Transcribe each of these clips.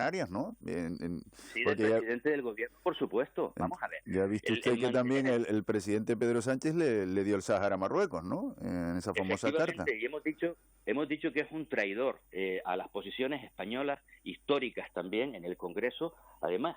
Canarias, ¿no? Sí, del presidente del gobierno, por supuesto. Vamos a ver. Ya ha visto usted que también el presidente Pedro Sánchez le dio el Sáhara a Marruecos, ¿no? En esa famosa carta. Y hemos dicho que es un traidor a las posiciones españolas históricas también en el Congreso. Además,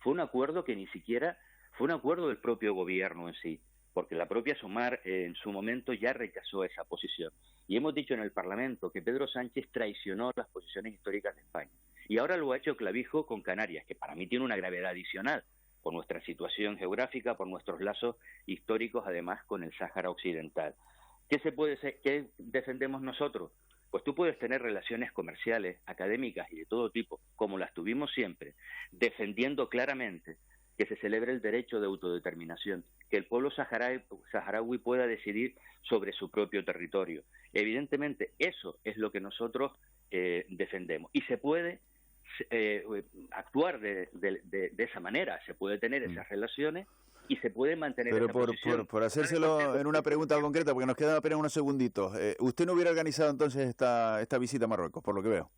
fue un acuerdo que ni siquiera fue un acuerdo del propio gobierno en sí, porque la propia Sumar en su momento ya rechazó esa posición. Y hemos dicho en el Parlamento que Pedro Sánchez traicionó las posiciones históricas de España. Y ahora lo ha hecho Clavijo con Canarias, que para mí tiene una gravedad adicional por nuestra situación geográfica, por nuestros lazos históricos, además con el Sáhara Occidental. ¿Qué defendemos nosotros? Pues tú puedes tener relaciones comerciales, académicas y de todo tipo, como las tuvimos siempre, defendiendo claramente que se celebre el derecho de autodeterminación, que el pueblo saharaui pueda decidir sobre su propio territorio. Evidentemente, eso es lo que nosotros defendemos. Y se puede actuar de esa manera, se puede tener esas relaciones y se puede mantener esa posición. Por hacérselo en una pregunta concreta, porque nos quedan apenas unos segunditos, ¿usted no hubiera organizado entonces esta visita a Marruecos, por lo que veo?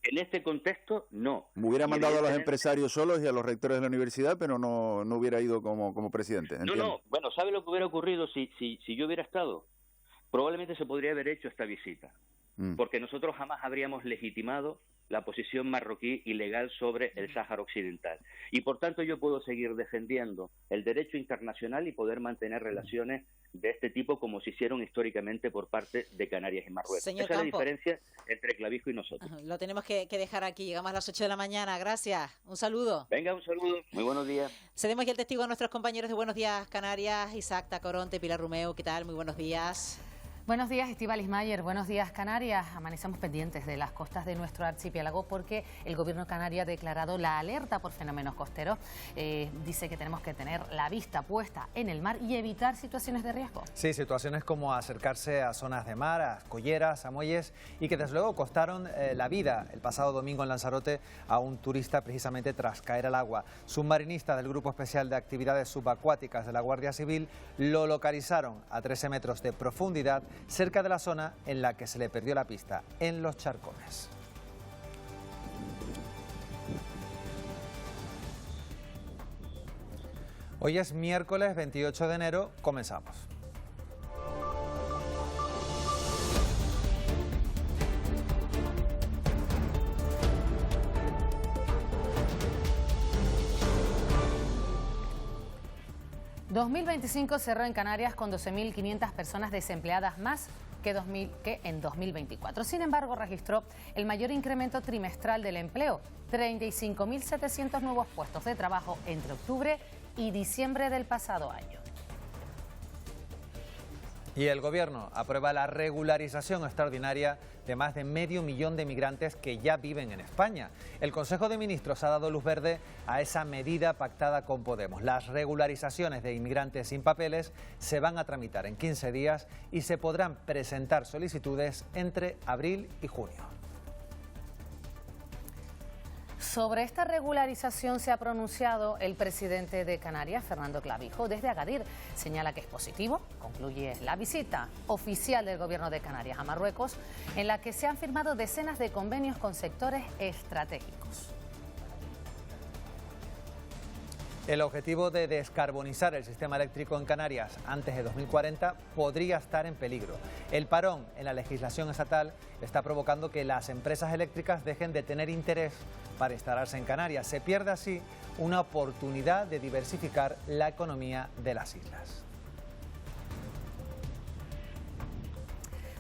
En este contexto, no. Hubiera mandado a los empresarios solos y a los rectores de la universidad, pero no hubiera ido como presidente. ¿Entiende? No. Bueno, ¿sabe lo que hubiera ocurrido si yo hubiera estado? Probablemente se podría haber hecho esta visita, porque nosotros jamás habríamos legitimado la posición marroquí ilegal sobre el Sáhara Occidental. Y por tanto yo puedo seguir defendiendo el derecho internacional y poder mantener relaciones de este tipo como se hicieron históricamente por parte de Canarias y Marruecos. Señor Esa es la Campo, diferencia entre Clavijo y nosotros. lo tenemos que dejar aquí. Llegamos a las 8 de la mañana. Gracias. Un saludo. Venga, un saludo. Muy buenos días. Cedemos ya el testigo a nuestros compañeros de Buenos Días Canarias, Isaac Tacoronte, Pilar Rumeo. ¿Qué tal? Muy buenos días. Buenos días, Estíbaliz Mayer. Buenos días, Canarias. Amanecemos pendientes de las costas de nuestro archipiélago porque el gobierno canario ha declarado la alerta por fenómenos costeros. Dice que tenemos que tener la vista puesta en el mar y evitar situaciones de riesgo. Sí, situaciones como acercarse a zonas de mar, a escolleras, a muelles y que desde luego costaron la vida el pasado domingo en Lanzarote a un turista precisamente tras caer al agua. Submarinistas del Grupo Especial de Actividades Subacuáticas de la Guardia Civil lo localizaron a 13 metros de profundidad cerca de la zona en la que se le perdió la pista, en Los Charcones. Hoy es miércoles 28 de enero, comenzamos. El 2025 cerró en Canarias con 12.500 personas desempleadas más que en 2024. Sin embargo, registró el mayor incremento trimestral del empleo, 35.700 nuevos puestos de trabajo entre octubre y diciembre del pasado año. Y el Gobierno aprueba la regularización extraordinaria de más de 500.000 de migrantes que ya viven en España. El Consejo de Ministros ha dado luz verde a esa medida pactada con Podemos. Las regularizaciones de inmigrantes sin papeles se van a tramitar en 15 días y se podrán presentar solicitudes entre abril y junio. Sobre esta regularización se ha pronunciado el presidente de Canarias, Fernando Clavijo. Desde Agadir señala que es positivo. Concluye la visita oficial del Gobierno de Canarias a Marruecos, en la que se han firmado decenas de convenios con sectores estratégicos. El objetivo de descarbonizar el sistema eléctrico en Canarias antes de 2040 podría estar en peligro. El parón en la legislación estatal está provocando que las empresas eléctricas dejen de tener interés para instalarse en Canarias. Se pierde así una oportunidad de diversificar la economía de las islas.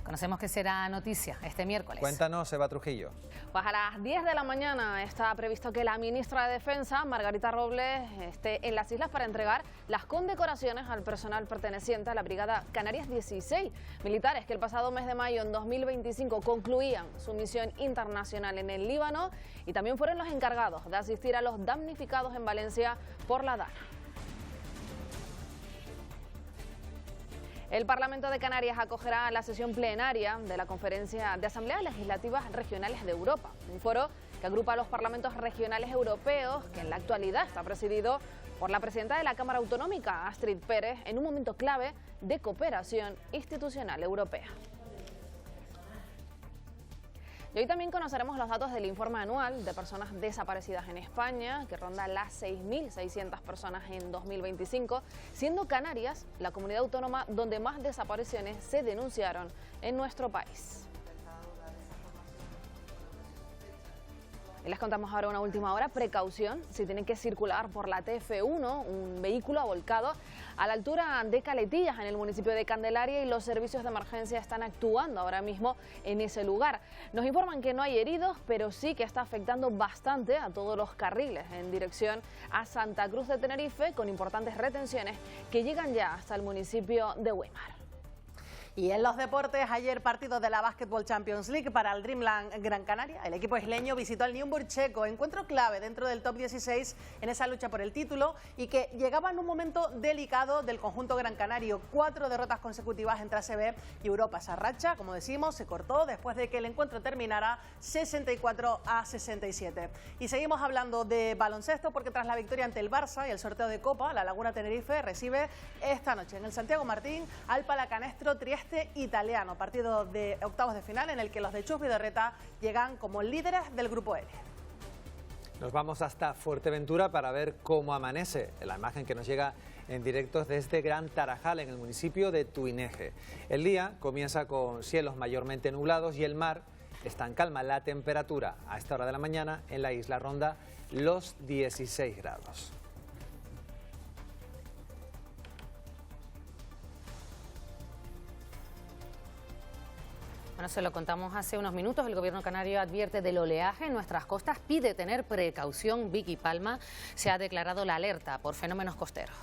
Conocemos que será noticia este miércoles. Cuéntanos, Eva Trujillo. Pues a las 10 de la mañana está previsto que la ministra de Defensa, Margarita Robles, esté en las islas para entregar las condecoraciones al personal perteneciente a la Brigada Canarias 16, militares que el pasado mes de mayo en 2025 concluían su misión internacional en el Líbano y también fueron los encargados de asistir a los damnificados en Valencia por la Dana. El Parlamento de Canarias acogerá la sesión plenaria de la Conferencia de Asambleas Legislativas Regionales de Europa, un foro que agrupa a los parlamentos regionales europeos, que en la actualidad está presidido por la presidenta de la Cámara Autonómica, Astrid Pérez, en un momento clave de cooperación institucional europea. Y hoy también conoceremos los datos del informe anual de personas desaparecidas en España, que ronda las 6.600 personas en 2025, siendo Canarias la comunidad autónoma donde más desapariciones se denunciaron en nuestro país. Y les contamos ahora una última hora. Precaución si tienen que circular por la TF1, un vehículo ha volcado a la altura de Caletillas, en el municipio de Candelaria, y los servicios de emergencia están actuando ahora mismo en ese lugar. Nos informan que no hay heridos, pero sí que está afectando bastante a todos los carriles en dirección a Santa Cruz de Tenerife, con importantes retenciones que llegan ya hasta el municipio de Güímar. Y en los deportes, ayer partido de la Basketball Champions League para el Dreamland Gran Canaria. El equipo isleño visitó al Nürnberg checo, encuentro clave dentro del top 16 en esa lucha por el título y que llegaba en un momento delicado del conjunto gran canario. 4 derrotas consecutivas entre ACB y Europa. Esa racha, como decimos, se cortó después de que el encuentro terminara 64-67. Y seguimos hablando de baloncesto porque tras la victoria ante el Barça y el sorteo de Copa, la Laguna Tenerife recibe esta noche en el Santiago Martín al Palacanestro Trieste italiano, partido de octavos de final en el que los de Chus Vidorreta llegan como líderes del grupo L. Nos vamos hasta Fuerteventura para ver cómo amanece, la imagen que nos llega en directo desde Gran Tarajal, en el municipio de Tuineje. El día comienza con cielos mayormente nublados y el mar está en calma. La temperatura a esta hora de la mañana en la isla ronda los 16 grados. Bueno, se lo contamos hace unos minutos. El gobierno canario advierte del oleaje en nuestras costas, pide tener precaución. Vicky Palma, se ha declarado la alerta por fenómenos costeros.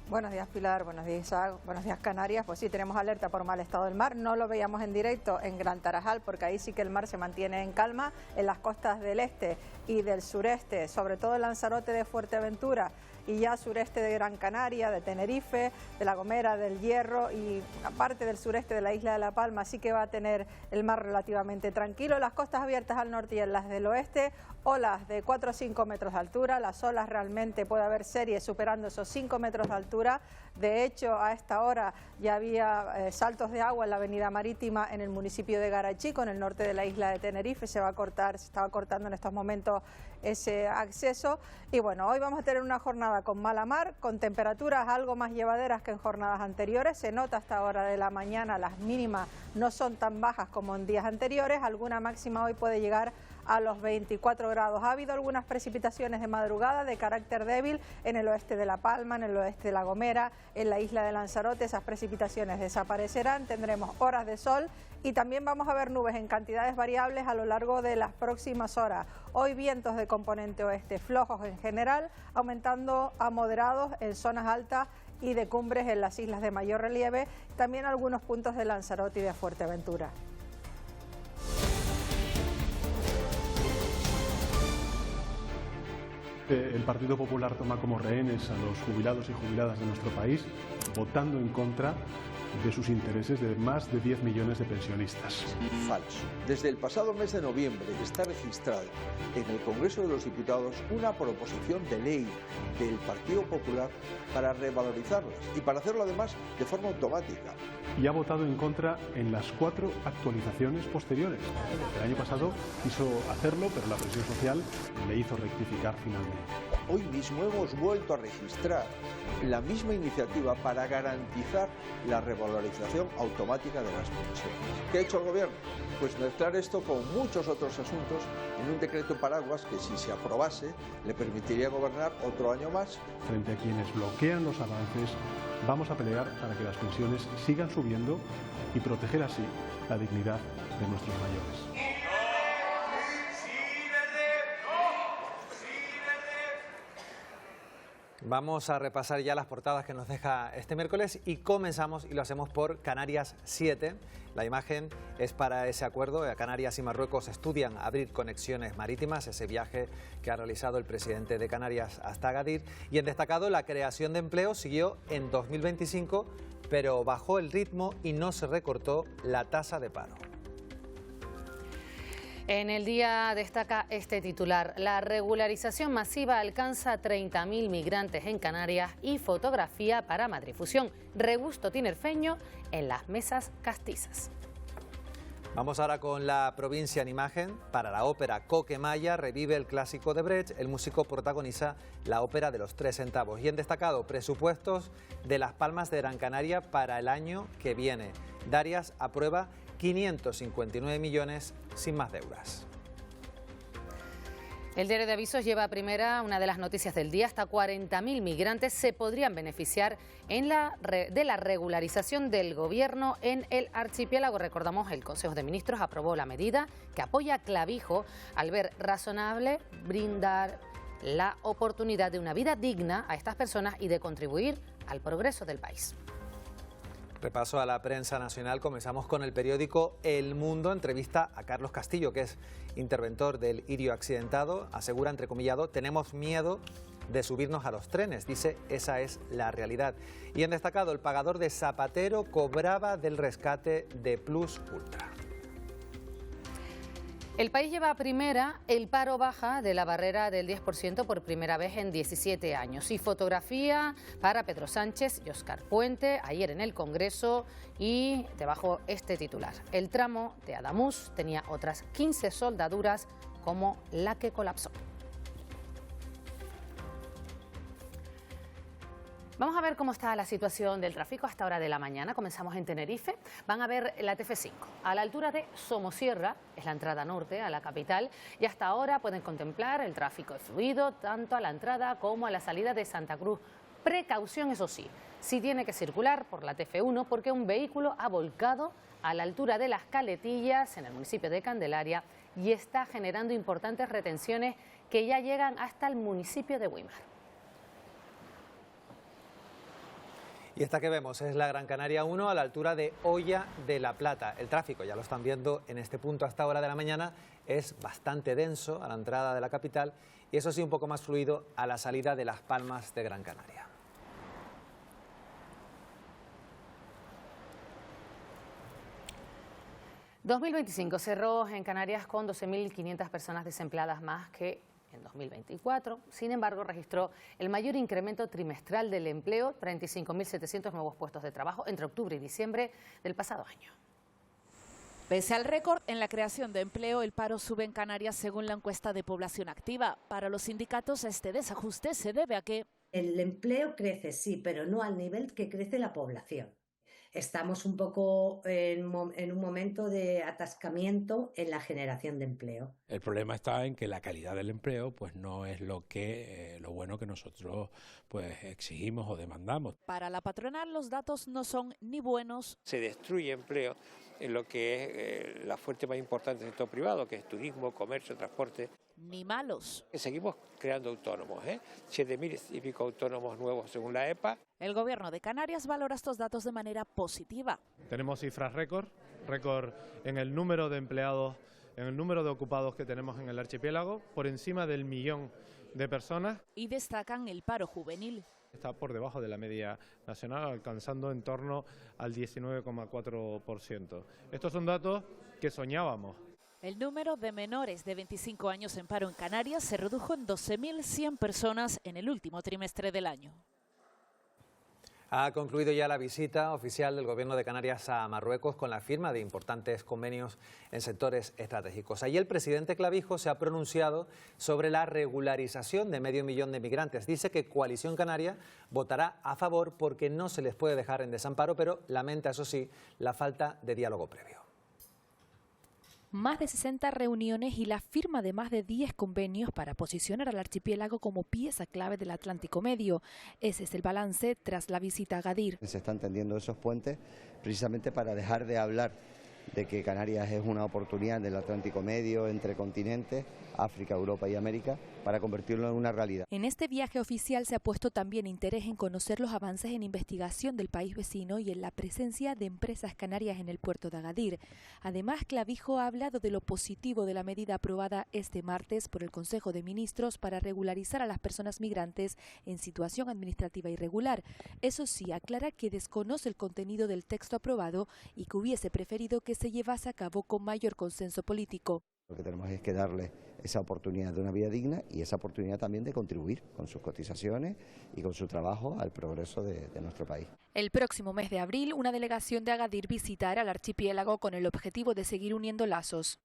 Buenos días, Pilar. Buenos días, Isaac. Buenos días, Canarias. Pues sí, tenemos alerta por mal estado del mar. No lo veíamos en directo en Gran Tarajal porque ahí sí que el mar se mantiene en calma. En las costas del este y del sureste, sobre todo en Lanzarote de Fuerteventura y ya sureste de Gran Canaria, de Tenerife, de La Gomera, del Hierro y aparte del sureste de la isla de La Palma, sí que va a tener el mar relativamente tranquilo. Las costas abiertas al norte y en las del oeste, olas de 4 o 5 metros de altura. Las olas realmente puede haber series superando esos 5 metros de altura. De hecho, a esta hora ya había saltos de agua en la avenida marítima en el municipio de Garachico, en el norte de la isla de Tenerife. Se estaba cortando en estos momentos ese acceso. Y bueno, hoy vamos a tener una jornada con mala mar, con temperaturas algo más llevaderas que en jornadas anteriores. Se nota a esta hora de la mañana, las mínimas no son tan bajas como en días anteriores. Alguna máxima hoy puede llegar a los 24 grados. Ha habido algunas precipitaciones de madrugada de carácter débil en el oeste de La Palma, en el oeste de La Gomera, en la isla de Lanzarote. Esas precipitaciones desaparecerán, tendremos horas de sol y también vamos a ver nubes en cantidades variables a lo largo de las próximas horas. Hoy vientos de componente oeste flojos en general, aumentando a moderados en zonas altas y de cumbres en las islas de mayor relieve, también algunos puntos de Lanzarote y de Fuerteventura. El Partido Popular toma como rehenes a los jubilados y jubiladas de nuestro país, votando en contra de sus intereses de más de 10 millones de pensionistas. Falso. Desde el pasado mes de noviembre está registrado en el Congreso de los Diputados una proposición de ley del Partido Popular para revalorizarlas y para hacerlo además de forma automática. Y ha votado en contra en las 4 actualizaciones posteriores. El año pasado quiso hacerlo, pero la presión social le hizo rectificar finalmente. Hoy mismo hemos vuelto a registrar la misma iniciativa para garantizar la revalorización automática de las pensiones. ¿Qué ha hecho el Gobierno? Pues mezclar esto con muchos otros asuntos en un decreto paraguas que, si se aprobase, le permitiría gobernar otro año más. Frente a quienes bloquean los avances, vamos a pelear para que las pensiones sigan subiendo y proteger así la dignidad de nuestros mayores. Vamos a repasar ya las portadas que nos deja este miércoles y comenzamos y lo hacemos por Canarias 7. La imagen es para ese acuerdo. Canarias y Marruecos estudian abrir conexiones marítimas, ese viaje que ha realizado el presidente de Canarias hasta Agadir. Y en destacado, la creación de empleo siguió en 2025, pero bajó el ritmo y no se recortó la tasa de paro. En el día destaca este titular: la regularización masiva alcanza 30.000 migrantes en Canarias y fotografía para Madrifusión. Regusto tinerfeño en las mesas castizas. Vamos ahora con la provincia en imagen. Para la ópera Coquemaya revive el clásico de Brecht. El músico protagoniza la ópera de los 3 centavos. Y en destacado, presupuestos de Las Palmas de Gran Canaria para el año que viene. Darias aprueba 559 millones sin más deudas. El diario de Avisos lleva a primera una de las noticias del día. Hasta 40.000 migrantes se podrían beneficiar de la regularización del gobierno en el archipiélago. Recordamos, el Consejo de Ministros aprobó la medida que apoya a Clavijo al ver razonable brindar la oportunidad de una vida digna a estas personas y de contribuir al progreso del país. Repaso a la prensa nacional. Comenzamos con el periódico El Mundo. Entrevista a Carlos Castillo, que es interventor del Irio accidentado. Asegura, entrecomillado, tenemos miedo de subirnos a los trenes. Dice, esa es la realidad. Y en destacado, el pagador de Zapatero cobraba del rescate de Plus Ultra. El País lleva a primera, el paro baja de la barrera del 10% por primera vez en 17 años. Y fotografía para Pedro Sánchez y Óscar Puente ayer en el Congreso, y debajo este titular: el tramo de Adamuz tenía otras 15 soldaduras como la que colapsó. Vamos a ver cómo está la situación del tráfico hasta hora de la mañana. Comenzamos en Tenerife. Van a ver la TF5. A la altura de Somosierra, es la entrada norte a la capital, y hasta ahora pueden contemplar el tráfico fluido tanto a la entrada como a la salida de Santa Cruz. Precaución, eso sí, sí tiene que circular por la TF1 porque un vehículo ha volcado a la altura de Las Caletillas, en el municipio de Candelaria, y está generando importantes retenciones que ya llegan hasta el municipio de Güímar. Y esta que vemos es la Gran Canaria 1 a la altura de Hoya de la Plata. El tráfico, ya lo están viendo en este punto a esta hora de la mañana, es bastante denso a la entrada de la capital y eso sí un poco más fluido a la salida de Las Palmas de Gran Canaria. ...2025 cerró en Canarias con 12.500 personas desempleadas más que en 2024. Sin embargo, registró el mayor incremento trimestral del empleo, 35.700 nuevos puestos de trabajo entre octubre y diciembre del pasado año. Pese al récord en la creación de empleo, el paro sube en Canarias según la encuesta de población activa. Para los sindicatos, este desajuste se debe a que el empleo crece, sí, pero no al nivel que crece la población. Estamos un poco en un momento de atascamiento en la generación de empleo. El problema está en que la calidad del empleo pues no es lo bueno que nosotros pues exigimos o demandamos. Para la patronal los datos no son ni buenos. Se destruye empleo en lo que es la fuente más importante del sector privado, que es turismo, comercio, transporte. Ni malos. Seguimos creando autónomos, 7.000 y pico autónomos nuevos según la EPA. El gobierno de Canarias valora estos datos de manera positiva. Tenemos cifras récord en el número de empleados, en el número de ocupados que tenemos en el archipiélago, por encima del 1.000.000 de personas. Y destacan el paro juvenil. Está por debajo de la media nacional, alcanzando en torno al 19,4%. Estos son datos que soñábamos. El número de menores de 25 años en paro en Canarias se redujo en 12.100 personas en el último trimestre del año. Ha concluido ya la visita oficial del Gobierno de Canarias a Marruecos con la firma de importantes convenios en sectores estratégicos. Allí el presidente Clavijo se ha pronunciado sobre la regularización de 500.000 de migrantes. Dice que Coalición Canaria votará a favor porque no se les puede dejar en desamparo, pero lamenta, eso sí, la falta de diálogo previo. Más de 60 reuniones y la firma de más de 10 convenios para posicionar al archipiélago como pieza clave del Atlántico Medio. Ese es el balance tras la visita a Agadir. Se están tendiendo esos puentes precisamente para dejar de hablar de que Canarias es una oportunidad del Atlántico Medio entre continentes, África, Europa y América, para convertirlo en una realidad. En este viaje oficial se ha puesto también interés en conocer los avances en investigación del país vecino y en la presencia de empresas canarias en el puerto de Agadir. Además, Clavijo ha hablado de lo positivo de la medida aprobada este martes por el Consejo de Ministros para regularizar a las personas migrantes en situación administrativa irregular. Eso sí, aclara que desconoce el contenido del texto aprobado y que hubiese preferido que se llevase a cabo con mayor consenso político. Lo que tenemos es que darle esa oportunidad de una vida digna y esa oportunidad también de contribuir con sus cotizaciones y con su trabajo al progreso de nuestro país. El próximo mes de abril, una delegación de Agadir visitará el archipiélago con el objetivo de seguir uniendo lazos.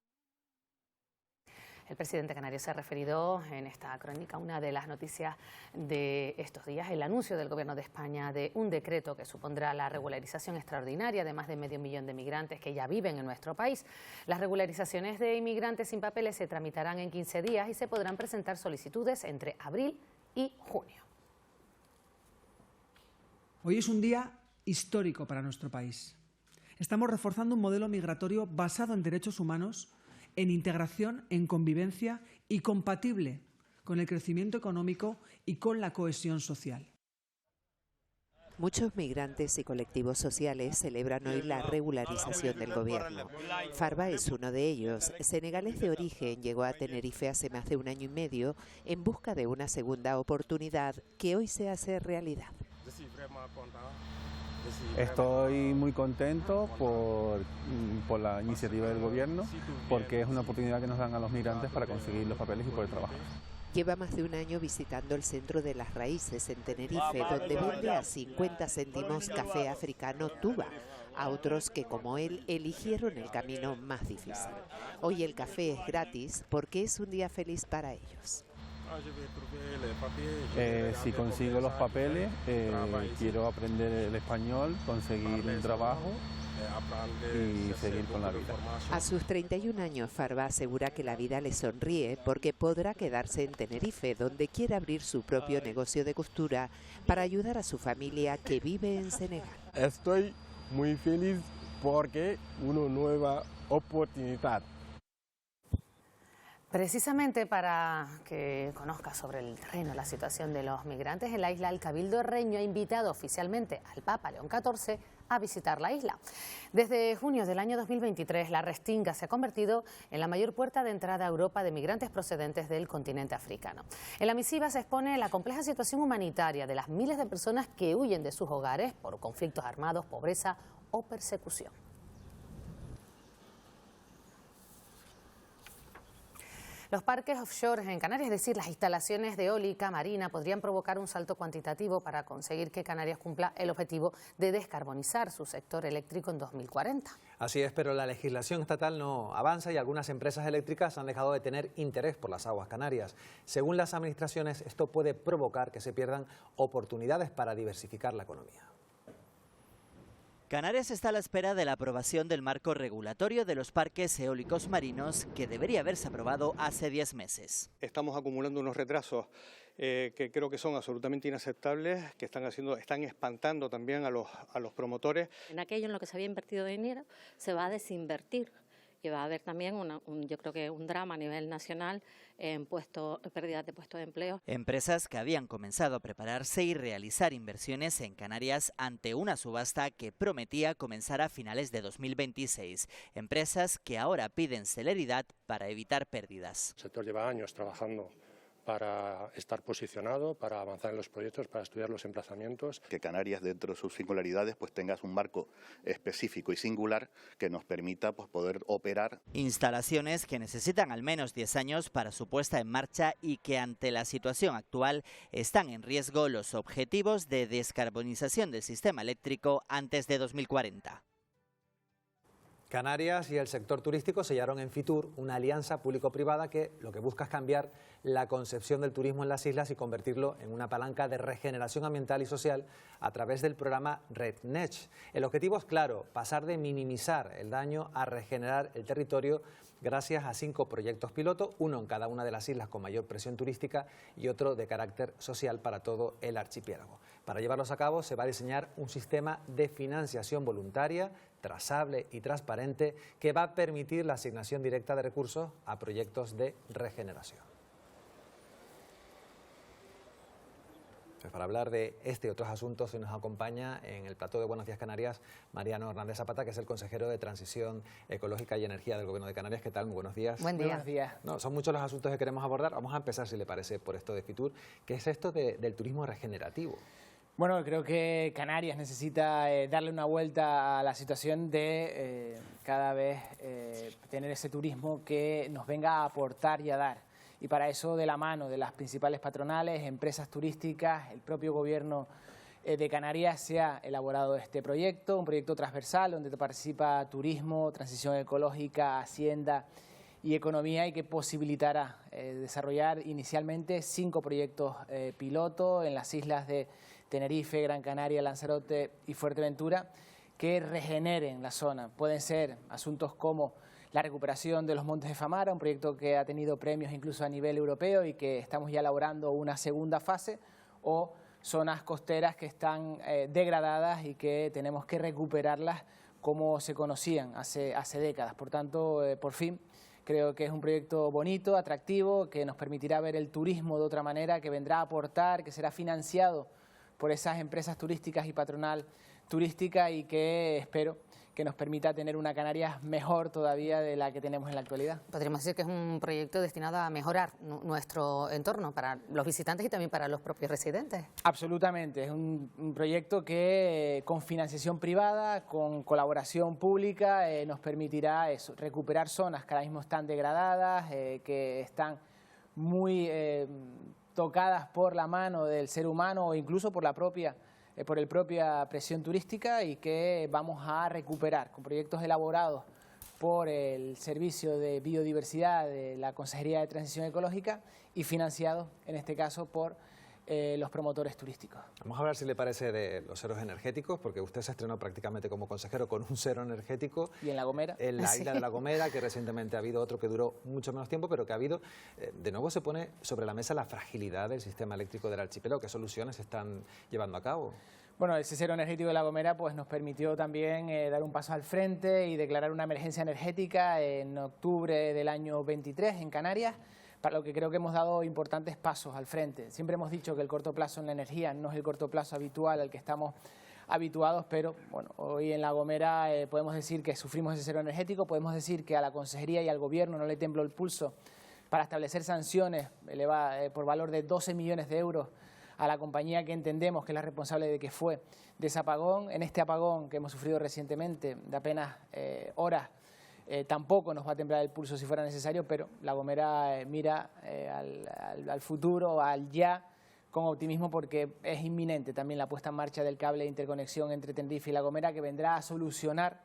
El presidente canario se ha referido en esta crónica a una de las noticias de estos días, el anuncio del Gobierno de España de un decreto que supondrá la regularización extraordinaria de más de medio millón de migrantes que ya viven en nuestro país. Las regularizaciones de inmigrantes sin papeles se tramitarán en 15 días y se podrán presentar solicitudes entre abril y junio. Hoy es un día histórico para nuestro país. Estamos reforzando un modelo migratorio basado en derechos humanos, en integración, en convivencia y compatible con el crecimiento económico y con la cohesión social. Muchos migrantes y colectivos sociales celebran hoy la regularización del gobierno. Farba es uno de ellos. Senegalés de origen, llegó a Tenerife hace más de un año y medio en busca de una segunda oportunidad que hoy se hace realidad. Estoy muy contento por la iniciativa del gobierno, porque es una oportunidad que nos dan a los migrantes para conseguir los papeles y poder trabajar. Lleva más de un año visitando el Centro de las Raíces en Tenerife, donde vende a 50 céntimos café africano tuba, a otros que, como él, eligieron el camino más difícil. Hoy el café es gratis porque es un día feliz para ellos. Si consigo los papeles, quiero aprender el español, conseguir un trabajo y seguir con la vida. A sus 31 años, Farba asegura que la vida le sonríe porque podrá quedarse en Tenerife, donde quiere abrir su propio negocio de costura para ayudar a su familia que vive en Senegal. Estoy muy feliz porque una nueva oportunidad. Precisamente para que conozca sobre el terreno la situación de los migrantes en la isla, el Cabildo Herreño ha invitado oficialmente al Papa León XIV a visitar la isla. Desde junio del año 2023, la Restinga se ha convertido en la mayor puerta de entrada a Europa de migrantes procedentes del continente africano. En la misiva se expone la compleja situación humanitaria de las miles de personas que huyen de sus hogares por conflictos armados, pobreza o persecución. Los parques offshore en Canarias, es decir, las instalaciones de eólica marina, podrían provocar un salto cuantitativo para conseguir que Canarias cumpla el objetivo de descarbonizar su sector eléctrico en 2040. Así es, pero la legislación estatal no avanza y algunas empresas eléctricas han dejado de tener interés por las aguas canarias. Según las administraciones, esto puede provocar que se pierdan oportunidades para diversificar la economía. Canarias está a la espera de la aprobación del marco regulatorio de los parques eólicos marinos, que debería haberse aprobado hace 10 meses. Estamos acumulando unos retrasos que creo que son absolutamente inaceptables, que están espantando también a los promotores. En aquello en lo que se había invertido dinero se va a desinvertir. Y va a haber también yo creo que un drama a nivel nacional en pérdidas de puestos de empleo. Empresas que habían comenzado a prepararse y realizar inversiones en Canarias ante una subasta que prometía comenzar a finales de 2026. Empresas que ahora piden celeridad para evitar pérdidas. El sector lleva años trabajando para estar posicionado, para avanzar en los proyectos, para estudiar los emplazamientos. Que Canarias, dentro de sus singularidades, pues tengas un marco específico y singular que nos permita pues poder operar. Instalaciones que necesitan al menos 10 años para su puesta en marcha y que ante la situación actual están en riesgo los objetivos de descarbonización del sistema eléctrico antes de 2040. Canarias y el sector turístico sellaron en Fitur una alianza público-privada que lo que busca es cambiar la concepción del turismo en las islas y convertirlo en una palanca de regeneración ambiental y social a través del programa RedNech. El objetivo es claro, pasar de minimizar el daño a regenerar el territorio gracias a 5 proyectos piloto, uno en cada una de las islas con mayor presión turística y otro de carácter social para todo el archipiélago. Para llevarlos a cabo se va a diseñar un sistema de financiación voluntaria, trazable y transparente que va a permitir la asignación directa de recursos a proyectos de regeneración. Para hablar de este y otros asuntos, hoy nos acompaña en el plató de Buenos Días Canarias Mariano Hernández Zapata, que es el consejero de Transición Ecológica y Energía del Gobierno de Canarias. ¿Qué tal? Muy buenos días. Buen día. Buenos días. No, son muchos los asuntos que queremos abordar. Vamos a empezar, si le parece, por esto de Fitur. ¿Qué es esto del turismo regenerativo? Bueno, creo que Canarias necesita darle una vuelta a la situación de cada vez tener ese turismo que nos venga a aportar y a dar. Y para eso, de la mano de las principales patronales, empresas turísticas, el propio gobierno de Canarias, se ha elaborado este proyecto, un proyecto transversal donde participa turismo, transición ecológica, hacienda y economía, y que posibilitará desarrollar inicialmente 5 proyectos piloto en las islas de Tenerife, Gran Canaria, Lanzarote y Fuerteventura, que regeneren la zona. Pueden ser asuntos como la recuperación de los Montes de Famara, un proyecto que ha tenido premios incluso a nivel europeo y que estamos ya elaborando una segunda fase, o zonas costeras que están degradadas y que tenemos que recuperarlas como se conocían hace décadas. Por tanto, por fin, creo que es un proyecto bonito, atractivo, que nos permitirá ver el turismo de otra manera, que vendrá a aportar, que será financiado por esas empresas turísticas y patronal turística, y que espero que nos permita tener una Canarias mejor todavía de la que tenemos en la actualidad. Podríamos decir que es un proyecto destinado a mejorar nuestro entorno para los visitantes y también para los propios residentes. Absolutamente, es un proyecto que con financiación privada, con colaboración pública, nos permitirá eso, recuperar zonas que ahora mismo están degradadas, que están muy tocadas por la mano del ser humano o incluso por la propia presión turística, y que vamos a recuperar con proyectos elaborados por el Servicio de Biodiversidad de la Consejería de Transición Ecológica y financiados, en este caso, por los promotores turísticos. Vamos a ver si le parece de los ceros energéticos, porque usted se estrenó prácticamente como consejero con un cero energético. Y en La Gomera. En la isla de La Gomera, que recientemente ha habido otro que duró mucho menos tiempo, pero que ha habido, de nuevo se pone sobre la mesa la fragilidad del sistema eléctrico del archipiélago. ¿Qué soluciones se están llevando a cabo? Bueno, ese cero energético de La Gomera pues nos permitió también dar un paso al frente y declarar una emergencia energética en octubre del año 23 en Canarias, para lo que creo que hemos dado importantes pasos al frente. Siempre hemos dicho que el corto plazo en la energía no es el corto plazo habitual al que estamos habituados, pero bueno, hoy en La Gomera podemos decir que sufrimos ese cero energético, podemos decir que a la Consejería y al Gobierno no le tembló el pulso para establecer sanciones por valor de 12 millones de euros a la compañía que entendemos que es la responsable de que fue de ese apagón. En este apagón que hemos sufrido recientemente, de apenas horas, tampoco nos va a temblar el pulso si fuera necesario, pero La Gomera mira al futuro, al ya, con optimismo, porque es inminente también la puesta en marcha del cable de interconexión entre Tenerife y La Gomera, que vendrá a solucionar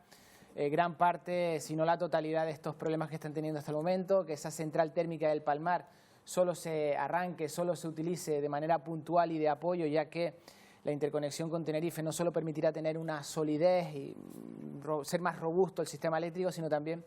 gran parte, si no la totalidad, de estos problemas que están teniendo hasta el momento, que esa central térmica del Palmar solo se arranque, solo se utilice de manera puntual y de apoyo, ya que la interconexión con Tenerife no solo permitirá tener una solidez y ser más robusto el sistema eléctrico, sino también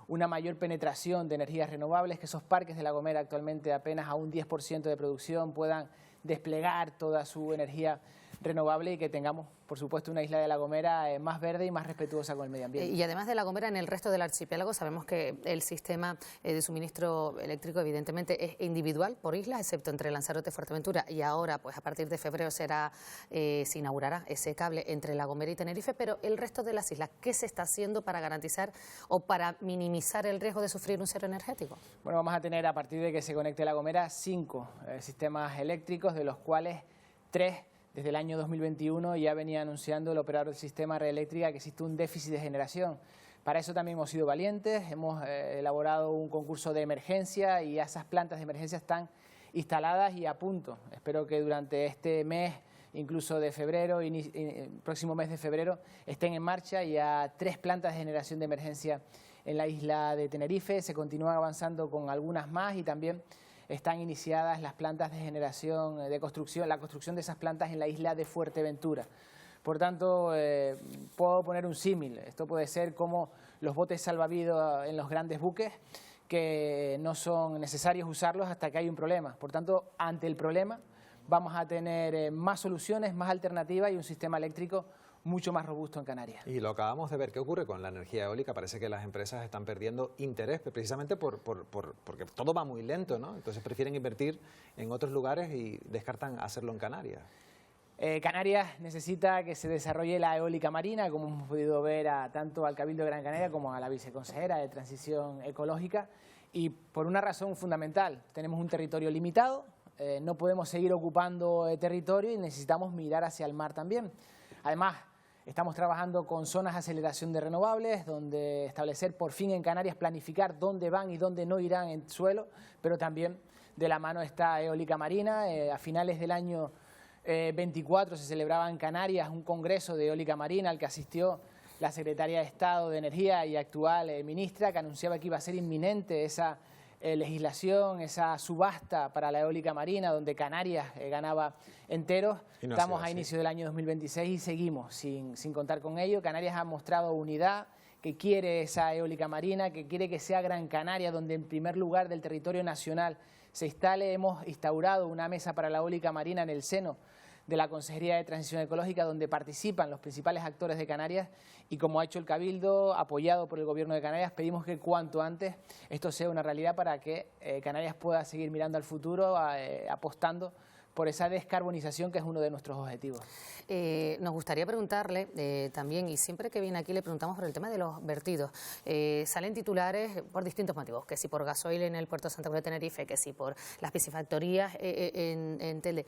una mayor penetración de energías renovables, que esos parques de La Gomera, actualmente apenas a un 10% de producción, puedan desplegar toda su energía renovable, y que tengamos, por supuesto, una isla de La Gomera más verde y más respetuosa con el medio ambiente. Y además de La Gomera, en el resto del archipiélago sabemos que el sistema de suministro eléctrico evidentemente es individual por islas, excepto entre Lanzarote y Fuerteventura, y ahora pues a partir de febrero se inaugurará ese cable entre La Gomera y Tenerife, pero el resto de las islas, ¿qué se está haciendo para garantizar o para minimizar el riesgo de sufrir un cero energético? Bueno, vamos a tener, a partir de que se conecte La Gomera, 5 sistemas eléctricos, de los cuales 3 desde el año 2021 ya venía anunciando el operador del sistema Red Eléctrica que existe un déficit de generación. Para eso también hemos sido valientes, hemos elaborado un concurso de emergencia, y esas plantas de emergencia están instaladas y a punto. Espero que durante este mes, incluso de febrero, próximo mes de febrero, estén en marcha ya 3 plantas de generación de emergencia en la isla de Tenerife. Se continúa avanzando con algunas más, y también están iniciadas las plantas de generación, la construcción de esas plantas en la isla de Fuerteventura. Por tanto, puedo poner un símil. Esto puede ser como los botes salvavidas en los grandes buques, que no son necesarios usarlos hasta que hay un problema. Por tanto, ante el problema vamos a tener más soluciones, más alternativas y un sistema eléctrico mucho más robusto en Canarias. Y lo acabamos de ver. ¿Qué ocurre con la energía eólica? Parece que las empresas están perdiendo interés precisamente porque todo va muy lento, ¿no? Entonces prefieren invertir en otros lugares y descartan hacerlo en Canarias. Canarias necesita que se desarrolle la eólica marina, como hemos podido ver tanto al Cabildo de Gran Canaria como a la viceconsejera de Transición Ecológica, y por una razón fundamental. Tenemos un territorio limitado, no podemos seguir ocupando territorio y necesitamos mirar hacia el mar también. Además, estamos trabajando con zonas de aceleración de renovables, donde establecer por fin en Canarias, planificar dónde van y dónde no irán en suelo, pero también de la mano está eólica marina. A finales del año 24 se celebraba en Canarias un congreso de eólica marina al que asistió la secretaria de Estado de Energía y actual ministra, que anunciaba que iba a ser inminente esa legislación, esa subasta para la eólica marina, donde Canarias ganaba enteros. Estamos a inicio del año 2026 y seguimos sin contar con ello. Canarias ha mostrado unidad, que quiere esa eólica marina, que quiere que sea Gran Canaria, donde en primer lugar del territorio nacional se instale. Hemos instaurado una mesa para la eólica marina en el seno de la Consejería de Transición Ecológica, donde participan los principales actores de Canarias, y como ha hecho el Cabildo, apoyado por el Gobierno de Canarias, pedimos que cuanto antes esto sea una realidad para que Canarias pueda seguir mirando al futuro, apostando por esa descarbonización, que es uno de nuestros objetivos. Nos gustaría preguntarle también, y siempre que viene aquí le preguntamos por el tema de los vertidos. Salen titulares por distintos motivos, que si por gasoil en el puerto de Santa Cruz de Tenerife, que si por las piscifactorías en Telde.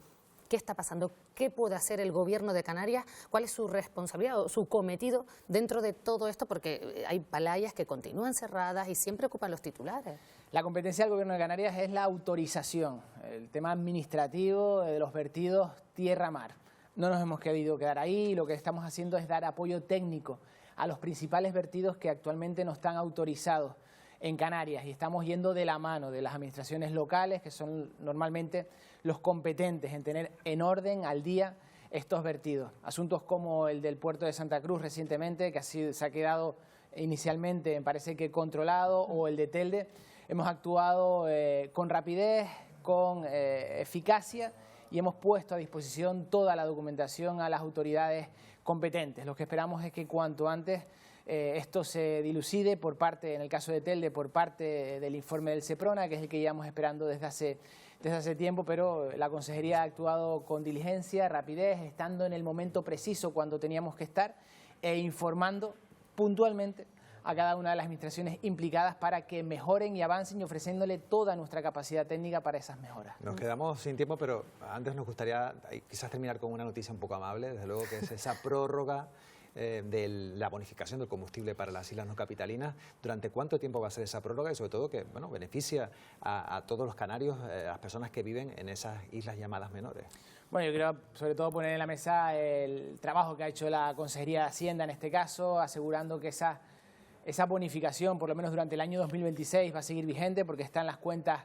¿Qué está pasando? ¿Qué puede hacer el Gobierno de Canarias? ¿Cuál es su responsabilidad o su cometido dentro de todo esto? Porque hay playas que continúan cerradas y siempre ocupan los titulares. La competencia del Gobierno de Canarias es la autorización, el tema administrativo de los vertidos tierra-mar. No nos hemos querido quedar ahí, lo que estamos haciendo es dar apoyo técnico a los principales vertidos que actualmente no están autorizados en Canarias, y estamos yendo de la mano de las administraciones locales, que son normalmente los competentes en tener en orden, al día, estos vertidos. Asuntos como el del puerto de Santa Cruz recientemente, que se ha quedado inicialmente, me parece que controlado, o el de Telde. Hemos actuado con rapidez, con eficacia, y hemos puesto a disposición toda la documentación a las autoridades competentes. Lo que esperamos es que cuanto antes esto se dilucide por parte, en el caso de Telde, por parte del informe del Seprona, que es el que llevamos esperando desde hace tiempo, pero la Consejería ha actuado con diligencia, rapidez, estando en el momento preciso cuando teníamos que estar, e informando puntualmente a cada una de las administraciones implicadas para que mejoren y avancen, y ofreciéndole toda nuestra capacidad técnica para esas mejoras. Nos quedamos sin tiempo, pero antes nos gustaría quizás terminar con una noticia un poco amable, desde luego, que es esa prórroga de la bonificación del combustible para las islas no capitalinas. ¿Durante cuánto tiempo va a ser esa prórroga? Y sobre todo que beneficia a todos los canarios, a las personas que viven en esas islas llamadas menores. Bueno, yo quiero sobre todo poner en la mesa el trabajo que ha hecho la Consejería de Hacienda en este caso, asegurando que esa bonificación, por lo menos durante el año 2026, va a seguir vigente porque está en las cuentas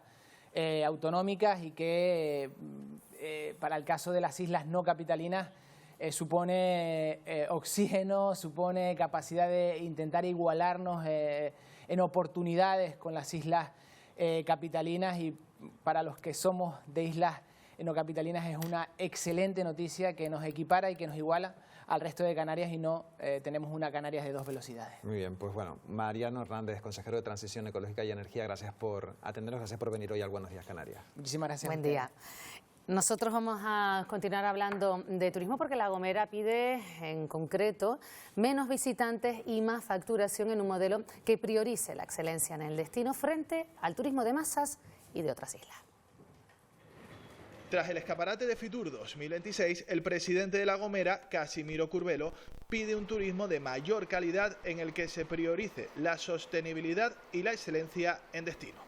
autonómicas, y que para el caso de las islas no capitalinas supone oxígeno, supone capacidad de intentar igualarnos en oportunidades con las islas capitalinas, y para los que somos de islas no capitalinas es una excelente noticia que nos equipara y que nos iguala al resto de Canarias, y no tenemos una Canarias de dos velocidades. Muy bien, pues bueno, Mariano Hernández, consejero de Transición Ecológica y Energía, gracias por atendernos, gracias por venir hoy al Buenos Días Canarias. Muchísimas gracias. Buen día. Nosotros vamos a continuar hablando de turismo, porque La Gomera pide, en concreto, menos visitantes y más facturación en un modelo que priorice la excelencia en el destino frente al turismo de masas y de otras islas. Tras el escaparate de Fitur 2026, el presidente de La Gomera, Casimiro Curbelo, pide un turismo de mayor calidad en el que se priorice la sostenibilidad y la excelencia en destino.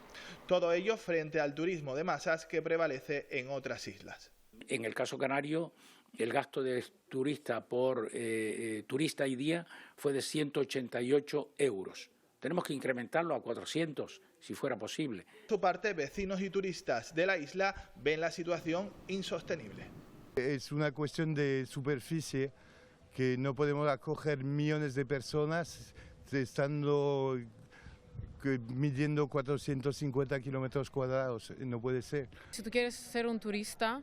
Todo ello frente al turismo de masas que prevalece en otras islas. En el caso canario, el gasto de turista por turista y día fue de 188 euros. Tenemos que incrementarlo a 400, si fuera posible. Por su parte, vecinos y turistas de la isla ven la situación insostenible. Es una cuestión de superficie, que no podemos acoger millones de personas estando midiendo 450 kilómetros cuadrados. No puede ser. Si tú quieres ser un turista,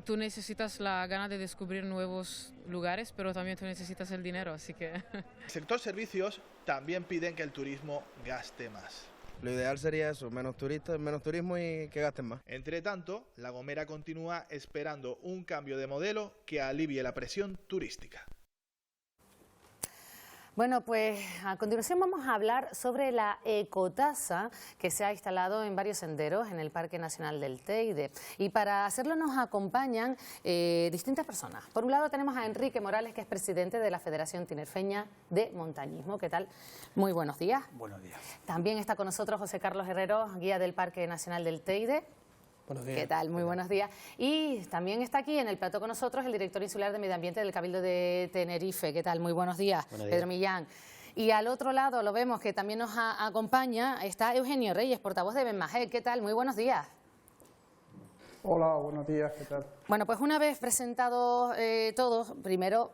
tú necesitas la gana de descubrir nuevos lugares, pero también tú necesitas el dinero, así que... El sector servicios también piden que el turismo gaste más. Lo ideal sería eso, menos turistas, menos turismo y que gasten más. Entre tanto, La Gomera continúa esperando un cambio de modelo que alivie la presión turística. Bueno, pues a continuación vamos a hablar sobre la ecotasa que se ha instalado en varios senderos en el Parque Nacional del Teide. Y para hacerlo nos acompañan distintas personas. Por un lado tenemos a Enrique Morales, que es presidente de la Federación Tinerfeña de Montañismo. ¿Qué tal? Muy buenos días. Buenos días. También está con nosotros José Carlos Herrero, guía del Parque Nacional del Teide. Buenos días. ¿Qué tal? Muy buenos días. Y también está aquí en el plató con nosotros el director insular de Medio Ambiente del Cabildo de Tenerife. ¿Qué tal? Muy buenos días, Pedro Millán. Y al otro lado lo vemos que también nos acompaña, está Eugenio Reyes, portavoz de BENMAJEC. ¿Qué tal? Muy buenos días. Hola, buenos días, ¿qué tal? Bueno, pues una vez presentados todos, primero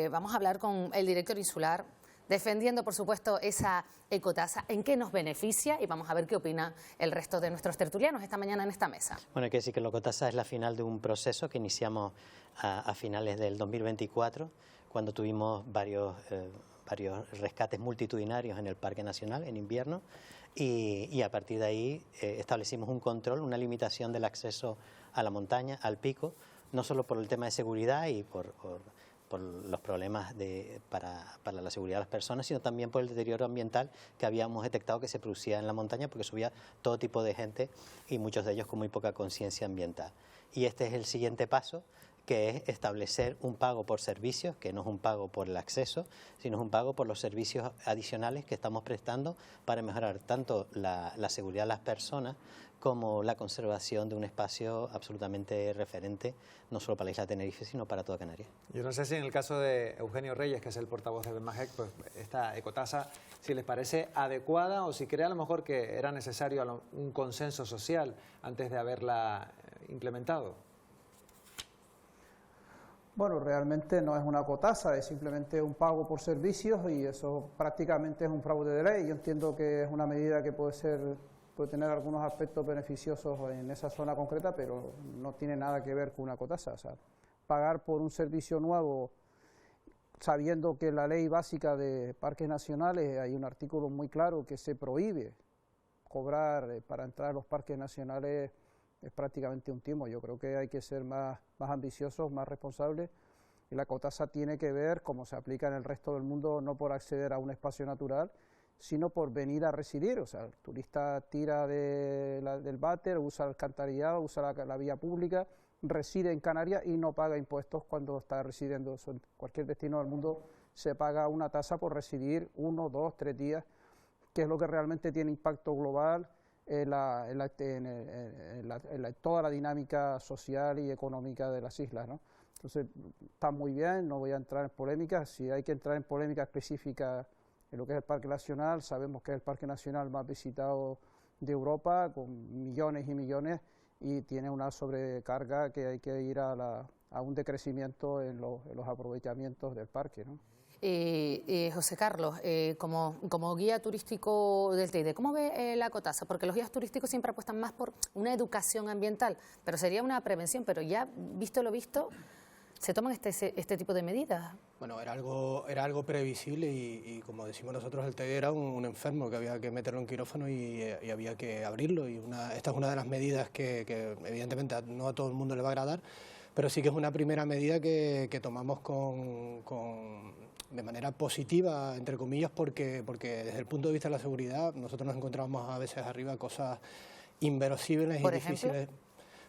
vamos a hablar con el director insular, defendiendo, por supuesto, esa ecotasa, en qué nos beneficia, y vamos a ver qué opina el resto de nuestros tertulianos esta mañana en esta mesa. Bueno, hay que decir que la ecotasa es la final de un proceso que iniciamos a finales del 2024, cuando tuvimos varios rescates multitudinarios en el Parque Nacional en invierno, y a partir de ahí establecimos un control, una limitación del acceso a la montaña, al pico, no solo por el tema de seguridad y por los problemas para la seguridad de las personas, sino también por el deterioro ambiental que habíamos detectado que se producía en la montaña, porque subía todo tipo de gente y muchos de ellos con muy poca conciencia ambiental. Y este es el siguiente paso, que es establecer un pago por servicios, que no es un pago por el acceso, sino es un pago por los servicios adicionales que estamos prestando para mejorar tanto la seguridad de las personas como la conservación de un espacio absolutamente referente, no solo para la isla de Tenerife, sino para toda Canarias. Yo no sé si en el caso de Eugenio Reyes, que es el portavoz de BENMAJEC, pues esta ecotasa, si les parece adecuada o si cree a lo mejor que era necesario un consenso social antes de haberla implementado. Bueno, realmente no es una ecotasa, es simplemente un pago por servicios y eso prácticamente es un fraude de ley. Yo entiendo que es una medida que puede tener algunos aspectos beneficiosos en esa zona concreta, pero no tiene nada que ver con una ecotasa. O sea, pagar por un servicio nuevo, sabiendo que en la ley básica de parques nacionales hay un artículo muy claro que se prohíbe cobrar para entrar a los parques nacionales, es prácticamente un timo. Yo creo que hay que ser más ambiciosos, más responsables, y la ecotasa tiene que ver, como se aplica en el resto del mundo, no por acceder a un espacio natural, sino por venir a residir. O sea, el turista tira del váter, usa el alcantarillado, usa la vía pública, reside en Canarias y no paga impuestos cuando está residiendo. En cualquier destino del mundo se paga una tasa por residir 1, 2, 3 días, que es lo que realmente tiene impacto global en toda la dinámica social y económica de las islas, ¿no? Entonces, está muy bien, no voy a entrar en polémicas. Si hay que entrar en polémica específica en lo que es el Parque Nacional, sabemos que es el Parque Nacional más visitado de Europa, con millones y millones, y tiene una sobrecarga que hay que ir a un decrecimiento en los aprovechamientos del parque, ¿no? José Carlos, como guía turístico del Teide, ¿cómo ve la ecotasa? Porque los guías turísticos siempre apuestan más por una educación ambiental, pero sería una prevención, pero ya visto lo visto, ¿se toman este tipo de medidas? Bueno, era algo previsible y como decimos nosotros, el Teide era un enfermo que había que meterlo en quirófano y había que abrirlo. Y esta es una de las medidas que evidentemente no a todo el mundo le va a agradar, pero sí que es una primera medida que tomamos de manera positiva, entre comillas, porque desde el punto de vista de la seguridad nosotros nos encontramos a veces arriba cosas inverosímiles y difíciles.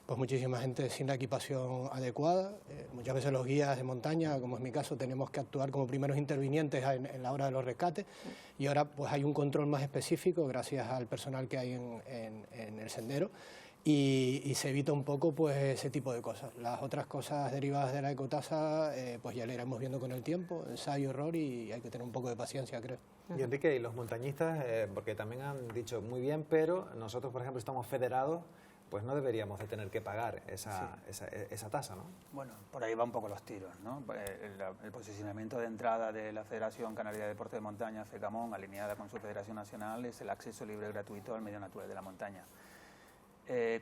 Pues muchísima gente sin la equipación adecuada. Muchas veces los guías de montaña, como es mi caso, tenemos que actuar como primeros intervinientes en la hora de los rescates, y ahora pues hay un control más específico gracias al personal que hay en el sendero, y se evita un poco pues ese tipo de cosas. Las otras cosas derivadas de la ecotasa pues ya le iremos viendo con el tiempo, ensayo, error, y hay que tener un poco de paciencia, creo. Y Enrique, y los montañistas, porque también han dicho muy bien, pero nosotros, por ejemplo, estamos federados, pues no deberíamos de tener que pagar esa tasa, ¿no? Bueno, por ahí va un poco los tiros, ¿no? El posicionamiento de entrada de la Federación Canaria de Deporte de Montaña, FECAMON, alineada con su Federación Nacional, es el acceso libre y gratuito al medio natural de la montaña.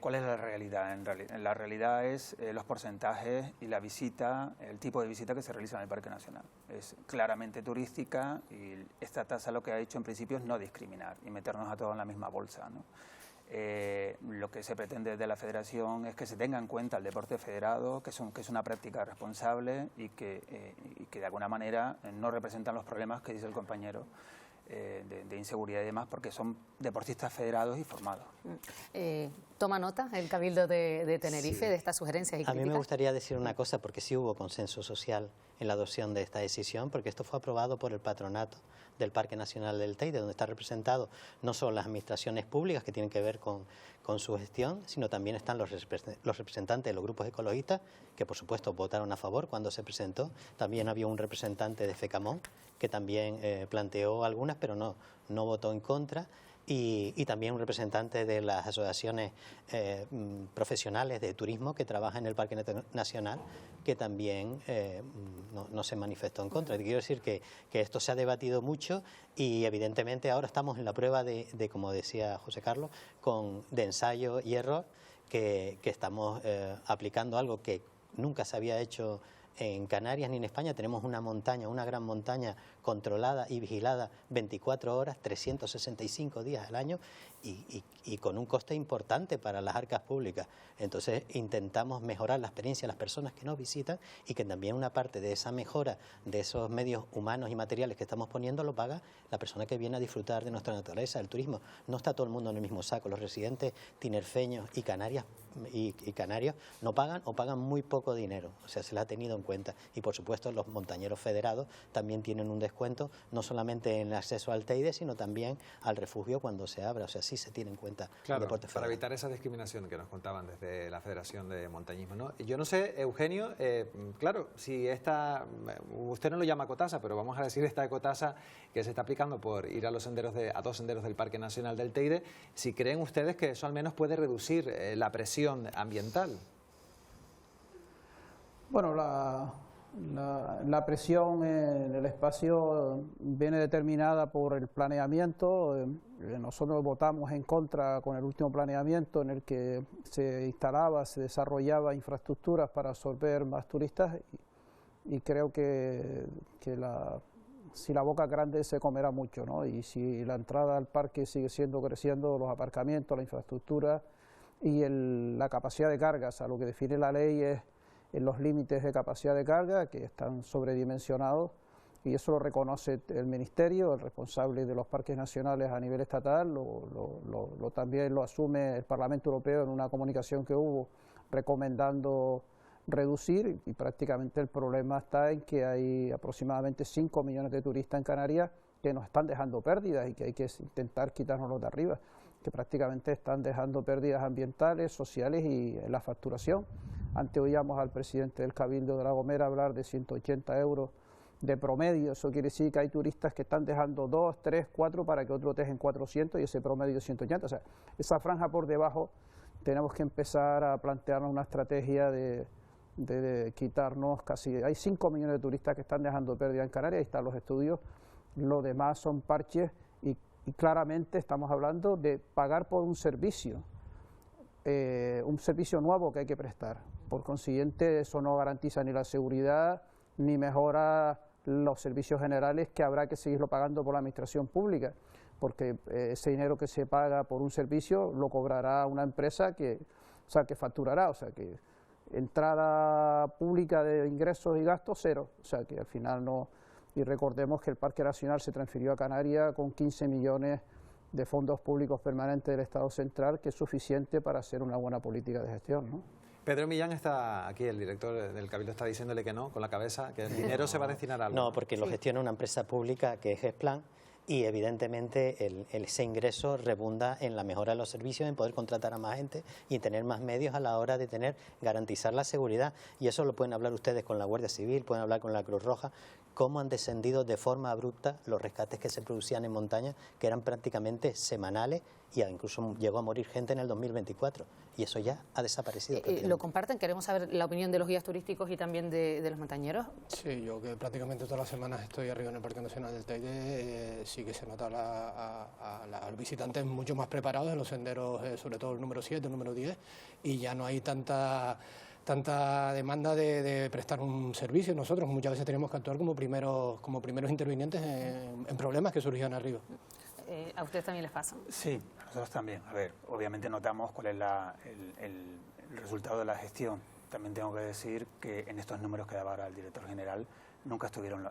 ¿Cuál es la realidad? La realidad es los porcentajes y la visita, el tipo de visita que se realiza en el Parque Nacional. Es claramente turística y esta tasa lo que ha hecho en principio es no discriminar y meternos a todos en la misma bolsa, ¿no? Lo que se pretende de la Federación es que se tenga en cuenta el deporte federado, que es una práctica responsable y que de alguna manera no representan los problemas que dice el compañero de inseguridad y demás, porque son deportistas federados y formados. ¿Toma nota el Cabildo de Tenerife de estas sugerencias y críticas? A mí me gustaría decir una cosa, porque sí hubo consenso social en la adopción de esta decisión, porque esto fue aprobado por el patronato del Parque Nacional del Teide, donde está representado no solo las administraciones públicas que tienen que ver con su gestión, sino también están los representantes de los grupos ecologistas, que por supuesto votaron a favor cuando se presentó. También había un representante de FECAMON, que también planteó algunas, pero no votó en contra. Y también un representante de las asociaciones profesionales de turismo que trabajan en el Parque Nacional, que también no se manifestó en contra. Quiero decir que esto se ha debatido mucho y evidentemente ahora estamos en la prueba de como decía José Carlos, de ensayo y error, que estamos aplicando algo que nunca se había hecho en Canarias ni en España. Tenemos una montaña, una gran montaña controlada y vigilada 24 horas, 365 días al año y con un coste importante para las arcas públicas. Entonces intentamos mejorar la experiencia de las personas que nos visitan y que también una parte de esa mejora de esos medios humanos y materiales que estamos poniendo lo paga la persona que viene a disfrutar de nuestra naturaleza, del turismo. No está todo el mundo en el mismo saco. Los residentes tinerfeños y canarios no pagan o pagan muy poco dinero. O sea, se les ha tenido en cuenta. Y por supuesto los montañeros federados también tienen un descuento, no solamente en el acceso al Teide, sino también al refugio cuando se abra. O sea, sí se tiene en cuenta el deporte federado. Para evitar esa discriminación que nos contaban desde la Federación de Montañismo, ¿no? Yo no sé, Eugenio, claro, si usted no lo llama ecotasa, pero vamos a decir esta ecotasa que se está aplicando por ir a dos senderos del Parque Nacional del Teide, si creen ustedes que eso al menos puede reducir la presión ambiental. Bueno, la presión en el espacio viene determinada por el planeamiento. Nosotros votamos en contra con el último planeamiento en el que se desarrollaba infraestructuras para absorber más turistas y creo que si la boca es grande se comerá mucho, ¿no? Y si la entrada al parque sigue creciendo, los aparcamientos, la infraestructura y la capacidad de cargas, a lo que define la ley es en los límites de capacidad de carga que están sobredimensionados y eso lo reconoce el Ministerio, el responsable de los parques nacionales a nivel estatal, también lo asume el Parlamento Europeo en una comunicación que hubo recomendando reducir y prácticamente el problema está en que hay aproximadamente 5 millones de turistas en Canarias que nos están dejando pérdidas y que hay que intentar quitárnoslos de arriba, que prácticamente están dejando pérdidas ambientales, sociales y en la facturación. Antes oíamos al presidente del Cabildo de La Gomera hablar de 180 euros de promedio. Eso quiere decir que hay turistas que están dejando 2, 3, 4 para que otros dejen 400 y ese promedio de 180. O sea, esa franja por debajo tenemos que empezar a plantearnos una estrategia de quitarnos casi... Hay 5 millones de turistas que están dejando pérdida en Canarias, ahí están los estudios. Lo demás son parches y claramente estamos hablando de pagar por un servicio nuevo que hay que prestar. Por consiguiente, eso no garantiza ni la seguridad ni mejora los servicios generales que habrá que seguirlo pagando por la administración pública, porque ese dinero que se paga por un servicio lo cobrará una empresa que facturará, o sea que entrada pública de ingresos y gastos cero, o sea que al final no. Y recordemos que el Parque Nacional se transfirió a Canarias con 15 millones de fondos públicos permanentes del Estado Central, que es suficiente para hacer una buena política de gestión, ¿no? Pedro Millán está aquí, el director del Cabildo está diciéndole que no, con la cabeza, que el dinero se va a destinar a algo. No, porque lo gestiona una empresa pública que es GESPLAN y evidentemente ese ingreso rebunda en la mejora de los servicios, en poder contratar a más gente y tener más medios a la hora de garantizar la seguridad. Y eso lo pueden hablar ustedes con la Guardia Civil, pueden hablar con la Cruz Roja, cómo han descendido de forma abrupta los rescates que se producían en montaña, que eran prácticamente semanales y incluso llegó a morir gente en el 2024 y eso ya ha desaparecido. ¿Lo comparten? Queremos saber la opinión de los guías turísticos y también de los montañeros. Sí, yo que prácticamente todas las semanas estoy arriba en el Parque Nacional del Teide, sí que se nota a los visitantes mucho más preparados en los senderos, sobre todo el número 7, el número 10, y ya no hay tanta demanda de prestar un servicio. Nosotros muchas veces tenemos que actuar como primeros intervinientes en problemas que surgían arriba. ¿A ustedes también les pasa? Sí, a nosotros también. A ver, obviamente notamos cuál es el resultado de la gestión. También tengo que decir que en estos números que daba ahora el director general nunca estuvieron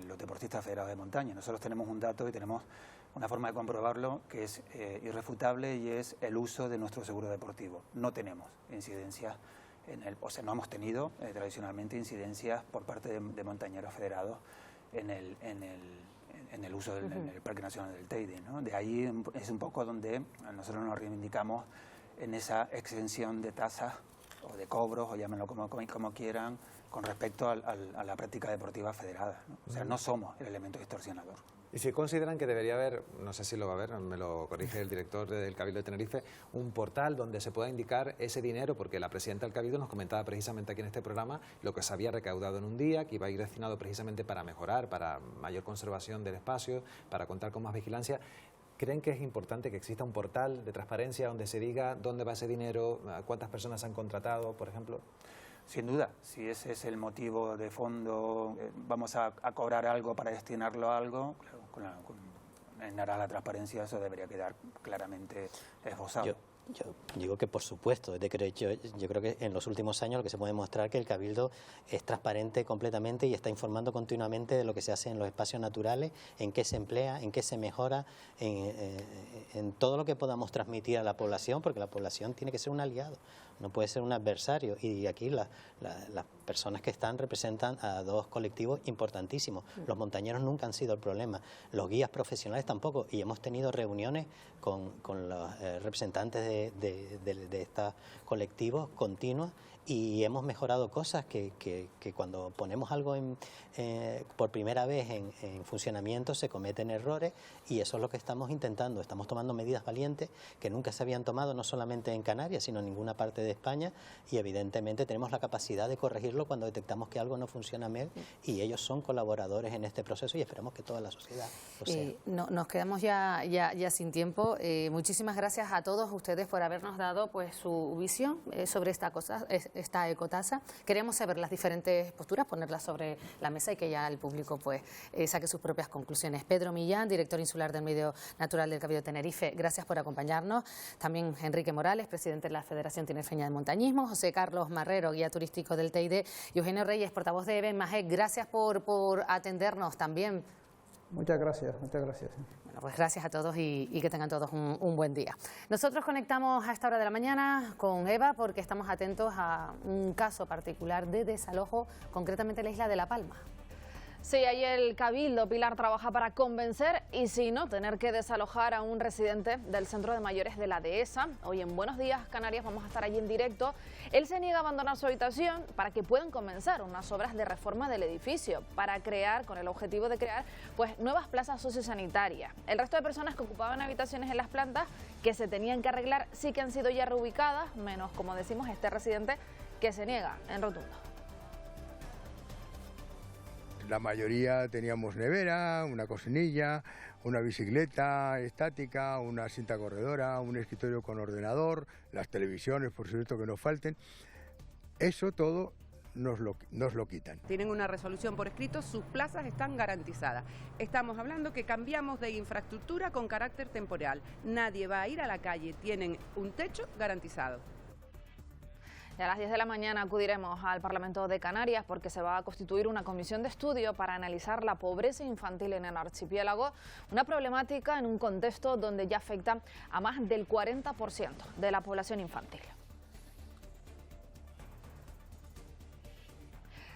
los deportistas federados de montaña. Nosotros tenemos un dato y tenemos una forma de comprobarlo que es irrefutable, y es el uso de nuestro seguro deportivo. No tenemos incidencias, no hemos tenido tradicionalmente incidencias por parte de montañeros federados en el uso en el Parque Nacional del Teide, ¿no? De ahí es un poco donde nosotros nos reivindicamos en esa exención de tasas o de cobros, o llámenlo como quieran, con respecto a la práctica deportiva federada, ¿no? O sea, no somos el elemento distorsionador. Y si consideran que debería haber, no sé si lo va a haber, me lo corrige el director del Cabildo de Tenerife, un portal donde se pueda indicar ese dinero, porque la presidenta del Cabildo nos comentaba precisamente aquí en este programa lo que se había recaudado en un día, que iba a ir destinado precisamente para mejorar, para mayor conservación del espacio, para contar con más vigilancia. ¿Creen que es importante que exista un portal de transparencia donde se diga dónde va ese dinero, cuántas personas han contratado, por ejemplo? Sin duda, si ese es el motivo de fondo, vamos a cobrar algo para destinarlo a algo, claro, en aras de la transparencia eso debería quedar claramente esbozado. Yo digo que por supuesto, yo creo que en los últimos años lo que se puede demostrar es que el Cabildo es transparente completamente y está informando continuamente de lo que se hace en los espacios naturales, en qué se emplea, en qué se mejora, en todo lo que podamos transmitir a la población, porque la población tiene que ser un aliado, no puede ser un adversario, y aquí las personas que están representan a dos colectivos importantísimos. Los montañeros nunca han sido el problema, los guías profesionales tampoco, y hemos tenido reuniones con los representantes de estos colectivos continuas, y hemos mejorado cosas que cuando ponemos algo por primera vez en funcionamiento se cometen errores, y eso es lo que estamos intentando. Estamos tomando medidas valientes que nunca se habían tomado, no solamente en Canarias, sino en ninguna parte de España, y evidentemente tenemos la capacidad de corregirlo cuando detectamos que algo no funciona bien, y ellos son colaboradores en este proceso y esperamos que toda la sociedad lo sea. Nos quedamos ya sin tiempo. Muchísimas gracias a todos ustedes por habernos dado pues su visión sobre esta ecotasa. Queremos saber las diferentes posturas, ponerlas sobre la mesa y que ya el público pues saque sus propias conclusiones. Pedro Millán, director insular del Medio Natural del Cabildo de Tenerife, gracias por acompañarnos. También Enrique Morales, presidente de la Federación Tinerfeña de Montañismo, José Carlos Marrero, guía turístico del Teide, y Eugenio Reyes, portavoz de Eben Majek. Gracias por atendernos también. Muchas gracias, muchas gracias. Bueno, pues gracias a todos y que tengan todos un buen día. Nosotros conectamos a esta hora de la mañana con Eva porque estamos atentos a un caso particular de desalojo, concretamente en la isla de La Palma. Sí, ahí el Cabildo, Pilar, trabaja para convencer y si no, tener que desalojar a un residente del centro de mayores de la Dehesa. Hoy en Buenos Días Canarias vamos a estar allí en directo. Él se niega a abandonar su habitación para que puedan comenzar unas obras de reforma del edificio para crear, con el objetivo de crear, pues nuevas plazas sociosanitarias. El resto de personas que ocupaban habitaciones en las plantas que se tenían que arreglar sí que han sido ya reubicadas, menos, como decimos, este residente que se niega en rotundo. La mayoría teníamos nevera, una cocinilla, una bicicleta estática, una cinta corredora, un escritorio con ordenador, las televisiones, por cierto, que nos falten. Eso todo nos lo quitan. Tienen una resolución por escrito, sus plazas están garantizadas. Estamos hablando que cambiamos de infraestructura con carácter temporal. Nadie va a ir a la calle, tienen un techo garantizado. Y a las 10 de la mañana acudiremos al Parlamento de Canarias porque se va a constituir una comisión de estudio para analizar la pobreza infantil en el archipiélago, una problemática en un contexto donde ya afecta a más del 40% de la población infantil.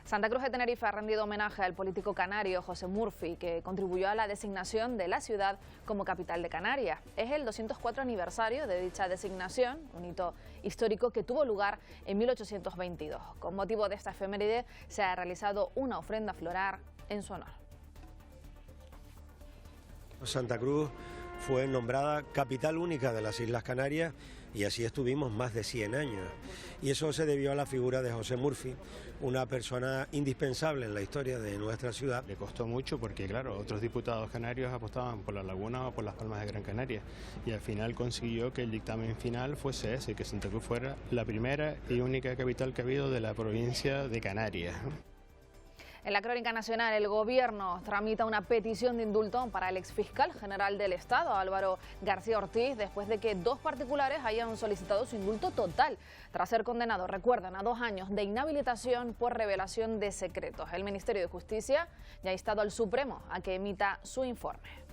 Santa Cruz de Tenerife ha rendido homenaje al político canario José Murphy, que contribuyó a la designación de la ciudad como capital de Canarias. Es el 204 aniversario de dicha designación, un hito histórico que tuvo lugar en 1822. Con motivo de esta efeméride se ha realizado una ofrenda floral en su honor. Santa Cruz fue nombrada capital única de las Islas Canarias y así estuvimos más de 100 años. Y eso se debió a la figura de José Murphy, una persona indispensable en la historia de nuestra ciudad. Le costó mucho porque, claro, otros diputados canarios apostaban por La Laguna o por las Palmas de Gran Canaria y al final consiguió que el dictamen final fuese ese, que Santa Cruz fuera la primera y única capital que ha habido de la provincia de Canarias. En la crónica nacional, el Gobierno tramita una petición de indulto para el exfiscal general del Estado, Álvaro García Ortiz, después de que 2 particulares hayan solicitado su indulto total, tras ser condenado, recuerdan, a 2 años de inhabilitación por revelación de secretos. El Ministerio de Justicia ya ha instado al Supremo a que emita su informe.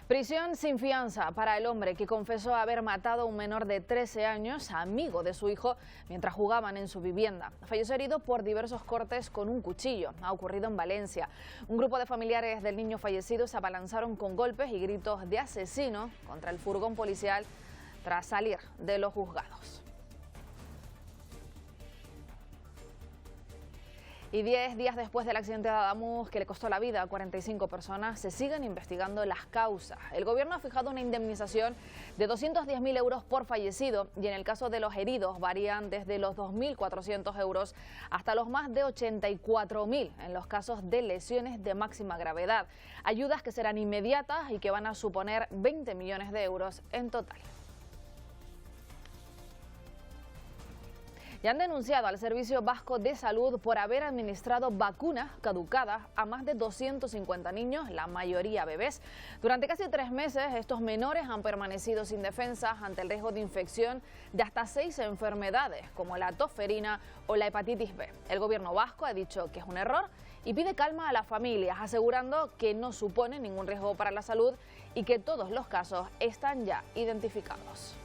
Prisión sin fianza para el hombre que confesó haber matado a un menor de 13 años, amigo de su hijo, mientras jugaban en su vivienda. Falleció herido por diversos cortes con un cuchillo. Ha ocurrido en Valencia. Un grupo de familiares del niño fallecido se abalanzaron con golpes y gritos de asesino contra el furgón policial tras salir de los juzgados. Y 10 días después del accidente de Adamuz, que le costó la vida a 45 personas, se siguen investigando las causas. El Gobierno ha fijado una indemnización de 210.000 euros por fallecido y en el caso de los heridos varían desde los 2.400 euros hasta los más de 84.000 en los casos de lesiones de máxima gravedad. Ayudas que serán inmediatas y que van a suponer 20 millones de euros en total. Y han denunciado al Servicio Vasco de Salud por haber administrado vacunas caducadas a más de 250 niños, la mayoría bebés. Durante casi 3 meses, estos menores han permanecido sin defensas ante el riesgo de infección de hasta 6 enfermedades, como la tosferina o la hepatitis B. El Gobierno vasco ha dicho que es un error y pide calma a las familias, asegurando que no supone ningún riesgo para la salud y que todos los casos están ya identificados.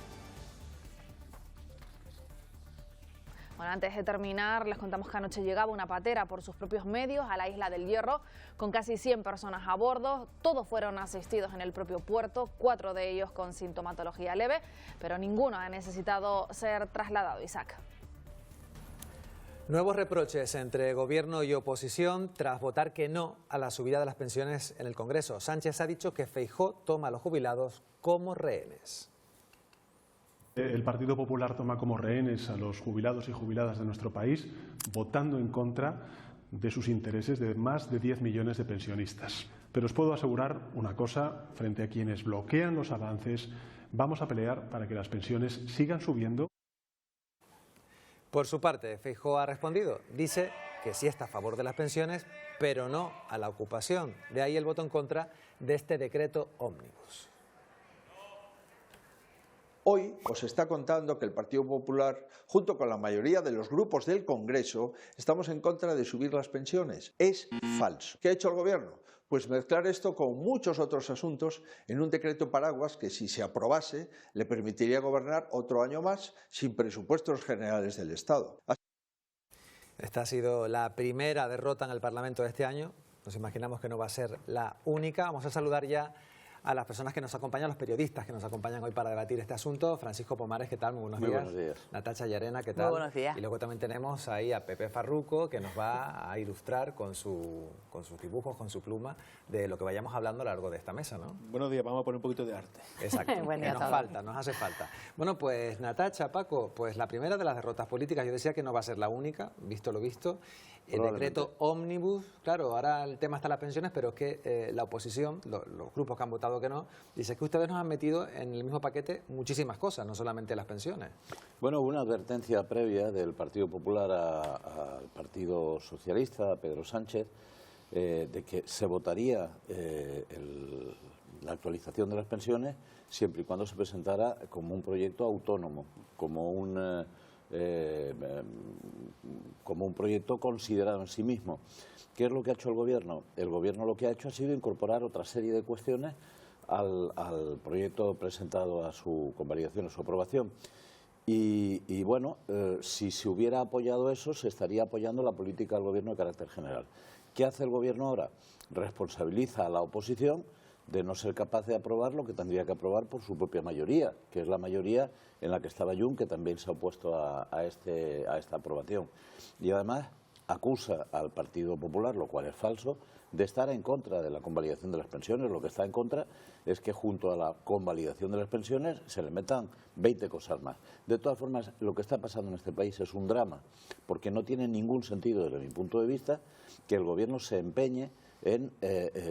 Bueno, antes de terminar, les contamos que anoche llegaba una patera por sus propios medios a la isla del Hierro, con casi 100 personas a bordo. Todos fueron asistidos en el propio puerto, 4 de ellos con sintomatología leve, pero ninguno ha necesitado ser trasladado. Isaac. Nuevos reproches entre gobierno y oposición tras votar que no a la subida de las pensiones en el Congreso. Sánchez ha dicho que Feijóo toma a los jubilados como rehenes. El Partido Popular toma como rehenes a los jubilados y jubiladas de nuestro país, votando en contra de sus intereses de más de 10 millones de pensionistas. Pero os puedo asegurar una cosa, frente a quienes bloquean los avances, vamos a pelear para que las pensiones sigan subiendo. Por su parte, Feijóo ha respondido. Dice que sí está a favor de las pensiones, pero no a la ocupación. De ahí el voto en contra de este decreto ómnibus. Hoy os está contando que el Partido Popular, junto con la mayoría de los grupos del Congreso, estamos en contra de subir las pensiones. Es falso. ¿Qué ha hecho el Gobierno? Pues mezclar esto con muchos otros asuntos en un decreto paraguas que, si se aprobase, le permitiría gobernar otro año más sin presupuestos generales del Estado. Esta ha sido la primera derrota en el Parlamento de este año. Nos imaginamos que no va a ser la única. Vamos a saludar ya a las personas que nos acompañan, los periodistas que nos acompañan hoy para debatir este asunto. Francisco Pomares, ¿qué tal? Muy buenos días. Buenos días. Natacha Llarena, ¿qué tal? Muy buenos días. Y luego también tenemos ahí a Pepe Farruco, que nos va a ilustrar con sus dibujos, con su pluma, de lo que vayamos hablando a lo largo de esta mesa, ¿no? Buenos días, vamos a poner un poquito de arte. Exacto, que nos falta, nos hace falta. Bueno, pues Natacha, Paco, pues la primera de las derrotas políticas, yo decía que no va a ser la única, visto lo visto. El decreto ómnibus, claro, ahora el tema está en las pensiones, pero es que la oposición, los grupos que han votado que no, dice que ustedes nos han metido en el mismo paquete muchísimas cosas, no solamente las pensiones. Bueno, hubo una advertencia previa del Partido Popular al Partido Socialista, a Pedro Sánchez, de que se votaría la actualización de las pensiones siempre y cuando se presentara como un proyecto autónomo, como un proyecto considerado en sí mismo. ¿Qué es lo que ha hecho el Gobierno? El Gobierno lo que ha hecho ha sido incorporar otra serie de cuestiones al proyecto presentado a su convalidación, a su aprobación. Y bueno, si se hubiera apoyado eso, se estaría apoyando la política del Gobierno de carácter general. ¿Qué hace el Gobierno ahora? Responsabiliza a la oposición de no ser capaz de aprobar lo que tendría que aprobar por su propia mayoría, que es la mayoría en la que estaba Jun, que también se ha opuesto a esta aprobación. Y además acusa al Partido Popular, lo cual es falso, de estar en contra de la convalidación de las pensiones. Lo que está en contra es que junto a la convalidación de las pensiones se le metan 20 cosas más. De todas formas, lo que está pasando en este país es un drama, porque no tiene ningún sentido, desde mi punto de vista, que el Gobierno se empeñe en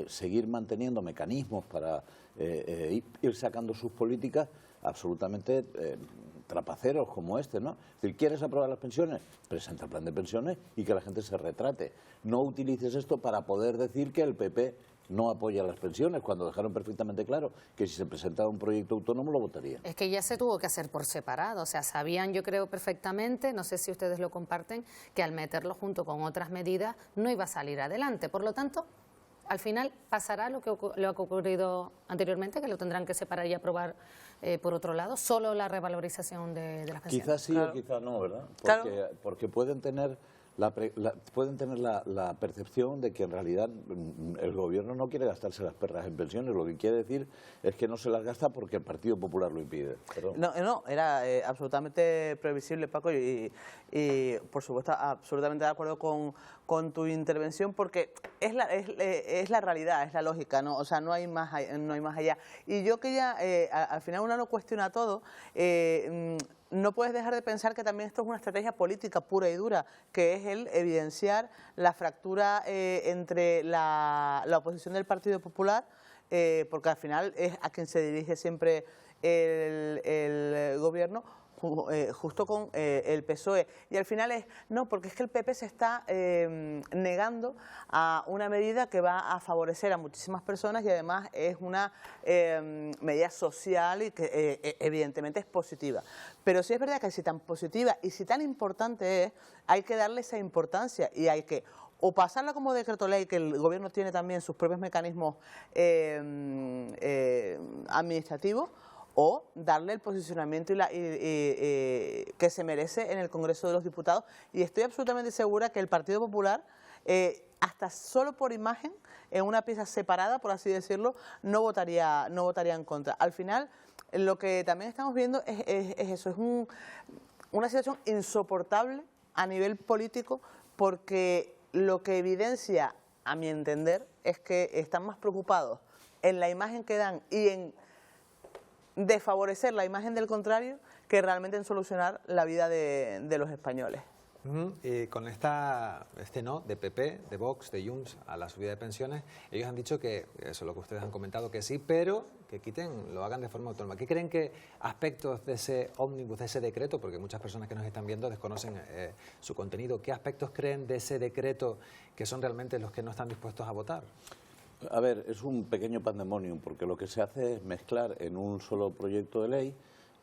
seguir manteniendo mecanismos para ir sacando sus políticas absolutamente trapaceros como este, ¿no? Es decir, ¿quieres aprobar las pensiones? Presenta el plan de pensiones y que la gente se retrate. No utilices esto para poder decir que el PP no apoya las pensiones, cuando dejaron perfectamente claro que si se presentaba un proyecto autónomo lo votarían. Es que ya se tuvo que hacer por separado, o sea, sabían, yo creo perfectamente, no sé si ustedes lo comparten, que al meterlo junto con otras medidas no iba a salir adelante. Por lo tanto, al final pasará lo que ha ocurrido anteriormente, que lo tendrán que separar y aprobar por otro lado, solo la revalorización de las pensiones. Quizás sí o quizás no, ¿verdad? Porque pueden tener la percepción de que en realidad el gobierno no quiere gastarse las perras en pensiones, lo que quiere decir es que no se las gasta porque el Partido Popular lo impide. No, era absolutamente previsible, Paco, y por supuesto absolutamente de acuerdo con tu intervención, porque es la realidad, es la lógica, ¿no? O sea, no hay más allá. Y yo que ya, al final uno lo cuestiona todo, no puedes dejar de pensar que también esto es una estrategia política pura y dura, que es el evidenciar la fractura entre la oposición del Partido Popular, porque al final es a quien se dirige siempre el gobierno, justo con el PSOE. Y al final porque es que el PP se está negando a una medida que va a favorecer a muchísimas personas y además es una medida social y que evidentemente es positiva. Pero sí es verdad que si tan positiva y si tan importante es, hay que darle esa importancia y hay que o pasarla como decreto ley, que el gobierno tiene también sus propios mecanismos administrativos, o darle el posicionamiento que se merece en el Congreso de los Diputados. Y estoy absolutamente segura que el Partido Popular, hasta solo por imagen, en una pieza separada, por así decirlo, no votaría en contra. Al final, lo que también estamos viendo es eso, es una situación insoportable a nivel político, porque lo que evidencia, a mi entender, es que están más preocupados en la imagen que dan y en desfavorecer la imagen del contrario que realmente en solucionar la vida de los españoles. Y con este no de PP, de Vox, de Junts a la subida de pensiones, ellos han dicho que, eso es lo que ustedes han comentado, que sí, pero que lo hagan de forma autónoma. ¿Qué creen que aspectos de ese ómnibus, de ese decreto, porque muchas personas que nos están viendo desconocen su contenido, qué aspectos creen de ese decreto que son realmente los que no están dispuestos a votar? A ver, es un pequeño pandemonium, porque lo que se hace es mezclar en un solo proyecto de ley,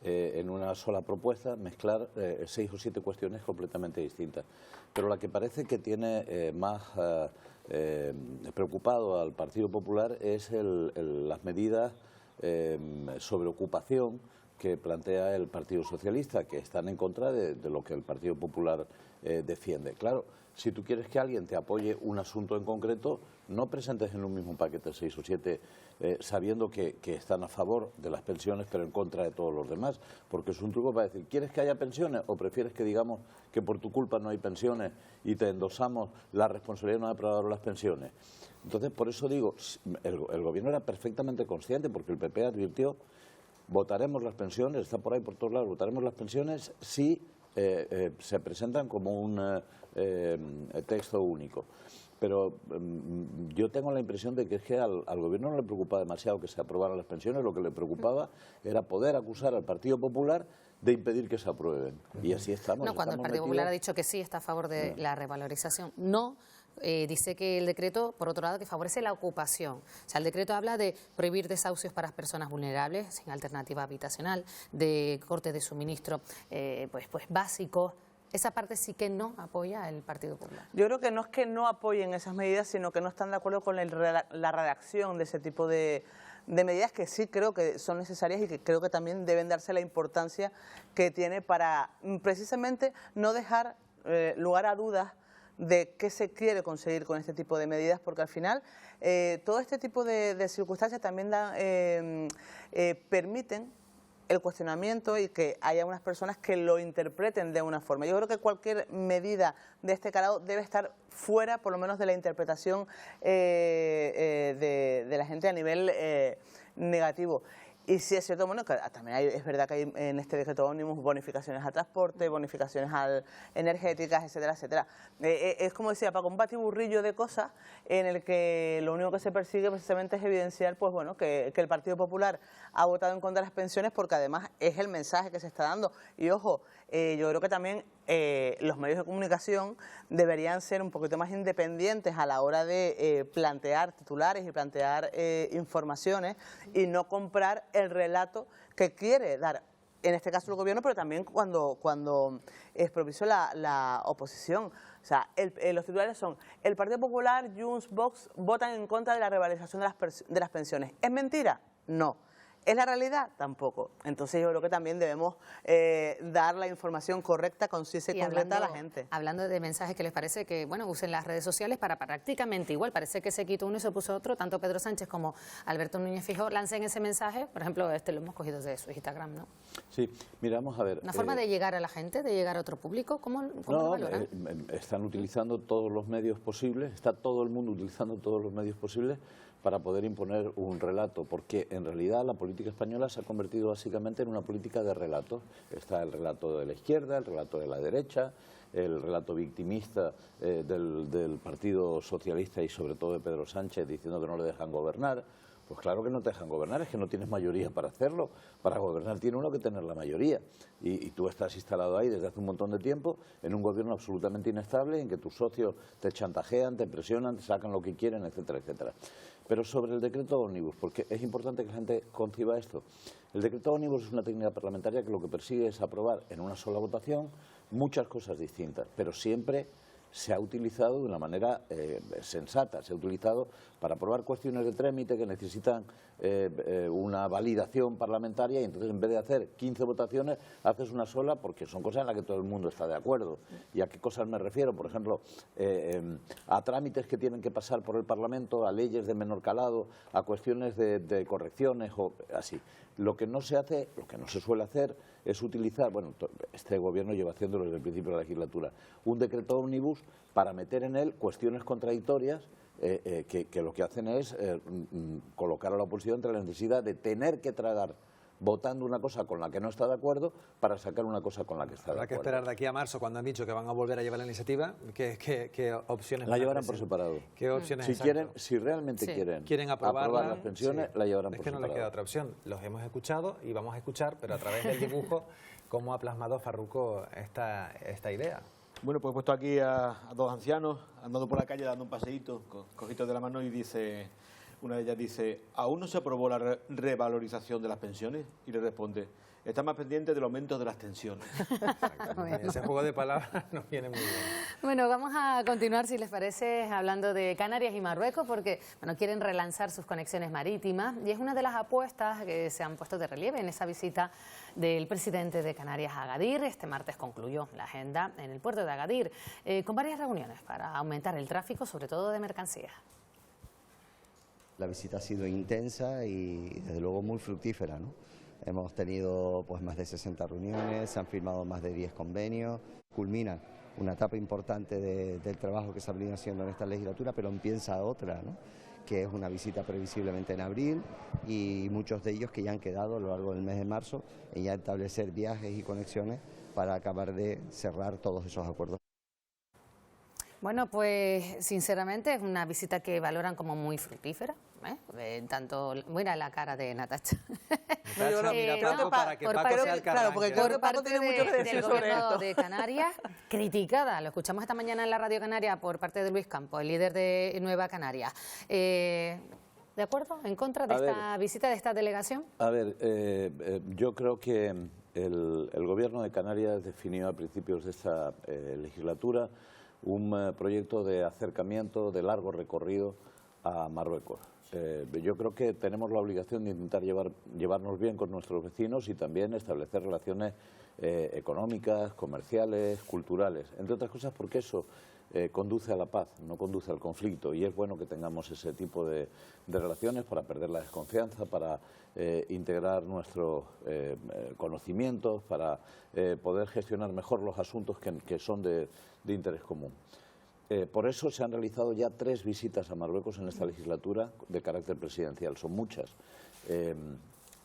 en una sola propuesta, mezclar 6 o 7 cuestiones completamente distintas. Pero la que parece que tiene más preocupado al Partido Popular es las medidas sobre ocupación que plantea el Partido Socialista, que están en contra de lo que el Partido Popular defiende. Claro, si tú quieres que alguien te apoye un asunto en concreto, no presentes en un mismo paquete 6 o 7 sabiendo que están a favor de las pensiones pero en contra de todos los demás, porque es un truco para decir, ¿quieres que haya pensiones o prefieres que digamos que por tu culpa no hay pensiones y te endosamos la responsabilidad de no aprobar las pensiones? Entonces, por eso digo, el gobierno era perfectamente consciente, porque el PP advirtió, votaremos las pensiones, está por ahí por todos lados, votaremos las pensiones si se presentan como un texto único. Pero yo tengo la impresión de que es que al gobierno no le preocupaba demasiado que se aprobaran las pensiones, lo que le preocupaba era poder acusar al Partido Popular de impedir que se aprueben. Y así estamos. No, cuando el Partido Popular ha dicho que sí está a favor de la revalorización, no. Dice que el decreto, por otro lado, que favorece la ocupación. O sea, el decreto habla de prohibir desahucios para personas vulnerables, sin alternativa habitacional, de corte de suministro pues básicos. Esa parte sí que no apoya el Partido Popular. Yo creo que no es que no apoyen esas medidas, sino que no están de acuerdo con la redacción de ese tipo de medidas que sí creo que son necesarias y que creo que también deben darse la importancia que tiene para precisamente no dejar lugar a dudas de qué se quiere conseguir con este tipo de medidas, porque al final todo este tipo de circunstancias también permiten el cuestionamiento y que haya unas personas que lo interpreten de una forma. Yo creo que cualquier medida de este calado debe estar fuera, por lo menos, de la interpretación de la gente a nivel negativo. Y sí es cierto, bueno, que también es verdad que hay en este decreto ómnibus bonificaciones al transporte, bonificaciones energéticas, etcétera, etcétera. Es como decía Paco, un batiburrillo de cosas en el que lo único que se persigue precisamente es evidenciar, pues bueno, que el Partido Popular ha votado en contra de las pensiones, porque además es el mensaje que se está dando. Y ojo, yo creo que también los medios de comunicación deberían ser un poquito más independientes a la hora de plantear titulares y plantear informaciones, y no comprar el relato que quiere dar, en este caso el gobierno, pero también cuando es propicio la oposición. O sea, los titulares son: el Partido Popular, Junts, Vox votan en contra de la revalorización de las pensiones. ¿Es mentira? No. ¿Es la realidad? Tampoco. Entonces yo creo que también debemos dar la información correcta, concisa y concreta a la gente. Hablando de mensajes, que les parece que, bueno, usen las redes sociales para prácticamente igual, parece que se quitó uno y se puso otro, tanto Pedro Sánchez como Alberto Núñez Feijóo lancen ese mensaje, por ejemplo, lo hemos cogido de su Instagram, ¿no? Sí, mira, vamos a ver. Una forma de llegar a la gente, de llegar a otro público, ¿cómo lo valoran? Están utilizando todos los medios posibles, está todo el mundo utilizando todos los medios posibles para poder imponer un relato, porque en realidad la política española se ha convertido básicamente en una política de relatos. Está el relato de la izquierda, el relato de la derecha, el relato victimista del Partido Socialista y sobre todo de Pedro Sánchez, diciendo que no le dejan gobernar. Pues claro que no te dejan gobernar, es que no tienes mayoría para hacerlo. Para gobernar tiene uno que tener la mayoría. Y tú estás instalado ahí desde hace un montón de tiempo en un gobierno absolutamente inestable, en que tus socios te chantajean, te presionan, te sacan lo que quieren, etcétera, etcétera. Pero sobre el decreto ómnibus, porque es importante que la gente conciba esto. El decreto ómnibus es una técnica parlamentaria que lo que persigue es aprobar en una sola votación muchas cosas distintas, pero siempre se ha utilizado de una manera sensata, se ha utilizado para aprobar cuestiones de trámite que necesitan una validación parlamentaria, y entonces en vez de hacer 15 votaciones haces una sola, porque son cosas en las que todo el mundo está de acuerdo. ¿Y a qué cosas me refiero? Por ejemplo, a trámites que tienen que pasar por el Parlamento, a leyes de menor calado, a cuestiones de correcciones o así. Lo que no se hace, lo que no se suele hacer es utilizar, bueno, este gobierno lleva haciéndolo desde el principio de la legislatura, un decreto ómnibus para meter en él cuestiones contradictorias que lo que hacen es colocar a la oposición entre la necesidad de tener que tragar votando una cosa con la que no está de acuerdo para sacar una cosa con la que está de acuerdo. Habrá que esperar de aquí a marzo, cuando han dicho que van a volver a llevar la iniciativa, ¿qué opciones? La llevarán por separado. ¿Qué opciones? Si realmente quieren aprobar las pensiones, la llevarán por separado. Es que no le queda otra opción. Los hemos escuchado y vamos a escuchar, pero a través del dibujo, cómo ha plasmado Farruko esta idea. Bueno, pues he puesto aquí a dos ancianos andando por la calle dando un paseíto, cogitos de la mano, y dice, una de ellas dice: ¿aún no se aprobó la revalorización de las pensiones? Y le responde: está más pendiente del aumento de las tensiones. Ese juego de palabras nos viene muy bien. Bueno, vamos a continuar, si les parece, hablando de Canarias y Marruecos, porque bueno, quieren relanzar sus conexiones marítimas, y es una de las apuestas que se han puesto de relieve en esa visita del presidente de Canarias a Agadir. Este martes concluyó la agenda en el puerto de Agadir, con varias reuniones para aumentar el tráfico, sobre todo de mercancías. La visita ha sido intensa y desde luego muy fructífera, ¿no? Hemos tenido pues más de 60 reuniones, se han firmado más de 10 convenios, culmina una etapa importante del trabajo que se ha venido haciendo en esta legislatura, pero empieza otra, ¿no?, que es una visita previsiblemente en abril, y muchos de ellos que ya han quedado a lo largo del mes de marzo en ya establecer viajes y conexiones para acabar de cerrar todos esos acuerdos. Bueno, pues sinceramente es una visita que valoran como muy fructífera, tanto, mira la cara de Natacha. Por parte del gobierno de Canarias, criticada, lo escuchamos esta mañana en la Radio Canaria por parte de Luis Campos, el líder de Nueva Canarias. ¿De acuerdo? ¿En contra de esta visita, de esta delegación? A ver, yo creo que el gobierno de Canarias definió a principios de esta legislatura un proyecto de acercamiento de largo recorrido a Marruecos. Yo creo que tenemos la obligación de intentar llevarnos bien con nuestros vecinos y también establecer relaciones económicas, comerciales, culturales, entre otras cosas porque eso conduce a la paz, no conduce al conflicto, y es bueno que tengamos ese tipo de relaciones para perder la desconfianza, para integrar nuestros conocimientos, para poder gestionar mejor los asuntos que son de interés común. Por eso se han realizado ya 3 visitas a Marruecos en esta legislatura de carácter presidencial, son muchas.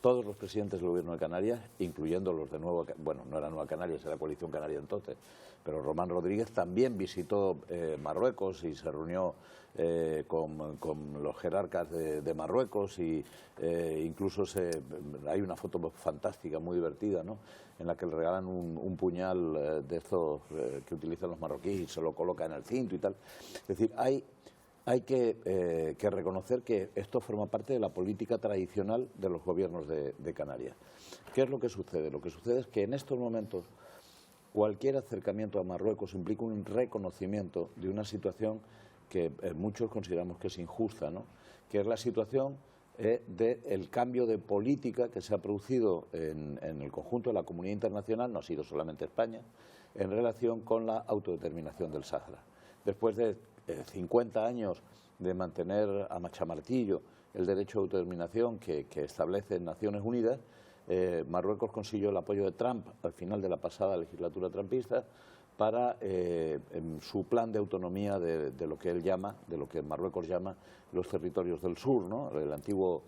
todos los presidentes del Gobierno de Canarias, incluyendo los de Nueva, bueno, no era Nueva Canarias, era Coalición Canaria entonces, pero Román Rodríguez también visitó Marruecos y se reunió con los jerarcas de Marruecos y incluso hay una foto fantástica, muy divertida, ¿no?, en la que le regalan un puñal de estos que utilizan los marroquíes y se lo coloca en el cinto y tal. Es decir, hay que reconocer que esto forma parte de la política tradicional de los gobiernos de Canarias. ¿Qué es lo que sucede? Lo que sucede es que en estos momentos cualquier acercamiento a Marruecos implica un reconocimiento de una situación que muchos consideramos que es injusta, ¿no?, que es la situación del cambio de política que se ha producido en el conjunto de la comunidad internacional, no ha sido solamente España, en relación con la autodeterminación del Sáhara. Después de 50 años de mantener a machamartillo el derecho a autodeterminación que establece Naciones Unidas, Marruecos consiguió el apoyo de Trump al final de la pasada legislatura trumpista para su plan de autonomía de lo que él llama, de lo que Marruecos llama los territorios del sur, ¿no?, el antiguo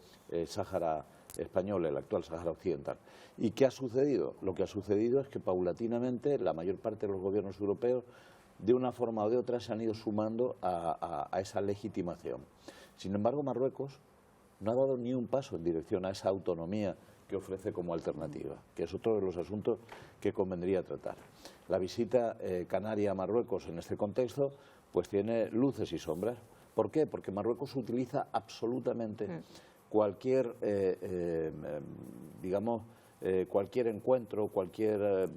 Sáhara español, el actual Sáhara Occidental. ¿Y qué ha sucedido? Lo que ha sucedido es que paulatinamente la mayor parte de los gobiernos europeos, de una forma o de otra, se han ido sumando a esa legitimación. Sin embargo, Marruecos no ha dado ni un paso en dirección a esa autonomía que ofrece como alternativa, que es otro de los asuntos que convendría tratar. La visita canaria a Marruecos en este contexto pues tiene luces y sombras. ¿Por qué? Porque Marruecos utiliza absolutamente cualquier, cualquier encuentro, cualquier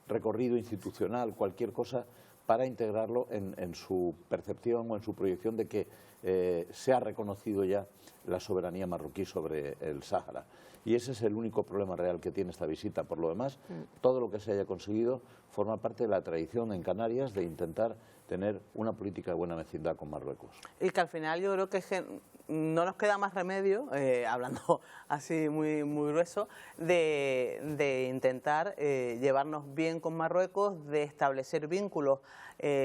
recorrido institucional, cualquier cosa para integrarlo en su percepción o en su proyección de que se ha reconocido ya la soberanía marroquí sobre el Sáhara. Y ese es el único problema real que tiene esta visita. Por lo demás, todo lo que se haya conseguido forma parte de la tradición en Canarias de intentar tener una política de buena vecindad con Marruecos. Y que al final yo creo que no nos queda más remedio, hablando así muy grueso, de intentar llevarnos bien con Marruecos, de establecer vínculos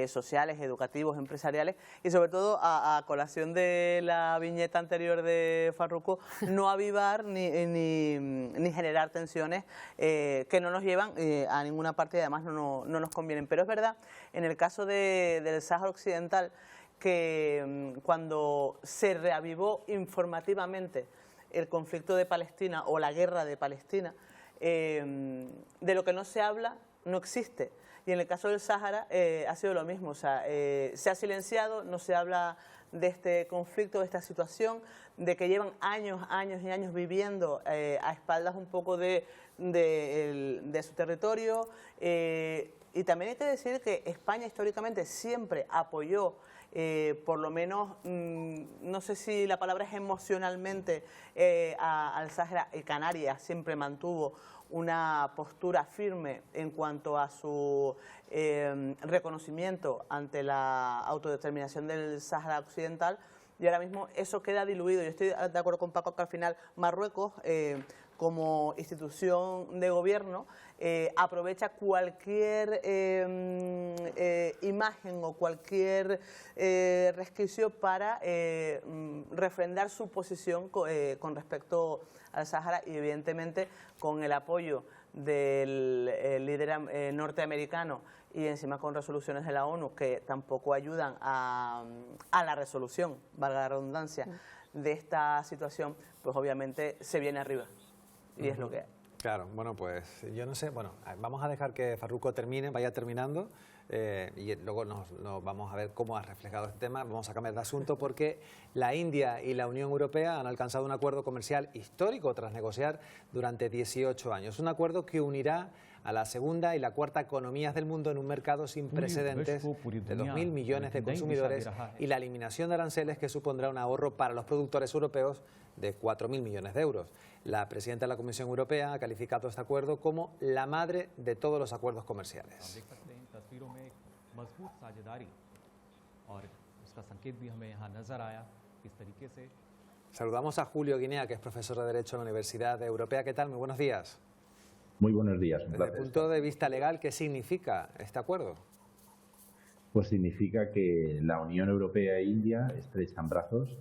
sociales, educativos, empresariales y sobre todo a colación de la viñeta anterior de Farruko, no avivar ni generar tensiones que no nos llevan a ninguna parte y además no nos convienen. Pero es verdad, en el caso del Sáhara Occidental, que cuando se reavivó informativamente el conflicto de Palestina o la guerra de Palestina, de lo que no se habla no existe. Y en el caso del Sáhara ha sido lo mismo, o sea, se ha silenciado, no se habla de este conflicto, de esta situación, de que llevan años y años viviendo a espaldas un poco de su territorio. Y también hay que decir que España históricamente siempre apoyó, por lo menos, no sé si la palabra es emocionalmente, al Sáhara, y Canarias siempre mantuvo una postura firme en cuanto a su reconocimiento ante la autodeterminación del Sáhara Occidental, y ahora mismo eso queda diluido. Yo estoy de acuerdo con Paco que al final Marruecos, como institución de gobierno, aprovecha cualquier imagen o cualquier resquicio para refrendar su posición con respecto al Sáhara y evidentemente con el apoyo del líder norteamericano y encima con resoluciones de la ONU que tampoco ayudan a la resolución, valga la redundancia, de esta situación, pues obviamente se viene arriba y es lo que hay. Claro, bueno, pues yo no sé, bueno, vamos a dejar que Farruko termine, vaya terminando y luego nos vamos a ver cómo ha reflejado este tema. Vamos a cambiar de asunto porque la India y la Unión Europea han alcanzado un acuerdo comercial histórico tras negociar durante 18 años. Un acuerdo que unirá a la segunda y la cuarta economías del mundo en un mercado sin precedentes de 2.000 millones de consumidores y la eliminación de aranceles que supondrá un ahorro para los productores europeos de 4.000 millones de euros. La presidenta de la Comisión Europea ha calificado este acuerdo como la madre de todos los acuerdos comerciales. Saludamos a Julio Guinea, que es profesor de Derecho en la Universidad Europea. ¿Qué tal? Muy buenos días. Muy buenos días. Desde el punto de vista legal, ¿qué significa este acuerdo? Pues significa que la Unión Europea e India estrechan brazos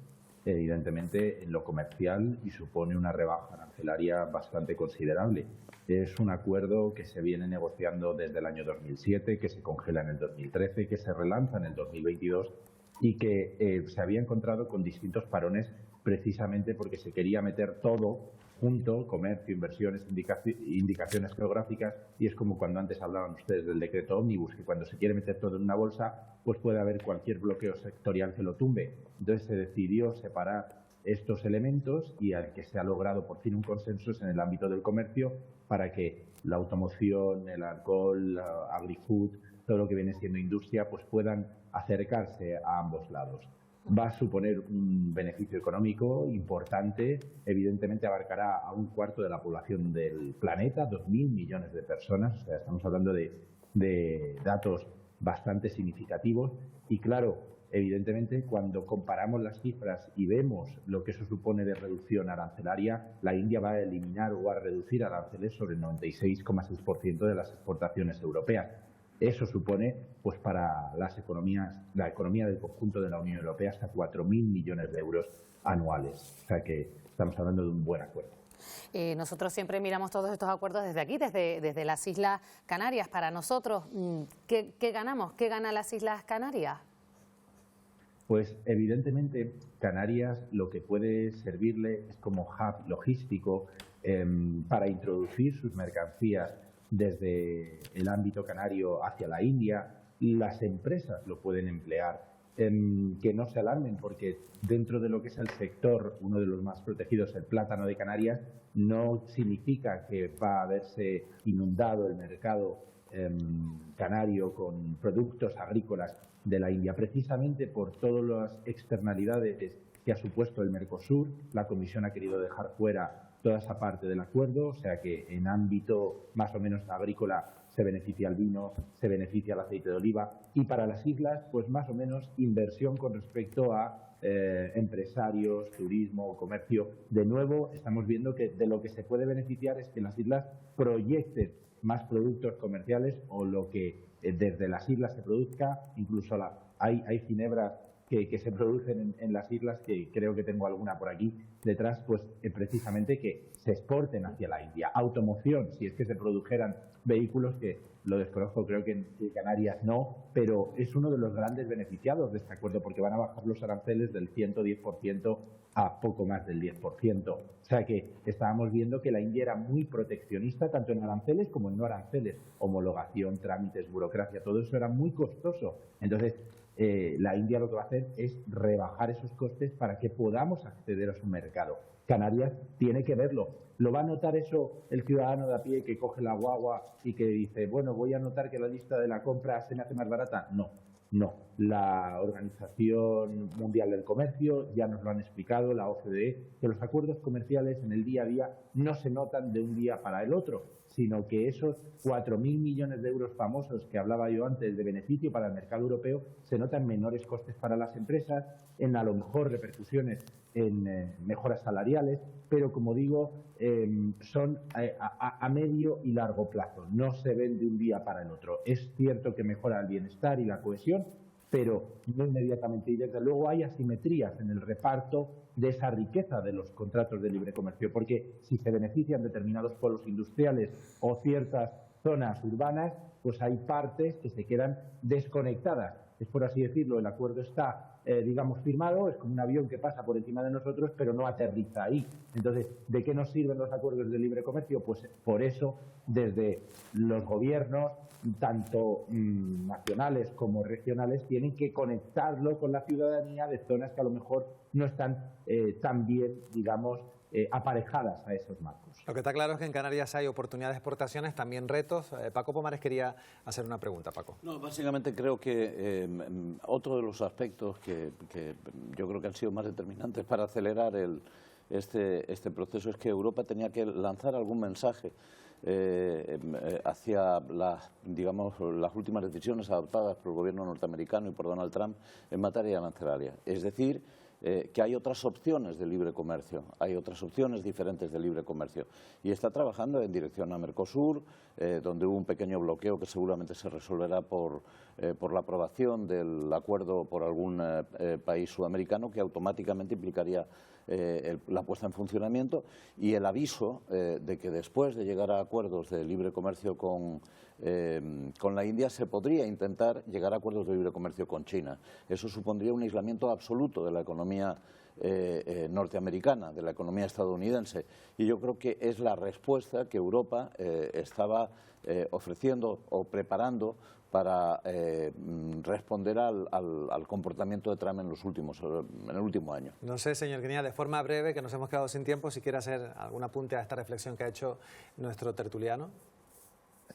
evidentemente en lo comercial y supone una rebaja arancelaria bastante considerable. Es un acuerdo que se viene negociando desde el año 2007, que se congela en el 2013, que se relanza en el 2022 y que se había encontrado con distintos parones precisamente porque se quería meter todo junto, comercio, inversiones, indicaciones geográficas, y es como cuando antes hablaban ustedes del decreto ómnibus, que cuando se quiere meter todo en una bolsa, pues puede haber cualquier bloqueo sectorial que lo tumbe. Entonces se decidió separar estos elementos y al que se ha logrado por fin un consenso es en el ámbito del comercio para que la automoción, el alcohol, la agrifood, todo lo que viene siendo industria, pues puedan acercarse a ambos lados. Va a suponer un beneficio económico importante, evidentemente abarcará a un cuarto de la población del planeta, 2.000 millones de personas, o sea, estamos hablando de datos bastante significativos y claro, evidentemente cuando comparamos las cifras y vemos lo que eso supone de reducción arancelaria, la India va a eliminar o va a reducir aranceles sobre el 96,6% de las exportaciones europeas. Eso supone, pues para las economías, la economía del conjunto de la Unión Europea, hasta 4.000 millones de euros anuales. O sea que estamos hablando de un buen acuerdo. Nosotros siempre miramos todos estos acuerdos desde aquí, desde las Islas Canarias. Para nosotros, ¿qué ganamos? ¿Qué ganan las Islas Canarias? Pues evidentemente Canarias lo que puede servirle es como hub logístico para introducir sus mercancías desde el ámbito canario hacia la India. Las empresas lo pueden emplear. Que no se alarmen porque dentro de lo que es el sector, uno de los más protegidos, el plátano de Canarias, no significa que va a haberse inundado el mercado canario con productos agrícolas de la India. Precisamente por todas las externalidades que ha supuesto el Mercosur, la Comisión ha querido dejar fuera toda esa parte del acuerdo, o sea que en ámbito más o menos agrícola se beneficia el vino, se beneficia el aceite de oliva y para las islas pues más o menos inversión con respecto a empresarios, turismo, comercio. De nuevo estamos viendo que de lo que se puede beneficiar es que las islas proyecten más productos comerciales o lo que desde las islas se produzca, incluso hay ginebras que se producen en las islas, que creo que tengo alguna por aquí detrás, pues precisamente que se exporten hacia la India. Automoción, si es que se produjeran vehículos, que lo desconozco, creo que en Canarias no, pero es uno de los grandes beneficiados de este acuerdo porque van a bajar los aranceles del 110% a poco más del 10%. O sea que estábamos viendo que la India era muy proteccionista tanto en aranceles como en no aranceles. Homologación, trámites, burocracia, todo eso era muy costoso. Entonces, la India lo que va a hacer es rebajar esos costes para que podamos acceder a su mercado. Canarias tiene que verlo. ¿Lo va a notar eso el ciudadano de a pie que coge la guagua y que dice, bueno, voy a notar que la lista de la compra se me hace más barata? No, no. La Organización Mundial del Comercio ya nos lo han explicado, la OCDE, que los acuerdos comerciales en el día a día no se notan de un día para el otro, sino que esos 4.000 millones de euros famosos que hablaba yo antes de beneficio para el mercado europeo se notan menores costes para las empresas, en a lo mejor repercusiones en mejoras salariales, pero como digo, son a medio y largo plazo, no se ven de un día para el otro. Es cierto que mejora el bienestar y la cohesión, pero no inmediatamente. Y desde luego hay asimetrías en el reparto de esa riqueza de los contratos de libre comercio, porque si se benefician determinados polos industriales o ciertas zonas urbanas, pues hay partes que se quedan desconectadas. Es por así decirlo, el acuerdo está, digamos, firmado, es como un avión que pasa por encima de nosotros, pero no aterriza ahí. Entonces, ¿de qué nos sirven los acuerdos de libre comercio? Pues por eso, desde los gobiernos, tanto nacionales como regionales, tienen que conectarlo con la ciudadanía de zonas que a lo mejor no están tan bien, digamos, aparejadas a esos marcos. Lo que está claro es que en Canarias hay oportunidades de exportaciones, también retos. Paco Pomares quería hacer una pregunta, Paco. No, básicamente creo que otro de los aspectos que yo creo que han sido más determinantes para acelerar este proceso es que Europa tenía que lanzar algún mensaje hacia las últimas decisiones adoptadas por el gobierno norteamericano y por Donald Trump en materia arancelaria. Es decir, que hay otras opciones de libre comercio, hay otras opciones diferentes de libre comercio. Y está trabajando en dirección a Mercosur, donde hubo un pequeño bloqueo que seguramente se resolverá por la aprobación del acuerdo por algún país sudamericano, que automáticamente implicaría la puesta en funcionamiento, y el aviso de que después de llegar a acuerdos de libre comercio con la India se podría intentar llegar a acuerdos de libre comercio con China. Eso supondría un aislamiento absoluto de la economía norteamericana, de la economía estadounidense, y yo creo que es la respuesta que Europa estaba ofreciendo o preparando para responder al comportamiento de Trump en el último año. No sé, señor Guinea, de forma breve, que nos hemos quedado sin tiempo, si quiere hacer algún apunte a esta reflexión que ha hecho nuestro tertuliano.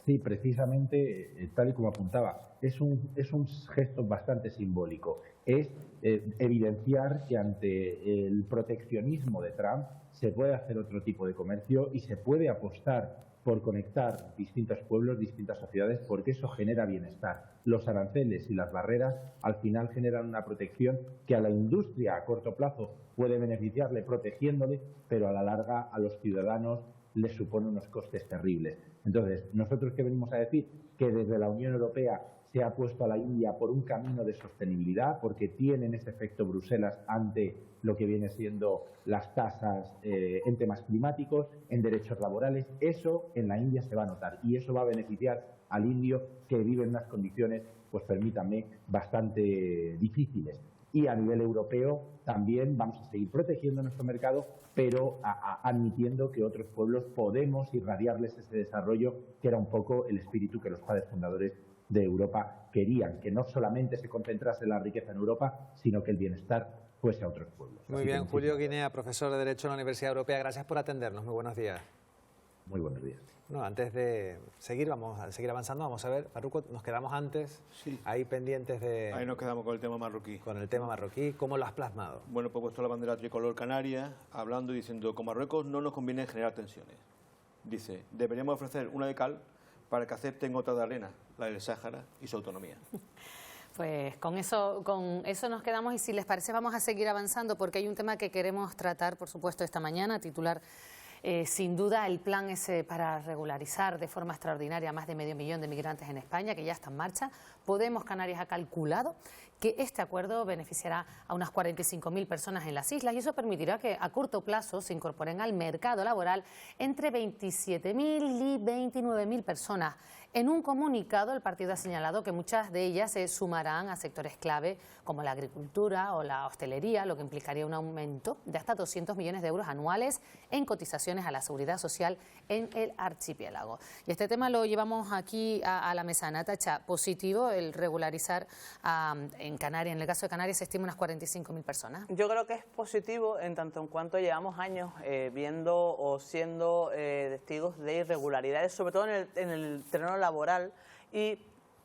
Sí, precisamente, tal y como apuntaba, es un gesto bastante simbólico. Es evidenciar que ante el proteccionismo de Trump se puede hacer otro tipo de comercio y se puede apostar por conectar distintos pueblos, distintas sociedades, porque eso genera bienestar. Los aranceles y las barreras al final generan una protección que a la industria a corto plazo puede beneficiarle protegiéndole, pero a la larga a los ciudadanos les supone unos costes terribles. Entonces, ¿nosotros qué venimos a decir? Que desde la Unión Europea se ha puesto a la India por un camino de sostenibilidad, porque tienen ese efecto Bruselas ante lo que viene siendo las tasas en temas climáticos, en derechos laborales. Eso en la India se va a notar y eso va a beneficiar al indio, que vive en unas condiciones, pues permítanme, bastante difíciles. Y a nivel europeo también vamos a seguir protegiendo nuestro mercado, pero admitiendo que otros pueblos podemos irradiarles ese desarrollo, que era un poco el espíritu que los padres fundadores de Europa querían, que no solamente se concentrase la riqueza en Europa, sino que el bienestar fuese a otros pueblos. Muy bien, Julio Guinea, profesor de Derecho en la Universidad Europea, gracias por atendernos. Muy buenos días. Muy buenos días. Bueno, antes de seguir, vamos a seguir avanzando, vamos a ver, Farruco, nos quedamos antes, sí, ahí pendientes de... Ahí nos quedamos con el tema marroquí. Con el tema marroquí, ¿cómo lo has plasmado? Bueno, pues he puesto la bandera tricolor canaria, hablando y diciendo, con Marruecos no nos conviene generar tensiones. Dice, deberíamos ofrecer una de cal para que acepten otra de arena, la del Sáhara y su autonomía. Pues con eso nos quedamos y si les parece vamos a seguir avanzando porque hay un tema que queremos tratar, por supuesto, esta mañana, titular sin duda el plan ese para regularizar de forma extraordinaria a más de 500.000 de migrantes en España, que ya está en marcha. Podemos Canarias ha calculado que este acuerdo beneficiará a unas 45.000 personas en las islas y eso permitirá que a corto plazo se incorporen al mercado laboral entre 27.000 y 29.000 personas. En un comunicado, el partido ha señalado que muchas de ellas se sumarán a sectores clave como la agricultura o la hostelería, lo que implicaría un aumento de hasta 200 millones de euros anuales en cotizaciones a la seguridad social en el archipiélago. Y este tema lo llevamos aquí a la mesa. Natacha, positivo el regularizar en Canarias, en el caso de Canarias se estima unas 45.000 personas. Yo creo que es positivo en tanto en cuanto llevamos años viendo o siendo testigos de irregularidades, sobre todo en el terreno laboral y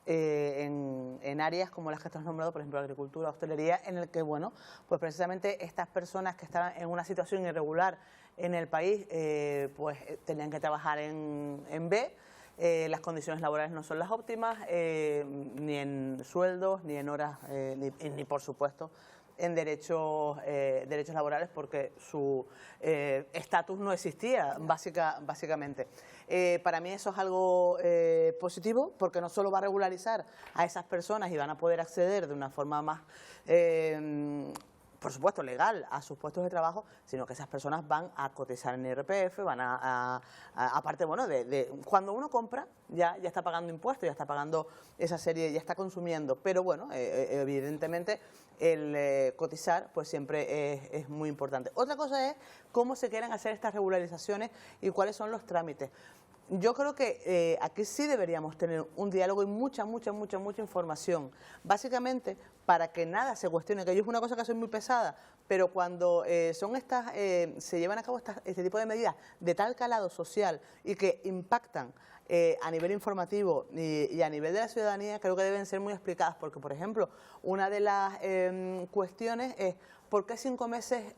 en áreas como las que estás nombrado, por ejemplo, agricultura, hostelería, en el que, bueno, pues precisamente estas personas que están en una situación irregular en el país, pues tenían que trabajar en B. Las condiciones laborales no son las óptimas, ni en sueldos, ni en horas, ni por supuesto en derechos laborales, porque su estatus no existía, básicamente. Para mí eso es algo positivo, porque no solo va a regularizar a esas personas y van a poder acceder de una forma más por supuesto, legal a sus puestos de trabajo, sino que esas personas van a cotizar en IRPF, van aparte, bueno, cuando uno compra, ya está pagando impuestos, ya está pagando esa serie, ya está consumiendo, pero bueno, evidentemente el cotizar pues siempre es muy importante. Otra cosa es cómo se quieren hacer estas regularizaciones y cuáles son los trámites. Yo creo que aquí sí deberíamos tener un diálogo y mucha información, básicamente para que nada se cuestione, que yo es una cosa que soy muy pesada, pero cuando se llevan a cabo este tipo de medidas de tal calado social y que impactan a nivel informativo y a nivel de la ciudadanía, creo que deben ser muy explicadas, porque, por ejemplo, una de las cuestiones es ¿por qué 5 meses,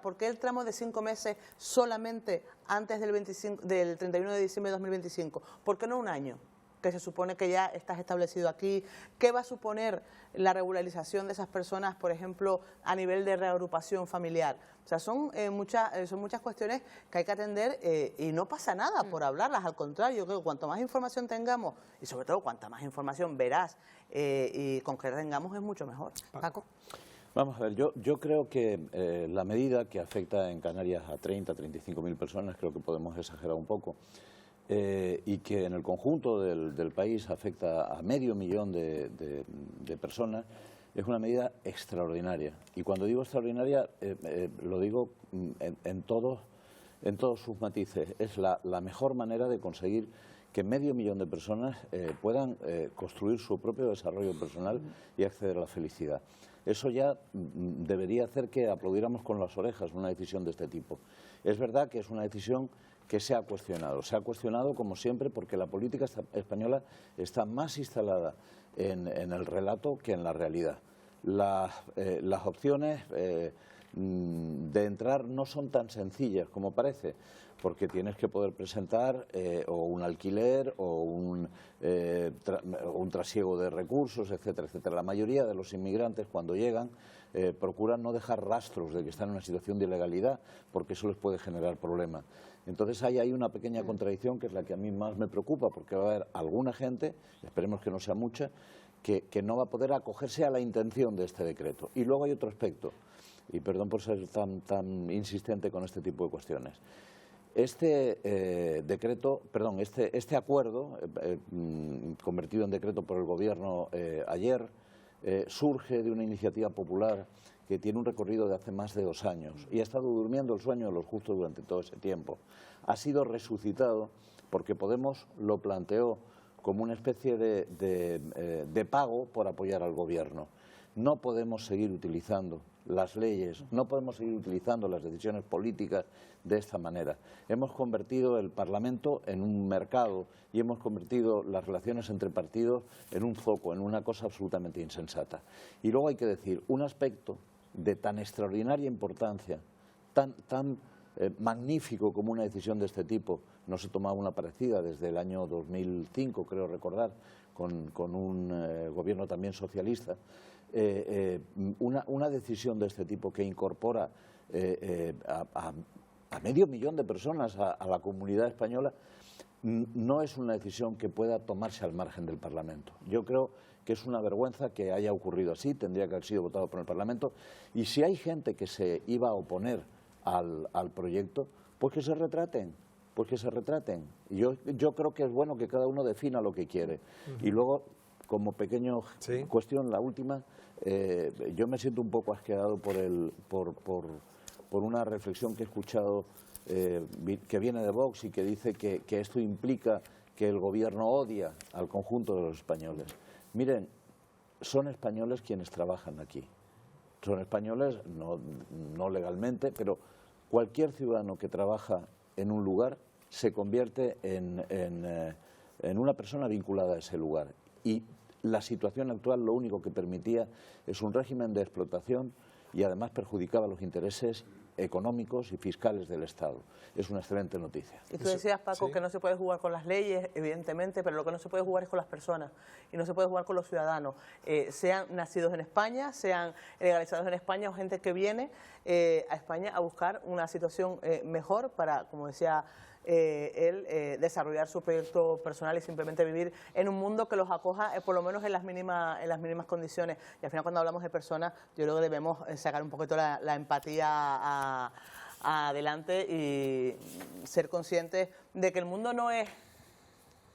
por qué el tramo de 5 meses solamente antes del 31 de diciembre de 2025? ¿Por qué no un año? que se supone que ya estás establecido aquí? ¿Qué va a suponer la regularización de esas personas, por ejemplo, a nivel de reagrupación familiar? O sea, son muchas cuestiones que hay que atender y no pasa nada por hablarlas. Al contrario, yo creo que cuanto más información tengamos y sobre todo cuanta más información veraz y concreta tengamos es mucho mejor. Paco. Vamos a ver, yo creo que la medida que afecta en Canarias a 35.000 personas, creo que podemos exagerar un poco, y que en el conjunto del país afecta a 500.000 de personas, es una medida extraordinaria. Y cuando digo extraordinaria, lo digo en todos sus matices. Es la mejor manera de conseguir que 500.000 de personas puedan construir su propio desarrollo personal y acceder a la felicidad. Eso ya debería hacer que aplaudiéramos con las orejas una decisión de este tipo. Es verdad que es una decisión que se ha cuestionado como siempre, porque la política española está más instalada en el relato que en la realidad. Las opciones de entrar no son tan sencillas como parece, porque tienes que poder presentar o un alquiler o un trasiego de recursos, etcétera, etcétera. La mayoría de los inmigrantes cuando llegan procuran no dejar rastros de que están en una situación de ilegalidad, porque eso les puede generar problemas. Entonces hay una pequeña contradicción que es la que a mí más me preocupa, porque va a haber alguna gente, esperemos que no sea mucha, que no va a poder acogerse a la intención de este decreto. Y luego hay otro aspecto, y perdón por ser tan insistente con este tipo de cuestiones. Este acuerdo, convertido en decreto por el Gobierno ayer, surge de una iniciativa popular que tiene un recorrido de hace más de 2 años y ha estado durmiendo el sueño de los justos durante todo ese tiempo. Ha sido resucitado porque Podemos lo planteó como una especie de pago por apoyar al Gobierno. No podemos seguir utilizando las leyes, no podemos seguir utilizando las decisiones políticas de esta manera. Hemos convertido el Parlamento en un mercado y hemos convertido las relaciones entre partidos en un zoco, en una cosa absolutamente insensata. Y luego hay que decir, un aspecto de tan extraordinaria importancia, tan magnífico como una decisión de este tipo, no se tomaba una parecida desde el año 2005, creo recordar, con un gobierno también socialista, una decisión de este tipo que incorpora a 500.000 de personas a la comunidad española, no es una decisión que pueda tomarse al margen del Parlamento. Yo creo que es una vergüenza que haya ocurrido así, tendría que haber sido votado por el Parlamento, y si hay gente que se iba a oponer al proyecto, pues que se retraten. Yo creo que es bueno que cada uno defina lo que quiere. Y luego, como pequeña cuestión, la última, yo me siento un poco asqueado por una reflexión que he escuchado que viene de Vox y que dice que esto implica que el Gobierno odia al conjunto de los españoles. Miren, son españoles quienes trabajan aquí. Son españoles, no legalmente, pero cualquier ciudadano que trabaja en un lugar se convierte en una persona vinculada a ese lugar. Y la situación actual lo único que permitía es un régimen de explotación y además perjudicaba los intereses económicos y fiscales del Estado. Es una excelente noticia. Y tú decías, Paco, que no se puede jugar con las leyes, evidentemente, pero lo que no se puede jugar es con las personas y no se puede jugar con los ciudadanos, sean nacidos en España, sean legalizados en España o gente que viene a España a buscar una situación mejor para, como decía desarrollar su proyecto personal y simplemente vivir en un mundo que los acoja por lo menos en las mínimas condiciones. Y al final, cuando hablamos de personas, yo creo que debemos sacar un poquito la empatía adelante y ser conscientes de que el mundo no es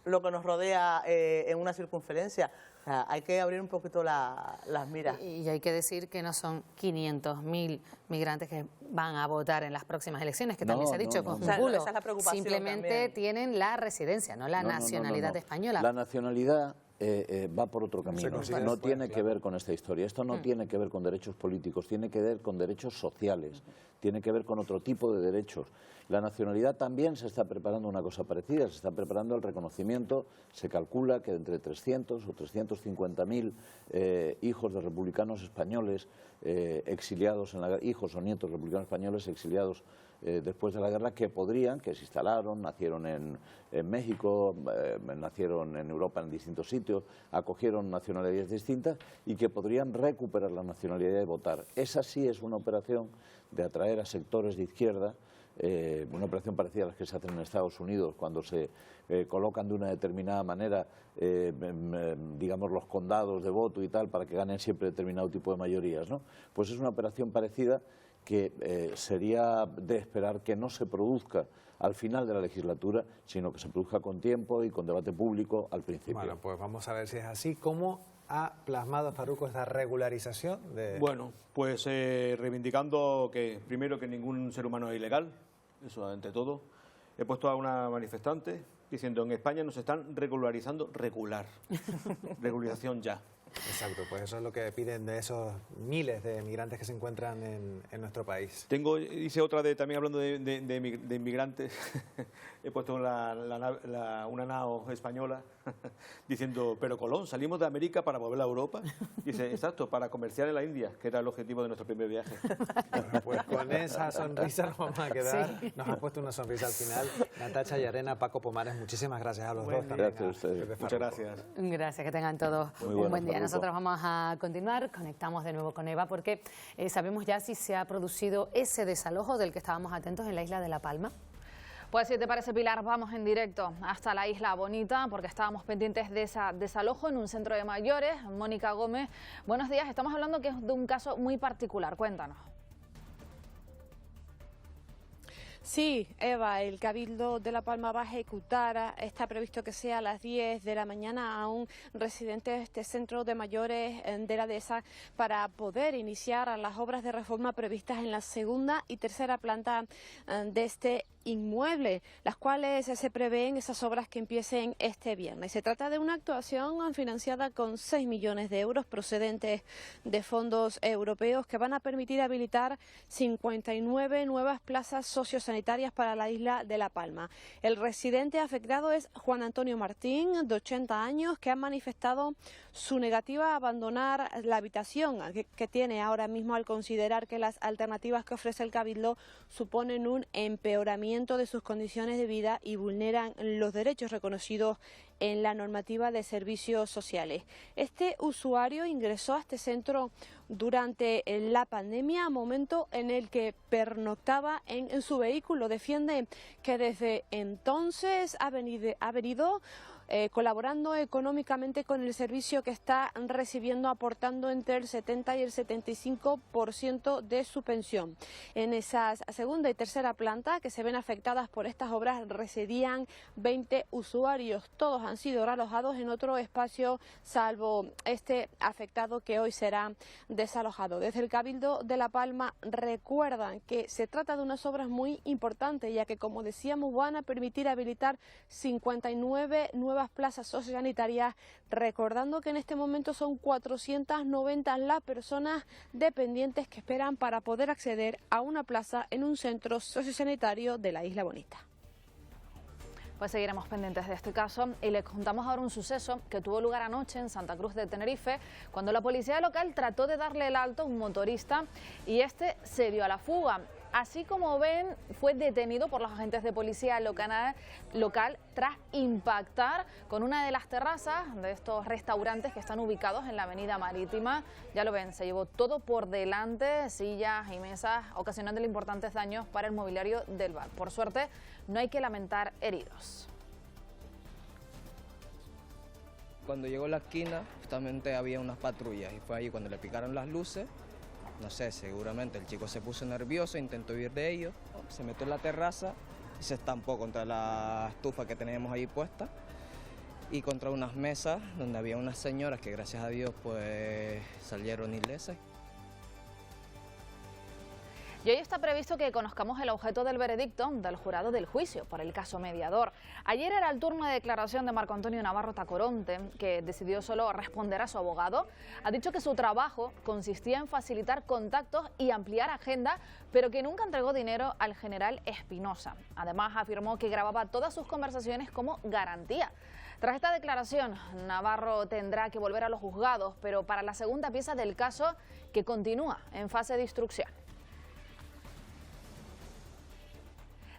lo que nos rodea en una circunferencia. O sea, hay que abrir un poquito las miras. Y hay que decir que no son 500.000 migrantes que van a votar en las próximas elecciones, que también se ha dicho con un bulo. Esa es la preocupación. Simplemente también tienen la residencia, no la nacionalidad española. La nacionalidad va por otro camino. No tiene que ver con esta historia. Esto no tiene que ver con derechos políticos, tiene que ver con derechos sociales, tiene que ver con otro tipo de derechos. La nacionalidad también se está preparando una cosa parecida, se está preparando el reconocimiento. Se calcula que entre 300 o 350.000 hijos de republicanos españoles exiliados, hijos o nietos republicanos españoles exiliados después de la guerra que se instalaron, nacieron en México, nacieron en Europa en distintos sitios, acogieron nacionalidades distintas y que podrían recuperar la nacionalidad y votar. Esa sí es una operación de atraer a sectores de izquierda, una operación parecida a las que se hacen en Estados Unidos cuando se colocan de una determinada manera, digamos, los condados de voto y tal, para que ganen siempre determinado tipo de mayorías, ¿no? Pues es una operación parecida que sería de esperar que no se produzca al final de la legislatura, sino que se produzca con tiempo y con debate público al principio. Bueno, pues vamos a ver si es así. ¿Cómo ha plasmado Farruco esta regularización? Bueno, pues reivindicando que, primero, que ningún ser humano es ilegal, eso ante todo. He puesto a una manifestante diciendo: en España nos están regularizando, regularización ya. Exacto, pues eso es lo que piden de esos miles de migrantes que se encuentran en nuestro país. Hice otra también hablando de inmigrantes. He puesto una nao española diciendo: pero Colón, salimos de América para volver a Europa. Dice: exacto, para comerciar en la India, que era el objetivo de nuestro primer viaje. Bueno, pues con esa sonrisa nos vamos a quedar. Sí. Nos han puesto una sonrisa al final. Natacha Llarena, Paco Pomares, muchísimas gracias a los dos. Gracias a ustedes. Muchas gracias. Gracias, que tengan todos un buen día. Nosotros vamos a continuar, conectamos de nuevo con Eva porque sabemos ya si se ha producido ese desalojo del que estábamos atentos en la isla de La Palma. Pues si te parece, Pilar, vamos en directo hasta la Isla Bonita porque estábamos pendientes de ese desalojo en un centro de mayores. Mónica Gómez, buenos días. Estamos hablando que es de un caso muy particular. Cuéntanos. Sí, Eva, el Cabildo de La Palma va a ejecutar, está previsto que sea a las 10 de la mañana a un residente de este centro de mayores de la Dehesa para poder iniciar las obras de reforma previstas en la segunda y tercera planta de este inmueble, las cuales se prevén esas obras que empiecen este viernes. Se trata de una actuación financiada con 6 millones de euros procedentes de fondos europeos que van a permitir habilitar 59 nuevas plazas sociosanitarias para la isla de La Palma. El residente afectado es Juan Antonio Martín, de 80 años, que ha manifestado su negativa a abandonar la habitación que tiene ahora mismo al considerar que las alternativas que ofrece el Cabildo suponen un empeoramiento de sus condiciones de vida y vulneran los derechos reconocidos en la normativa de servicios sociales. Este usuario ingresó a este centro durante la pandemia, momento en el que pernoctaba en su vehículo. Defiende que desde entonces ha venido colaborando económicamente con el servicio que está recibiendo, aportando entre el 70 y el 75% de su pensión. En esas segunda y tercera planta que se ven afectadas por estas obras residían 20 usuarios. Todos han sido realojados en otro espacio, salvo este afectado que hoy será desalojado. Desde el Cabildo de La Palma recuerdan que se trata de unas obras muy importantes, ya que, como decíamos, van a permitir habilitar 59 nuevas plazas sociosanitarias, recordando que en este momento son 490 las personas dependientes que esperan para poder acceder a una plaza en un centro sociosanitario de la Isla Bonita. Pues seguiremos pendientes de este caso y les contamos ahora un suceso que tuvo lugar anoche en Santa Cruz de Tenerife, cuando la policía local trató de darle el alto a un motorista y este se dio a la fuga. Así como ven, fue detenido por los agentes de policía local tras impactar con una de las terrazas de estos restaurantes que están ubicados en la avenida Marítima. Ya lo ven, se llevó todo por delante, sillas y mesas, ocasionando importantes daños para el mobiliario del bar. Por suerte, no hay que lamentar heridos. Cuando llegó a la esquina, justamente había unas patrullas y fue ahí cuando le picaron las luces. No sé, seguramente el chico se puso nervioso, intentó huir de ellos, se metió en la terraza y se estampó contra la estufa que teníamos ahí puesta y contra unas mesas donde había unas señoras que, gracias a Dios, pues salieron ilesas. Y hoy está previsto que conozcamos el objeto del veredicto del jurado del juicio por el caso Mediador. Ayer era el turno de declaración de Marco Antonio Navarro Tacoronte, que decidió solo responder a su abogado. Ha dicho que su trabajo consistía en facilitar contactos y ampliar agenda, pero que nunca entregó dinero al general Espinosa. Además, afirmó que grababa todas sus conversaciones como garantía. Tras esta declaración, Navarro tendrá que volver a los juzgados, pero para la segunda pieza del caso, que continúa en fase de instrucción.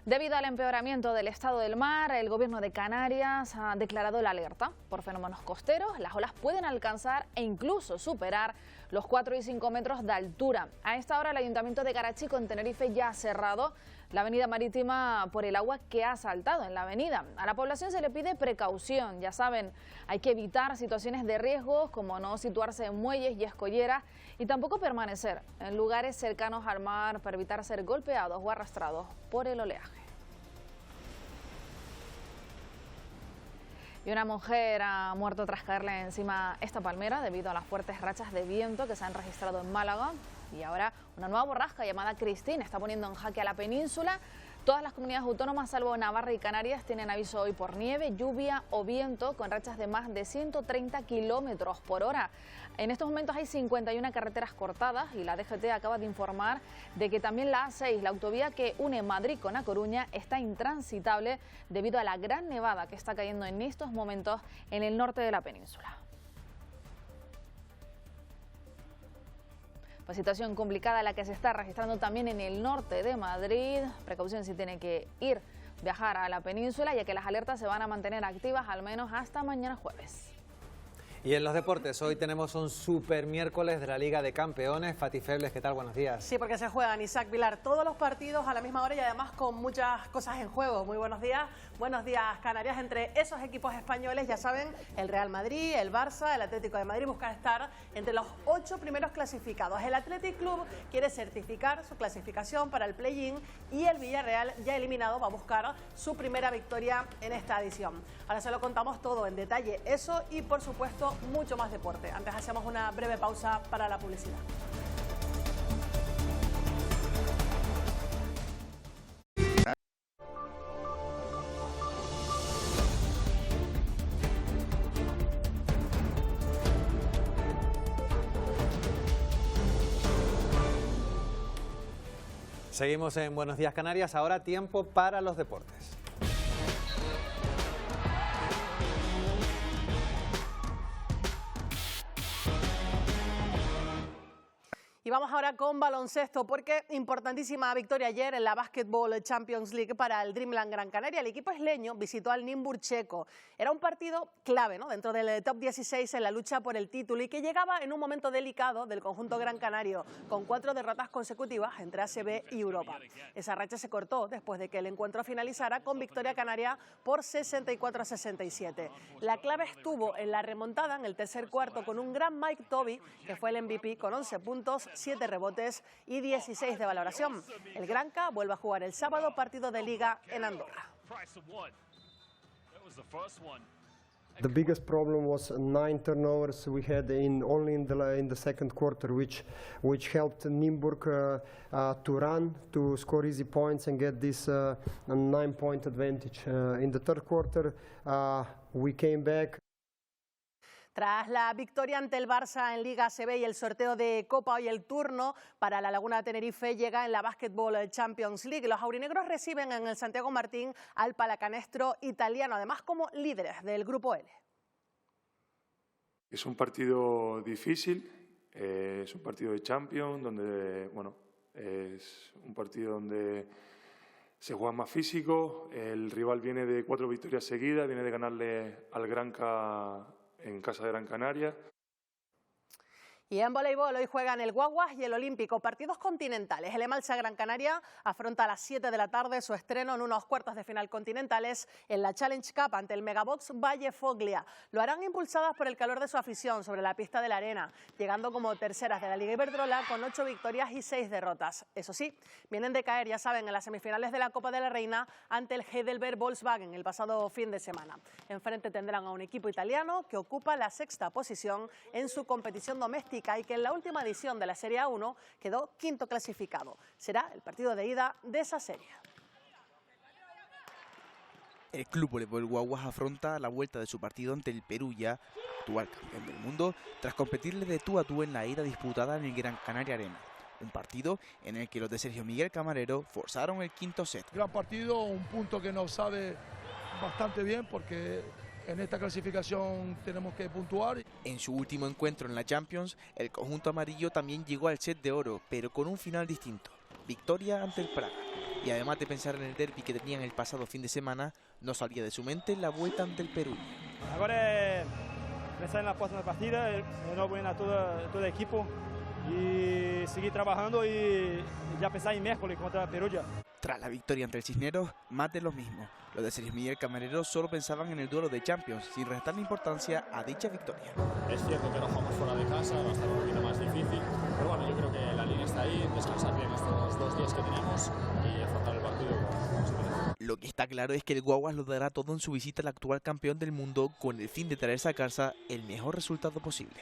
Debido al empeoramiento del estado del mar, el gobierno de Canarias ha declarado la alerta por fenómenos costeros. Las olas pueden alcanzar e incluso superar los 4 y 5 metros de altura. A esta hora el Ayuntamiento de Garachico en Tenerife ya ha cerrado la avenida marítima por el agua que ha saltado en la avenida. A la población se le pide precaución, ya saben, hay que evitar situaciones de riesgo como no situarse en muelles y escolleras y tampoco permanecer en lugares cercanos al mar para evitar ser golpeados o arrastrados por el oleaje. Y una mujer ha muerto tras caerle encima esta palmera debido a las fuertes rachas de viento que se han registrado en Málaga. Y ahora una nueva borrasca llamada Cristina está poniendo en jaque a la península. Todas las comunidades autónomas, salvo Navarra y Canarias, tienen aviso hoy por nieve, lluvia o viento con rachas de más de 130 kilómetros por hora. En estos momentos hay 51 carreteras cortadas y la DGT acaba de informar de que también la A6, la autovía que une Madrid con A Coruña, está intransitable debido a la gran nevada que está cayendo en estos momentos en el norte de la península. Pues situación complicada la que se está registrando también en el norte de Madrid. Precaución si tiene que viajar a la península, ya que las alertas se van a mantener activas al menos hasta mañana jueves. Y en los deportes, hoy tenemos un super miércoles de la Liga de Campeones. Fati Febles, ¿qué tal? Buenos días. Sí, porque se juegan, Isaac Vilar, todos los partidos a la misma hora y además con muchas cosas en juego. Muy buenos días Canarias. Entre esos equipos españoles, ya saben, el Real Madrid, el Barça, el Atlético de Madrid buscan estar entre los 8 primeros clasificados. El Athletic Club quiere certificar su clasificación para el play-in y el Villarreal, ya eliminado, va a buscar su primera victoria en esta edición. Ahora se lo contamos todo en detalle, eso y por supuesto mucho más deporte. Antes hacemos una breve pausa para la publicidad. Seguimos en Buenos Días Canarias, ahora tiempo para los deportes. Y vamos ahora con baloncesto, porque importantísima victoria ayer en la Basketball Champions League para el Dreamland Gran Canaria. El equipo isleño visitó al Nymburk checo. Era un partido clave, ¿no?, dentro del top 16 en la lucha por el título y que llegaba en un momento delicado del conjunto gran canario, con 4 derrotas consecutivas entre ACB y Europa. Esa racha se cortó después de que el encuentro finalizara con victoria canaria por 64-67. La clave estuvo en la remontada en el tercer cuarto con un gran Mike Tobey, que fue el MVP con 11 puntos, 7 rebotes y 16 de valoración. El Granca vuelve a jugar el sábado partido de Liga en Andorra. The biggest problem was 9 turnovers we had only in the second quarter, which helped Nymburk to run, to score easy points and get this 9-point advantage. In the third quarter, we came back. Tras la victoria ante el Barça en Liga ACB y el sorteo de Copa, hoy el turno para la Laguna Tenerife llega en la Basketball Champions League. Los aurinegros reciben en el Santiago Martín al Palacanestro italiano, además como líderes del Grupo L. Es un partido difícil, es un partido de Champions, donde, bueno, es un partido donde se juega más físico. El rival viene de 4 victorias seguidas, viene de ganarle al Granca en casa de Gran Canaria. Y en voleibol hoy juegan el Guaguas y el Olímpico, partidos continentales. El Emalsa Gran Canaria afronta a las 7 de la tarde su estreno en unos cuartos de final continentales en la Challenge Cup ante el Megabox Valle Foglia. Lo harán impulsadas por el calor de su afición sobre la pista de la arena, llegando como terceras de la Liga Iberdrola con 8 victorias y 6 derrotas. Eso sí, vienen de caer, ya saben, en las semifinales de la Copa de la Reina ante el Heidelberg Volkswagen el pasado fin de semana. Enfrente tendrán a un equipo italiano que ocupa la 6ª posición en su competición doméstica y que en la última edición de la Serie A1 quedó 5º clasificado. Será el partido de ida de esa serie. El Club Voleibol Guaguas afronta la vuelta de su partido ante el Perugia, actual campeón del mundo, tras competirle de tú a tú en la ida disputada en el Gran Canaria Arena. Un partido en el que los de Sergio Miguel Camarero forzaron el 5º set. Gran partido, un punto que nos sabe bastante bien porque en esta clasificación tenemos que puntuar. En su último encuentro en la Champions, el conjunto amarillo también llegó al set de oro, pero con un final distinto. Victoria ante el Praga. y además de pensar en el derbi que tenían el pasado fin de semana, no salía de su mente la vuelta ante el Perú. Agora é pensar na próxima partida, enhorabuena a todo o equipo e seguir trabalhando e já pensar em miércoles contra Perugia. Tras la victoria ante el Cisneros, más de lo mismo. Los de Sergio Miguel Camarero solo pensaban en el duelo de Champions, sin restarle importancia a dicha victoria. Es cierto que no jugamos fuera de casa, va a estar un poquito más difícil, pero bueno, yo creo que la línea está ahí, descansar bien estos 2 días que tenemos y afrontar el partido como se merece. Lo que está claro es que el Guaguas lo dará todo en su visita al actual campeón del mundo con el fin de traerse a casa el mejor resultado posible.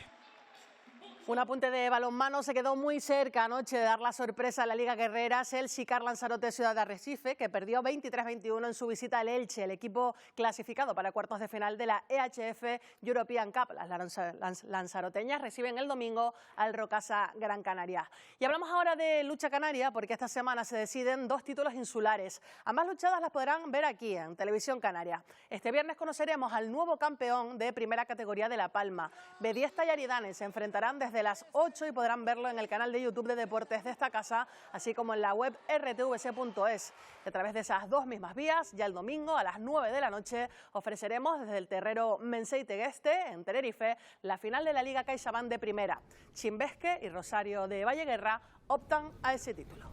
Un apunte de balonmano, se quedó muy cerca anoche de dar la sorpresa a la Liga Guerreras el Sicar Lanzarote Ciudad de Arrecife, que perdió 23-21 en su visita al Elche, el equipo clasificado para cuartos de final de la EHF European Cup. Las lanzaroteñas reciben el domingo al Rocasa Gran Canaria. Y hablamos ahora de lucha canaria, porque esta semana se deciden 2 títulos insulares. Ambas luchadas las podrán ver aquí en Televisión Canaria. Este viernes conoceremos al nuevo campeón de primera categoría de La Palma. Bediesta y Aridane se enfrentarán desde las 8 y podrán verlo en el canal de YouTube de deportes de esta casa, así como en la web rtvc.es. A través de esas 2 mismas vías, ya el domingo a las 9 de la noche ofreceremos desde el terrero Mensei Tegueste, en Tenerife, la final de la Liga CaixaBank de primera. Chimbesque y Rosario de Valleguerra optan a ese título.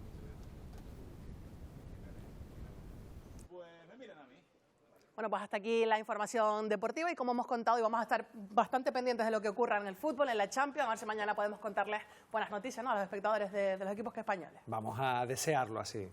Bueno, pues hasta aquí la información deportiva y como hemos contado y vamos a estar bastante pendientes de lo que ocurra en el fútbol, en la Champions, a ver si mañana podemos contarles buenas noticias, ¿no?, a los espectadores de los equipos españoles. Vamos a desearlo así.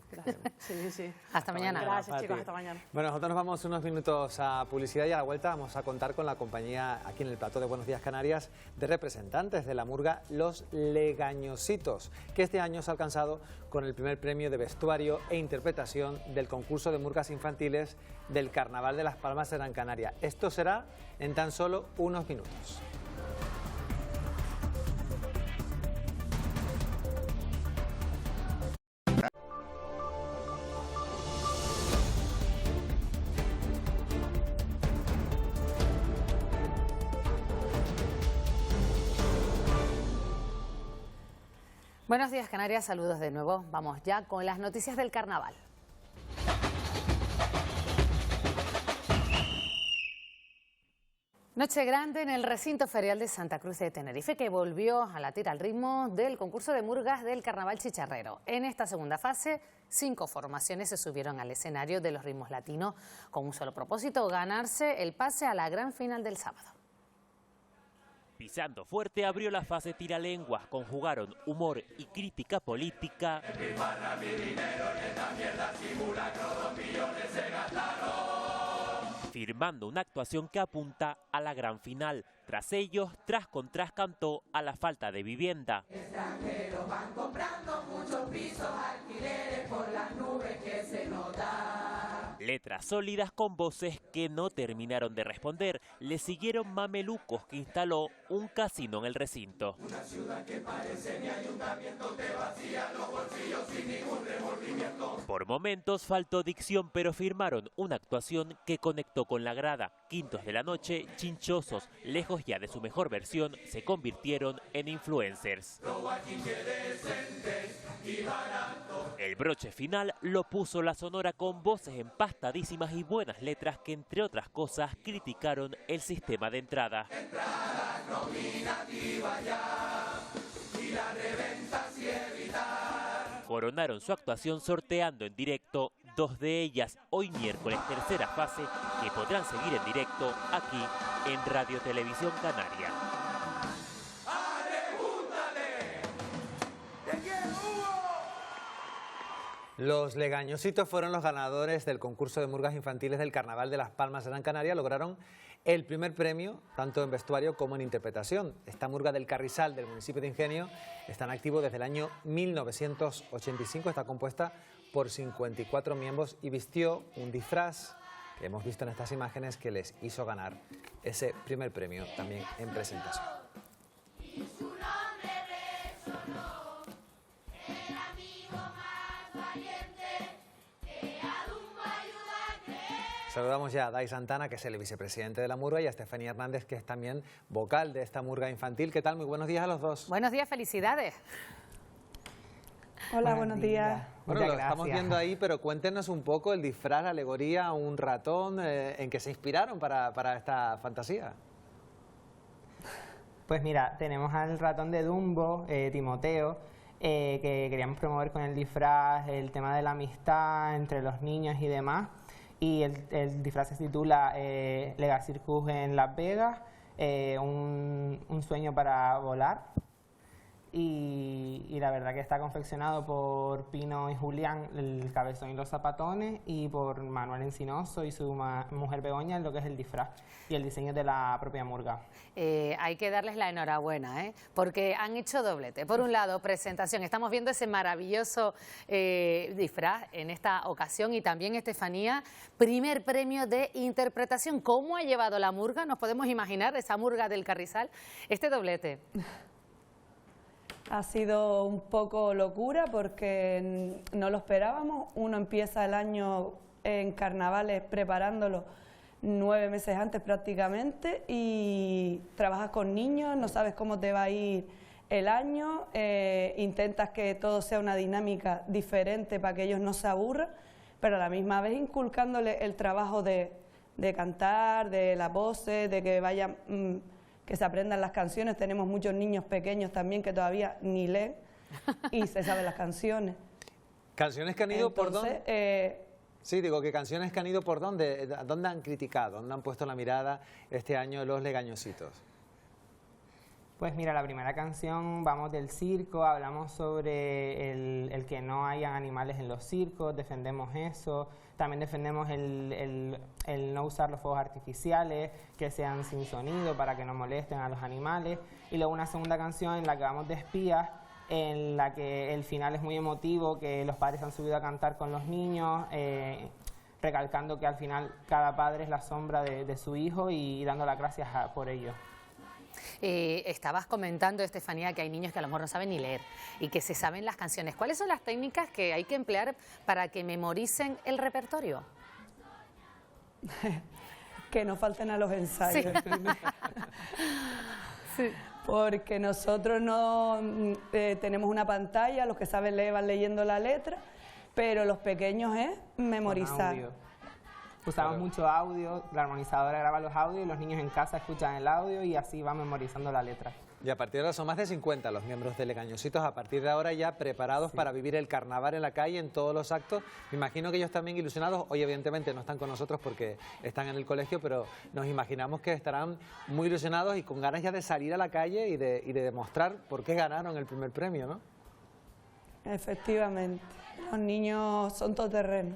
Sí, sí. Hasta mañana. Gracias, chicos, hasta mañana. Bueno, nosotros nos vamos unos minutos a publicidad y a la vuelta vamos a contar con la compañía aquí en el plató de Buenos Días Canarias de representantes de la murga Los Legañositos, que este año se ha alcanzado con el primer premio de vestuario e interpretación del concurso de murgas infantiles del Carnaval de Las Palmas de Gran Canaria. Esto será en tan solo unos minutos. Buenos días, Canarias, saludos de nuevo. Vamos ya con las noticias del carnaval. Noche grande en el recinto ferial de Santa Cruz de Tenerife, que volvió a latir al ritmo del concurso de murgas del Carnaval Chicharrero. En esta segunda fase, 5 formaciones se subieron al escenario de los ritmos latinos con un solo propósito: ganarse el pase a la gran final del sábado. Pisando fuerte abrió la fase tiralenguas, conjugaron humor y crítica política. Firmando una actuación que apunta a la gran final. Tras ellos, tras con tras cantó a la falta de vivienda. Extranjeros van comprando muchos pisos, alquileres por las nubes que se notan. Letras sólidas con voces que no terminaron de responder. Le siguieron mamelucos, que instaló un casino en el recinto. Una ciudad que parece mi ayuntamiento, te vacía los bolsillos sin ningún remordimiento. Por momentos faltó dicción, pero firmaron una actuación que conectó con la grada. Quintos de la noche, chinchosos, lejos ya de su mejor versión, se convirtieron en influencers. El broche final lo puso la Sonora con voces empastadísimas y buenas letras que, entre otras cosas, criticaron el sistema de entrada. Entrada nominativa ya, y la reventa sin evitar. Coronaron su actuación sorteando en directo 2 de ellas, hoy miércoles tercera fase, que podrán seguir en directo aquí en Radio Televisión Canaria. Los Legañositos fueron los ganadores del concurso de murgas infantiles del Carnaval de Las Palmas de Gran Canaria. Lograron el primer premio, tanto en vestuario como en interpretación. Esta murga del Carrizal del municipio de Ingenio está en activo desde el año 1985. Está compuesta por 54 miembros y vistió un disfraz que hemos visto en estas imágenes que les hizo ganar ese primer premio también en presentación. Saludamos ya a Dai Santana, que es el vicepresidente de la murga, y a Estefanía Hernández, que es también vocal de esta murga infantil. ¿Qué tal? Muy buenos días a los dos. Buenos días, felicidades. Hola, buenos días. Bueno, lo estamos viendo ahí, pero cuéntenos un poco el disfraz, la alegoría, un ratón, ¿en qué se inspiraron para esta fantasía? Pues mira, tenemos al ratón de Dumbo, Timoteo, que queríamos promover con el disfraz el tema de la amistad entre los niños y demás. Y el disfraz se titula Lega Circus en Las Vegas, un sueño para volar. Y la verdad que está confeccionado por Pino y Julián, el cabezón y los zapatones, y por Manuel Encinoso y su mujer Begoña, lo que es el disfraz y el diseño de la propia murga. Hay que darles la enhorabuena, porque han hecho doblete. Por un lado, presentación, estamos viendo ese maravilloso disfraz en esta ocasión, y también, Estefanía, primer premio de interpretación. ¿Cómo ha llevado la murga? ¿Nos podemos imaginar esa murga del Carrizal, este doblete? Ha sido un poco locura porque no lo esperábamos. Uno empieza el año en carnavales preparándolo 9 meses antes prácticamente, y trabajas con niños, no sabes cómo te va a ir el año, intentas que todo sea una dinámica diferente para que ellos no se aburran, pero a la misma vez inculcándole el trabajo de cantar, de las voces, de que vayan... que se aprendan las canciones. Tenemos muchos niños pequeños también que todavía ni leen y se saben las canciones. ¿Canciones que han ido por dónde? Sí, digo que canciones que han ido por dónde. ¿Dónde han criticado? ¿Dónde han puesto la mirada este año los legañositos? Pues mira, la primera canción, vamos del circo, hablamos sobre el que no hayan animales en los circos, defendemos eso. También defendemos el no usar los fuegos artificiales, que sean sin sonido para que no molesten a los animales. Y luego una segunda canción en la que vamos de espías, en la que el final es muy emotivo, que los padres han subido a cantar con los niños, recalcando que al final cada padre es la sombra de su hijo y dando las gracias por ello. Estabas comentando, Estefanía, que hay niños que a lo mejor no saben ni leer y que se saben las canciones. ¿Cuáles son las técnicas que hay que emplear para que memoricen el repertorio? Que no falten a los ensayos. Sí. Porque nosotros no tenemos una pantalla, los que saben leer van leyendo la letra, pero los pequeños es memorizar. Usamos mucho audio, la armonizadora graba los audios y los niños en casa escuchan el audio y así van memorizando la letra. Y a partir de ahora son más de 50 los miembros de Legañositos, a partir de ahora ya preparados para vivir el carnaval en la calle, en todos los actos. Me imagino que ellos también ilusionados. Hoy evidentemente no están con nosotros porque están en el colegio, pero nos imaginamos que estarán muy ilusionados y con ganas ya de salir a la calle y de demostrar por qué ganaron el primer premio, ¿no? Efectivamente. Los niños son todoterreno,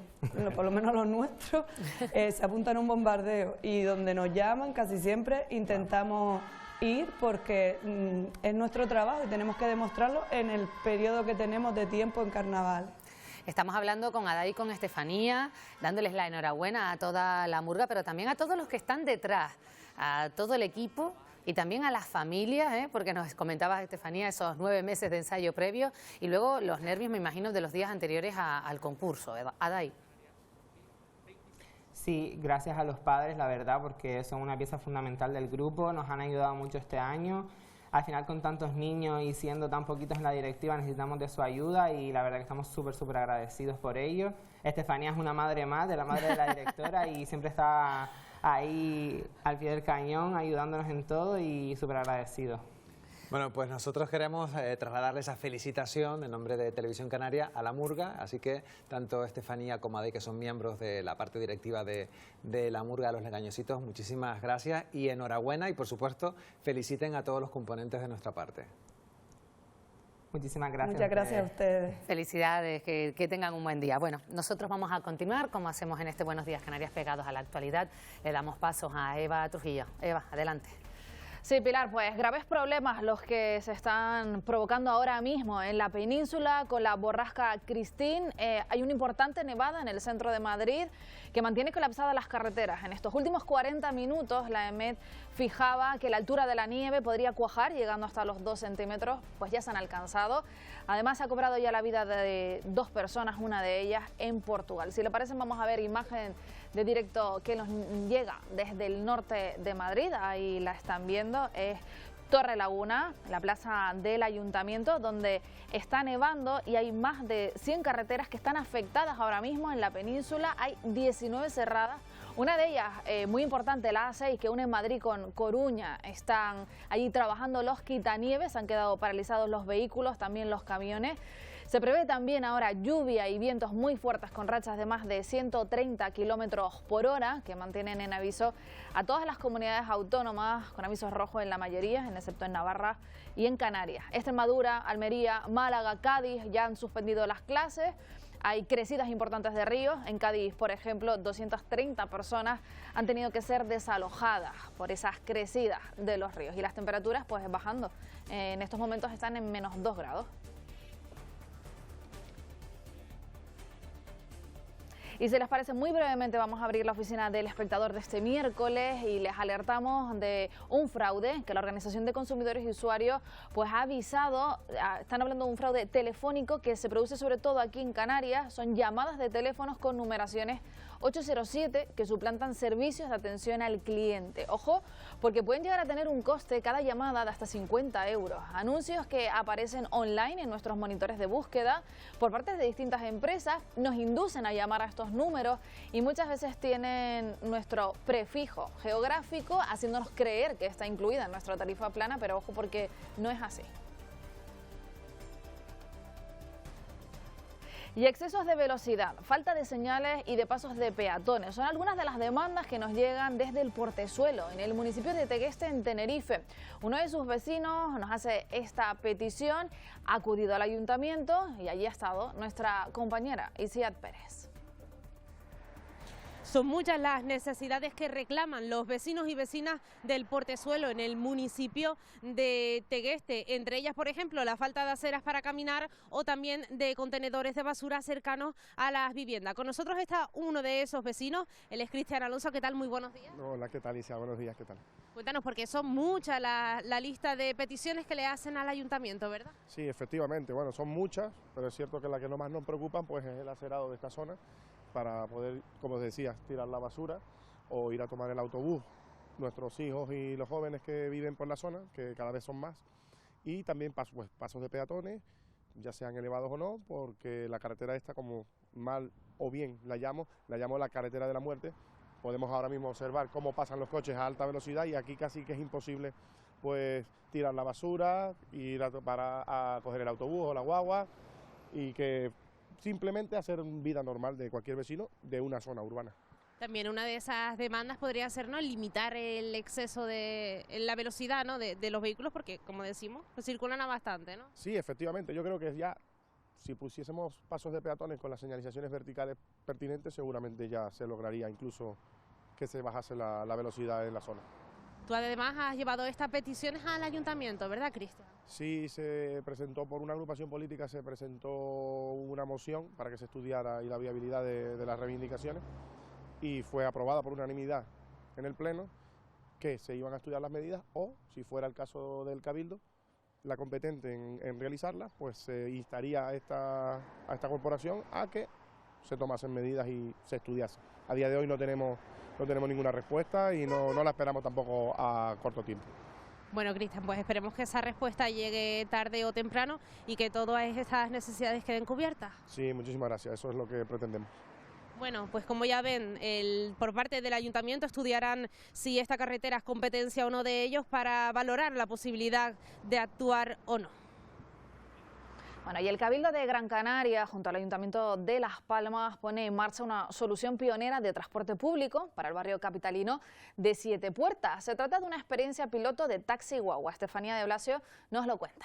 por lo menos los nuestros, se apuntan a un bombardeo y donde nos llaman casi siempre intentamos ir porque es nuestro trabajo y tenemos que demostrarlo en el periodo que tenemos de tiempo en carnaval. Estamos hablando con Ada y con Estefanía, dándoles la enhorabuena a toda la murga, pero también a todos los que están detrás, a todo el equipo y también a las familias, porque nos comentaba Estefanía esos 9 meses de ensayo previo y luego los nervios, me imagino, de los días anteriores al concurso. Adai. Sí, gracias a los padres, la verdad, porque son una pieza fundamental del grupo, nos han ayudado mucho este año. Al final, con tantos niños y siendo tan poquitos en la directiva, necesitamos de su ayuda y la verdad que estamos súper agradecidos por ello. Estefanía es una madre más, de la madre de la directora y siempre está ahí al pie del cañón, ayudándonos en todo y súper agradecido. Bueno, pues nosotros queremos trasladarle esa felicitación en nombre de Televisión Canaria a la murga, así que tanto Estefanía como Adai, que son miembros de la parte directiva de la murga de los Legañositos, muchísimas gracias y enhorabuena y por supuesto feliciten a todos los componentes de nuestra parte. Muchísimas gracias. Muchas gracias a ustedes. Felicidades, que tengan un buen día. Bueno, nosotros vamos a continuar como hacemos en este Buenos Días Canarias pegados a la actualidad. Le damos pasos a Eva Trujillo. Eva, adelante. Sí, Pilar, pues graves problemas los que se están provocando ahora mismo en la península con la borrasca Christine. Hay una importante nevada en el centro de Madrid que mantiene colapsadas las carreteras. En estos últimos 40 minutos la EMET fijaba que la altura de la nieve podría cuajar llegando hasta los 2 centímetros, pues ya se han alcanzado. Además, ha cobrado ya la vida de 2 personas, una de ellas en Portugal. Si le parece, vamos a ver imagen de directo que nos llega desde el norte de Madrid. Ahí la están viendo. Es Torrelaguna, la plaza del ayuntamiento, donde está nevando y hay más de 100 carreteras que están afectadas ahora mismo en la península. Hay 19 cerradas. Una de ellas, muy importante, la A6, que une Madrid con Coruña. Están allí trabajando los quitanieves, han quedado paralizados los vehículos, también los camiones. Se prevé también ahora lluvia y vientos muy fuertes con rachas de más de 130 kilómetros por hora, que mantienen en aviso a todas las comunidades autónomas, con avisos rojos en la mayoría, excepto en Navarra y en Canarias. Extremadura, Almería, Málaga, Cádiz ya han suspendido las clases. Hay crecidas importantes de ríos. En Cádiz, por ejemplo, 230 personas han tenido que ser desalojadas por esas crecidas de los ríos. Y las temperaturas pues bajando. En estos momentos están en menos 2 grados. Y si les parece, muy brevemente vamos a abrir la oficina del Espectador de este miércoles y les alertamos de un fraude que la Organización de Consumidores y Usuarios pues ha avisado. Están hablando de un fraude telefónico que se produce sobre todo aquí en Canarias. Son llamadas de teléfonos con numeraciones 807 que suplantan servicios de atención al cliente. Ojo, porque pueden llegar a tener un coste cada llamada de hasta 50 euros. Anuncios que aparecen online en nuestros monitores de búsqueda por parte de distintas empresas nos inducen a llamar a estos números y muchas veces tienen nuestro prefijo geográfico haciéndonos creer que está incluida en nuestra tarifa plana, pero ojo porque no es así. Y excesos de velocidad, falta de señales y de pasos de peatones son algunas de las demandas que nos llegan desde el Portezuelo, en el municipio de Tegueste, en Tenerife. Uno de sus vecinos nos hace esta petición, ha acudido al ayuntamiento y allí ha estado nuestra compañera Isiad Pérez. Son muchas las necesidades que reclaman los vecinos y vecinas del Portezuelo en el municipio de Tegueste. Entre ellas, por ejemplo, la falta de aceras para caminar o también de contenedores de basura cercanos a las viviendas. Con nosotros está uno de esos vecinos, él es Cristian Alonso. ¿Qué tal? Muy buenos días. Hola, ¿qué tal, Isa? Buenos días, ¿qué tal? Cuéntanos, porque son muchas la lista de peticiones que le hacen al ayuntamiento, ¿verdad? Sí, efectivamente, bueno, son muchas, pero es cierto que la que no más nos preocupan pues es el acerado de esta zona, para poder, como decías, tirar la basura o ir a tomar el autobús. Nuestros hijos y los jóvenes que viven por la zona, que cada vez son más, y también pasos de peatones, ya sean elevados o no, porque la carretera esta, como mal o bien la llamo la carretera de la muerte. Podemos ahora mismo observar cómo pasan los coches a alta velocidad y aquí casi que es imposible pues tirar la basura, ir a coger el autobús o la guagua y que simplemente hacer vida normal de cualquier vecino de una zona urbana. También una de esas demandas podría ser, ¿no?, limitar el exceso de la velocidad, ¿no?, de los vehículos, porque, como decimos, pues circulan a bastante, ¿no? Sí, efectivamente. Yo creo que ya, si pusiésemos pasos de peatones con las señalizaciones verticales pertinentes, seguramente ya se lograría incluso que se bajase la velocidad en la zona. Tú además has llevado estas peticiones al ayuntamiento, ¿verdad, Cristian? Sí, se presentó por una agrupación política, se presentó una moción para que se estudiara y la viabilidad de las reivindicaciones y fue aprobada por unanimidad en el Pleno que se iban a estudiar las medidas o, si fuera el caso del Cabildo, la competente en realizarlas, pues se instaría a esta corporación a que se tomasen medidas y se estudiase. A día de hoy no tenemos ninguna respuesta y no la esperamos tampoco a corto tiempo. Bueno, Cristian, pues esperemos que esa respuesta llegue tarde o temprano y que todas estas necesidades queden cubiertas. Sí, muchísimas gracias, eso es lo que pretendemos. Bueno, pues como ya ven, por parte del ayuntamiento estudiarán si esta carretera es competencia o no de ellos para valorar la posibilidad de actuar o no. Bueno, y el Cabildo de Gran Canaria, junto al Ayuntamiento de Las Palmas, pone en marcha una solución pionera de transporte público para el barrio capitalino de 7 Puertas. Se trata de una experiencia piloto de taxi guagua. Estefanía de Blasio nos lo cuenta.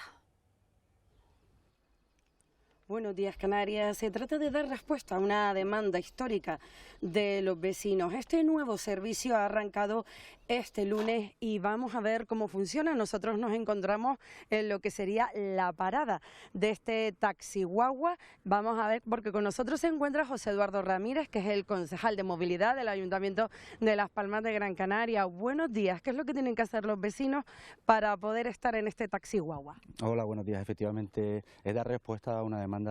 Buenos días, Canarias. Se trata de dar respuesta a una demanda histórica de los vecinos. Este nuevo servicio ha arrancado este lunes y vamos a ver cómo funciona. Nosotros nos encontramos en lo que sería la parada de este taxi guagua. Vamos a ver, porque con nosotros se encuentra José Eduardo Ramírez, que es el concejal de movilidad del Ayuntamiento de Las Palmas de Gran Canaria. Buenos días. ¿Qué es lo que tienen que hacer los vecinos para poder estar en este taxi guagua? Hola, buenos días. Efectivamente, es dar respuesta a una demanda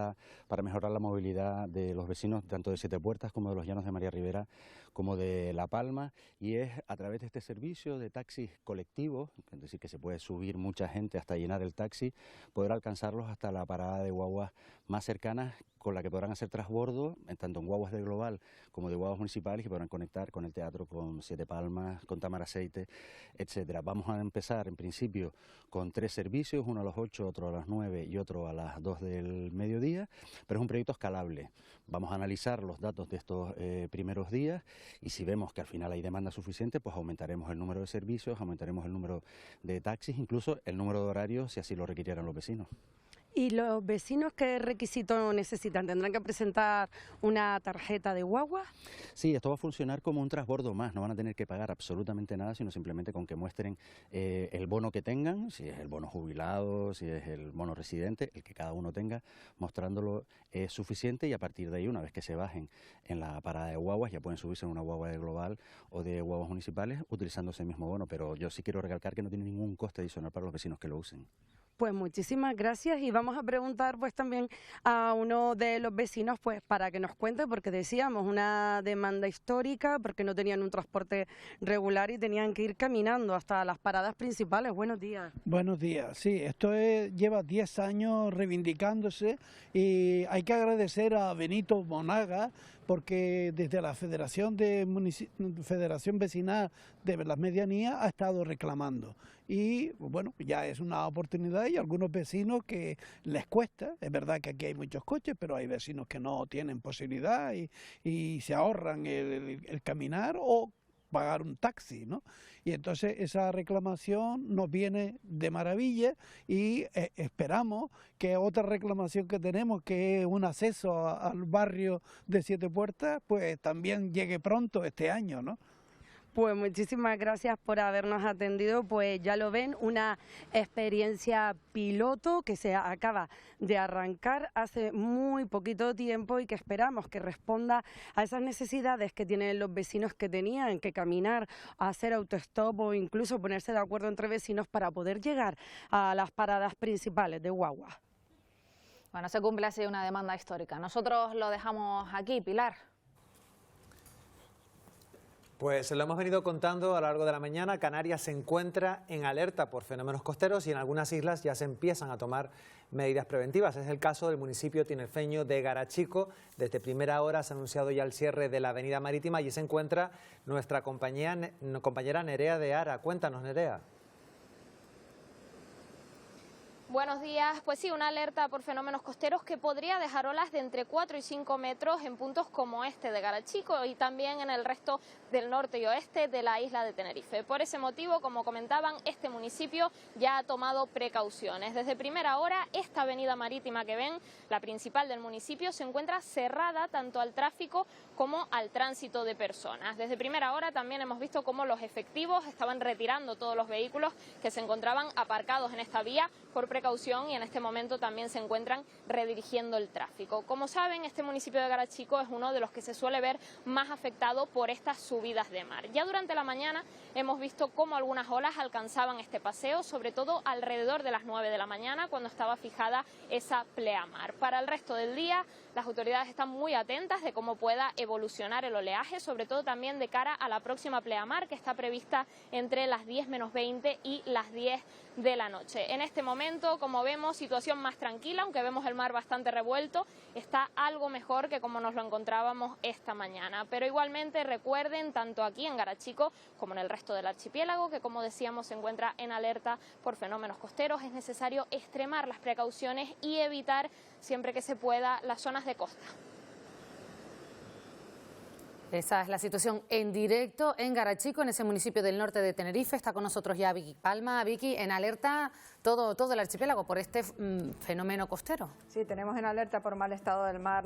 para mejorar la movilidad de los vecinos, tanto de 7 Puertas como de los Llanos de María Ribera, como de La Palma, y es a través de este servicio de taxis colectivos, es decir, que se puede subir mucha gente hasta llenar el taxi, poder alcanzarlos hasta la parada de guaguas más cercanas, con la que podrán hacer transbordo, tanto en guaguas de Global como de guaguas municipales, y podrán conectar con el teatro, con Siete Palmas, con Tamaraceite, etcétera. Vamos a empezar en principio con 3 servicios, uno a las 8, otro a las 9 y otro a las 2 del mediodía, pero es un proyecto escalable. Vamos a analizar los datos de estos primeros días, y si vemos que al final hay demanda suficiente, pues aumentaremos el número de servicios, aumentaremos el número de taxis, incluso el número de horarios si así lo requirieran los vecinos. ¿Y los vecinos qué requisito necesitan? ¿Tendrán que presentar una tarjeta de guagua? Sí, esto va a funcionar como un transbordo más, no van a tener que pagar absolutamente nada, sino simplemente con que muestren el bono que tengan, si es el bono jubilado, si es el bono residente, el que cada uno tenga, mostrándolo es suficiente, y a partir de ahí, una vez que se bajen en la parada de guaguas, ya pueden subirse en una guagua de Global o de guaguas municipales utilizando ese mismo bono, pero yo sí quiero recalcar que no tiene ningún coste adicional para los vecinos que lo usen. Pues muchísimas gracias, y vamos a preguntar pues también a uno de los vecinos pues para que nos cuente, porque decíamos una demanda histórica, porque no tenían un transporte regular y tenían que ir caminando hasta las paradas principales. Buenos días. Buenos días, sí, esto lleva 10 años reivindicándose, y hay que agradecer a Benito Monaga, porque desde la Federación Vecinal de las Medianías ha estado reclamando. Y bueno, ya es una oportunidad, y algunos vecinos que les cuesta, es verdad que aquí hay muchos coches, pero hay vecinos que no tienen posibilidad y se ahorran el caminar o pagar un taxi, ¿no? Y entonces esa reclamación nos viene de maravilla, y esperamos que otra reclamación que tenemos, que es un acceso al barrio de Siete Puertas, pues también llegue pronto este año, ¿no? Pues muchísimas gracias por habernos atendido. Pues ya lo ven, una experiencia piloto que se acaba de arrancar hace muy poquito tiempo, y que esperamos que responda a esas necesidades que tienen los vecinos, que tenían que caminar, hacer autostop o incluso ponerse de acuerdo entre vecinos para poder llegar a las paradas principales de guagua. Bueno, se cumple así una demanda histórica. Nosotros lo dejamos aquí, Pilar. Pues lo hemos venido contando a lo largo de la mañana. Canarias se encuentra en alerta por fenómenos costeros, y en algunas islas ya se empiezan a tomar medidas preventivas. Es el caso del municipio tinerfeño de Garachico. Desde primera hora se ha anunciado ya el cierre de la avenida marítima. Allí se encuentra nuestra compañera Nerea de Ara. Cuéntanos, Nerea. Buenos días. Pues sí, una alerta por fenómenos costeros que podría dejar olas de entre 4 y 5 metros en puntos como este de Garachico, y también en el resto del norte y oeste de la isla de Tenerife. Por ese motivo, como comentaban, este municipio ya ha tomado precauciones. Desde primera hora, esta avenida marítima que ven, la principal del municipio, se encuentra cerrada tanto al tráfico como al tránsito de personas. Desde primera hora también hemos visto cómo los efectivos estaban retirando todos los vehículos que se encontraban aparcados en esta vía por precaución, y en este momento también se encuentran redirigiendo el tráfico. Como saben, este municipio de Garachico es uno de los que se suele ver más afectado por estas subidas de mar. Ya durante la mañana hemos visto cómo algunas olas alcanzaban este paseo, sobre todo alrededor de las 9 de la mañana, cuando estaba fijada esa pleamar. Para el resto del día, las autoridades están muy atentas de cómo pueda evolucionar el oleaje, sobre todo también de cara a la próxima pleamar, que está prevista entre las 10 menos 20 y las 10 de la noche. En este momento, como vemos, situación más tranquila, aunque vemos el mar bastante revuelto, está algo mejor que como nos lo encontrábamos esta mañana. Pero igualmente recuerden, tanto aquí en Garachico como en el resto del archipiélago, que como decíamos se encuentra en alerta por fenómenos costeros, es necesario extremar las precauciones y evitar siempre que se pueda las zonas de costa. Esa es la situación en directo en Garachico, en ese municipio del norte de Tenerife. Está con nosotros ya Vicky Palma. Vicky, en alerta todo el archipiélago por este fenómeno costero. Sí, tenemos en alerta por mal estado del mar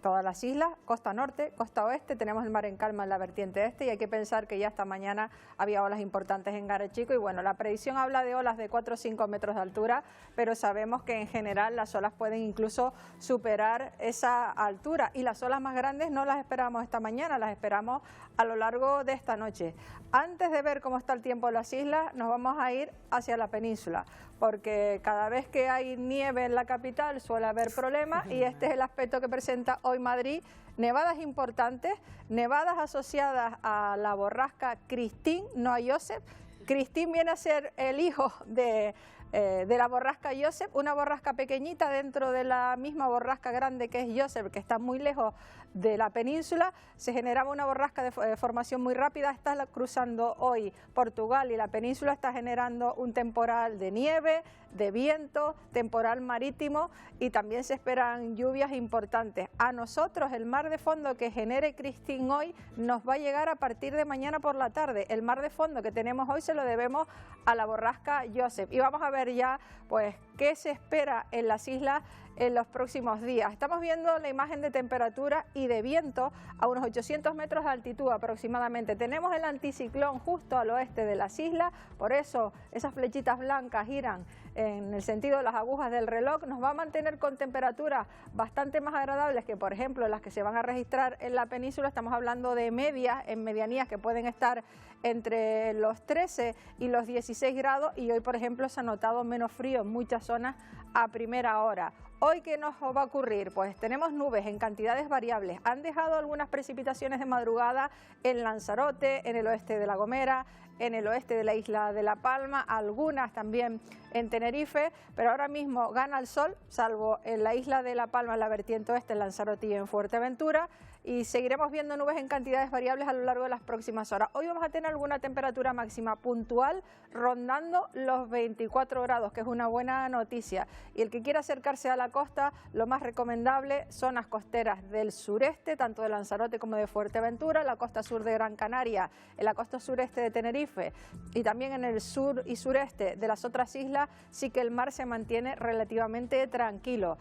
todas las islas, costa norte, costa oeste. Tenemos el mar en calma en la vertiente este, y hay que pensar que ya esta mañana había olas importantes en Garachico, y bueno, la predicción habla de olas de 4 o 5 metros de altura, pero sabemos que en general las olas pueden incluso superar esa altura, y las olas más grandes no las esperamos esta mañana, las esperamos a lo largo de esta noche. Antes de ver cómo está el tiempo en las islas, nos vamos a ir hacia la península. península, porque cada vez que hay nieve en la capital suele haber problemas y este es el aspecto que presenta hoy Madrid. Nevadas importantes, nevadas asociadas a la borrasca Christine, no a Joseph. Christine viene a ser el hijo de la borrasca Joseph, una borrasca pequeñita dentro de la misma borrasca grande que es Joseph, que está muy lejos de la península. Se generaba una borrasca de formación muy rápida, está cruzando hoy Portugal y la península está generando un temporal de nieve, de viento, temporal marítimo y también se esperan lluvias importantes. A nosotros el mar de fondo que genere Christine hoy nos va a llegar a partir de mañana por la tarde. El mar de fondo que tenemos hoy se lo debemos a la borrasca Joseph y vamos a ver ya pues qué se espera en las islas en los próximos días. Estamos viendo la imagen de temperatura y de viento a unos 800 metros de altitud aproximadamente. Tenemos el anticiclón justo al oeste de las islas, por eso esas flechitas blancas giran en el sentido de las agujas del reloj. Nos va a mantener con temperaturas bastante más agradables que, por ejemplo, las que se van a registrar en la península. Estamos hablando de medias, en medianías que pueden estar entre los 13 y los 16 grados y hoy, por ejemplo, se ha notado menos frío en muchas zonas a primera hora. Hoy, ¿qué nos va a ocurrir? Pues tenemos nubes en cantidades variables. Han dejado algunas precipitaciones de madrugada en Lanzarote, en el oeste de La Gomera, en el oeste de la isla de La Palma, algunas también en Tenerife, pero ahora mismo gana el sol, salvo en la isla de La Palma, en la vertiente oeste, en Lanzarote y en Fuerteventura, y seguiremos viendo nubes en cantidades variables a lo largo de las próximas horas. Hoy vamos a tener alguna temperatura máxima puntual rondando los 24 grados, que es una buena noticia. Y el que quiera acercarse a la costa, lo más recomendable, zonas costeras del sureste, tanto de Lanzarote como de Fuerteventura, la costa sur de Gran Canaria, en la costa sureste de Tenerife y también en el sur y sureste de las otras islas, sí que el mar se mantiene relativamente tranquilo.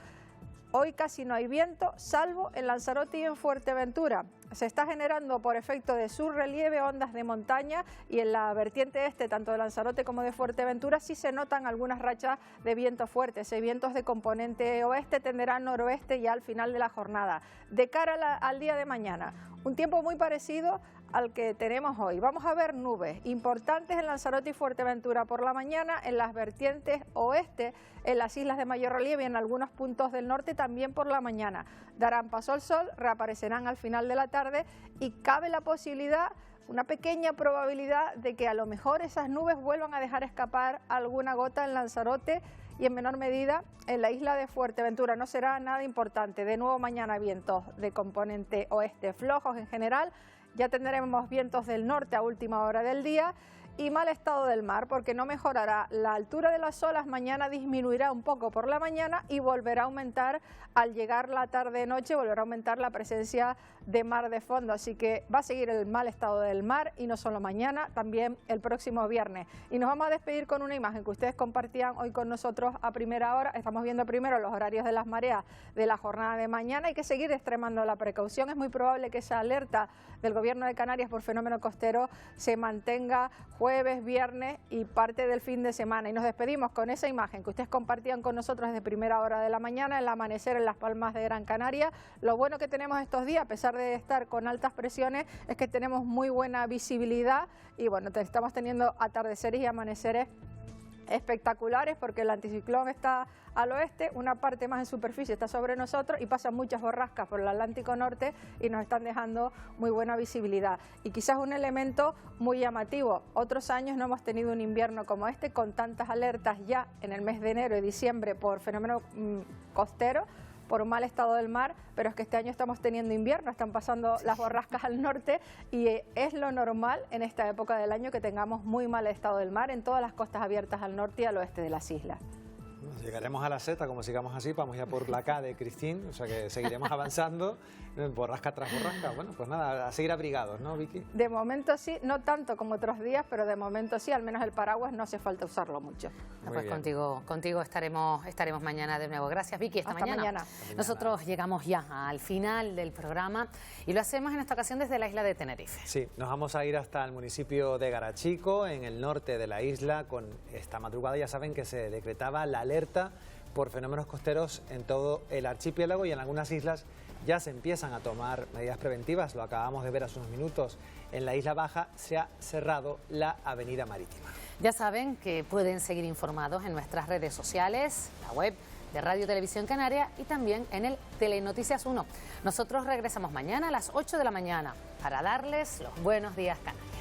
Hoy casi no hay viento, salvo en Lanzarote y en Fuerteventura. Se está generando por efecto de subrelieve ondas de montaña y en la vertiente este, tanto de Lanzarote como de Fuerteventura, sí se notan algunas rachas de viento fuerte. Ese vientos de componente oeste tenderán noroeste ya al final de la jornada. De cara al día de mañana, un tiempo muy parecido al que tenemos hoy. Vamos a ver nubes importantes en Lanzarote y Fuerteventura por la mañana, en las vertientes oeste, en las islas de mayor relieve y en algunos puntos del norte también por la mañana. Darán paso al sol, reaparecerán al final de la tarde y cabe la posibilidad, una pequeña probabilidad de que a lo mejor esas nubes vuelvan a dejar escapar alguna gota en Lanzarote y en menor medida en la isla de Fuerteventura. No será nada importante. De nuevo mañana vientos de componente oeste flojos en general. Ya tendremos vientos del norte a última hora del día y mal estado del mar porque no mejorará. La altura de las olas mañana disminuirá un poco por la mañana y volverá a aumentar al llegar la tarde-noche, volverá a aumentar la presencia de mar de fondo. Así que va a seguir el mal estado del mar y no solo mañana, también el próximo viernes. Y nos vamos a despedir con una imagen que ustedes compartían hoy con nosotros a primera hora. Estamos viendo primero los horarios de las mareas de la jornada de mañana. Hay que seguir extremando la precaución. Es muy probable que esa alerta del Gobierno de Canarias por fenómeno costero se mantenga jueves, viernes y parte del fin de semana. Y nos despedimos con esa imagen que ustedes compartían con nosotros desde primera hora de la mañana, el amanecer en Las Palmas de Gran Canaria. Lo bueno que tenemos estos días, a pesar de estar con altas presiones, es que tenemos muy buena visibilidad y bueno, estamos teniendo atardeceres y amaneceres espectaculares porque el anticiclón está al oeste, una parte más en superficie está sobre nosotros y pasan muchas borrascas por el Atlántico Norte y nos están dejando muy buena visibilidad. Y quizás un elemento muy llamativo, otros años no hemos tenido un invierno como este con tantas alertas ya en el mes de enero y diciembre por fenómeno costero, por un mal estado del mar, pero es que este año estamos teniendo invierno, están pasando las borrascas al norte y es lo normal en esta época del año que tengamos muy mal estado del mar en todas las costas abiertas al norte y al oeste de las islas. Llegaremos a la Z, como sigamos así, vamos ya por la K de Christine, o sea que seguiremos avanzando, borrasca tras borrasca. Bueno, pues nada, a seguir abrigados, ¿no, Vicky? De momento sí, no tanto como otros días, pero de momento sí, al menos el paraguas no hace falta usarlo mucho. Pues contigo estaremos mañana de nuevo. Gracias, Vicky, hasta mañana. Nosotros llegamos ya al final del programa y lo hacemos en esta ocasión desde la isla de Tenerife. Sí, nos vamos a ir hasta el municipio de Garachico, en el norte de la isla. Con esta madrugada ya saben que se decretaba la alerta por fenómenos costeros en todo el archipiélago y en algunas islas ya se empiezan a tomar medidas preventivas. Lo acabamos de ver hace unos minutos. En la Isla Baja se ha cerrado la avenida marítima. Ya saben que pueden seguir informados en nuestras redes sociales, la web de Radio Televisión Canaria y también en el Telenoticias 1. Nosotros regresamos mañana a las 8 de la mañana para darles los buenos días Canarias.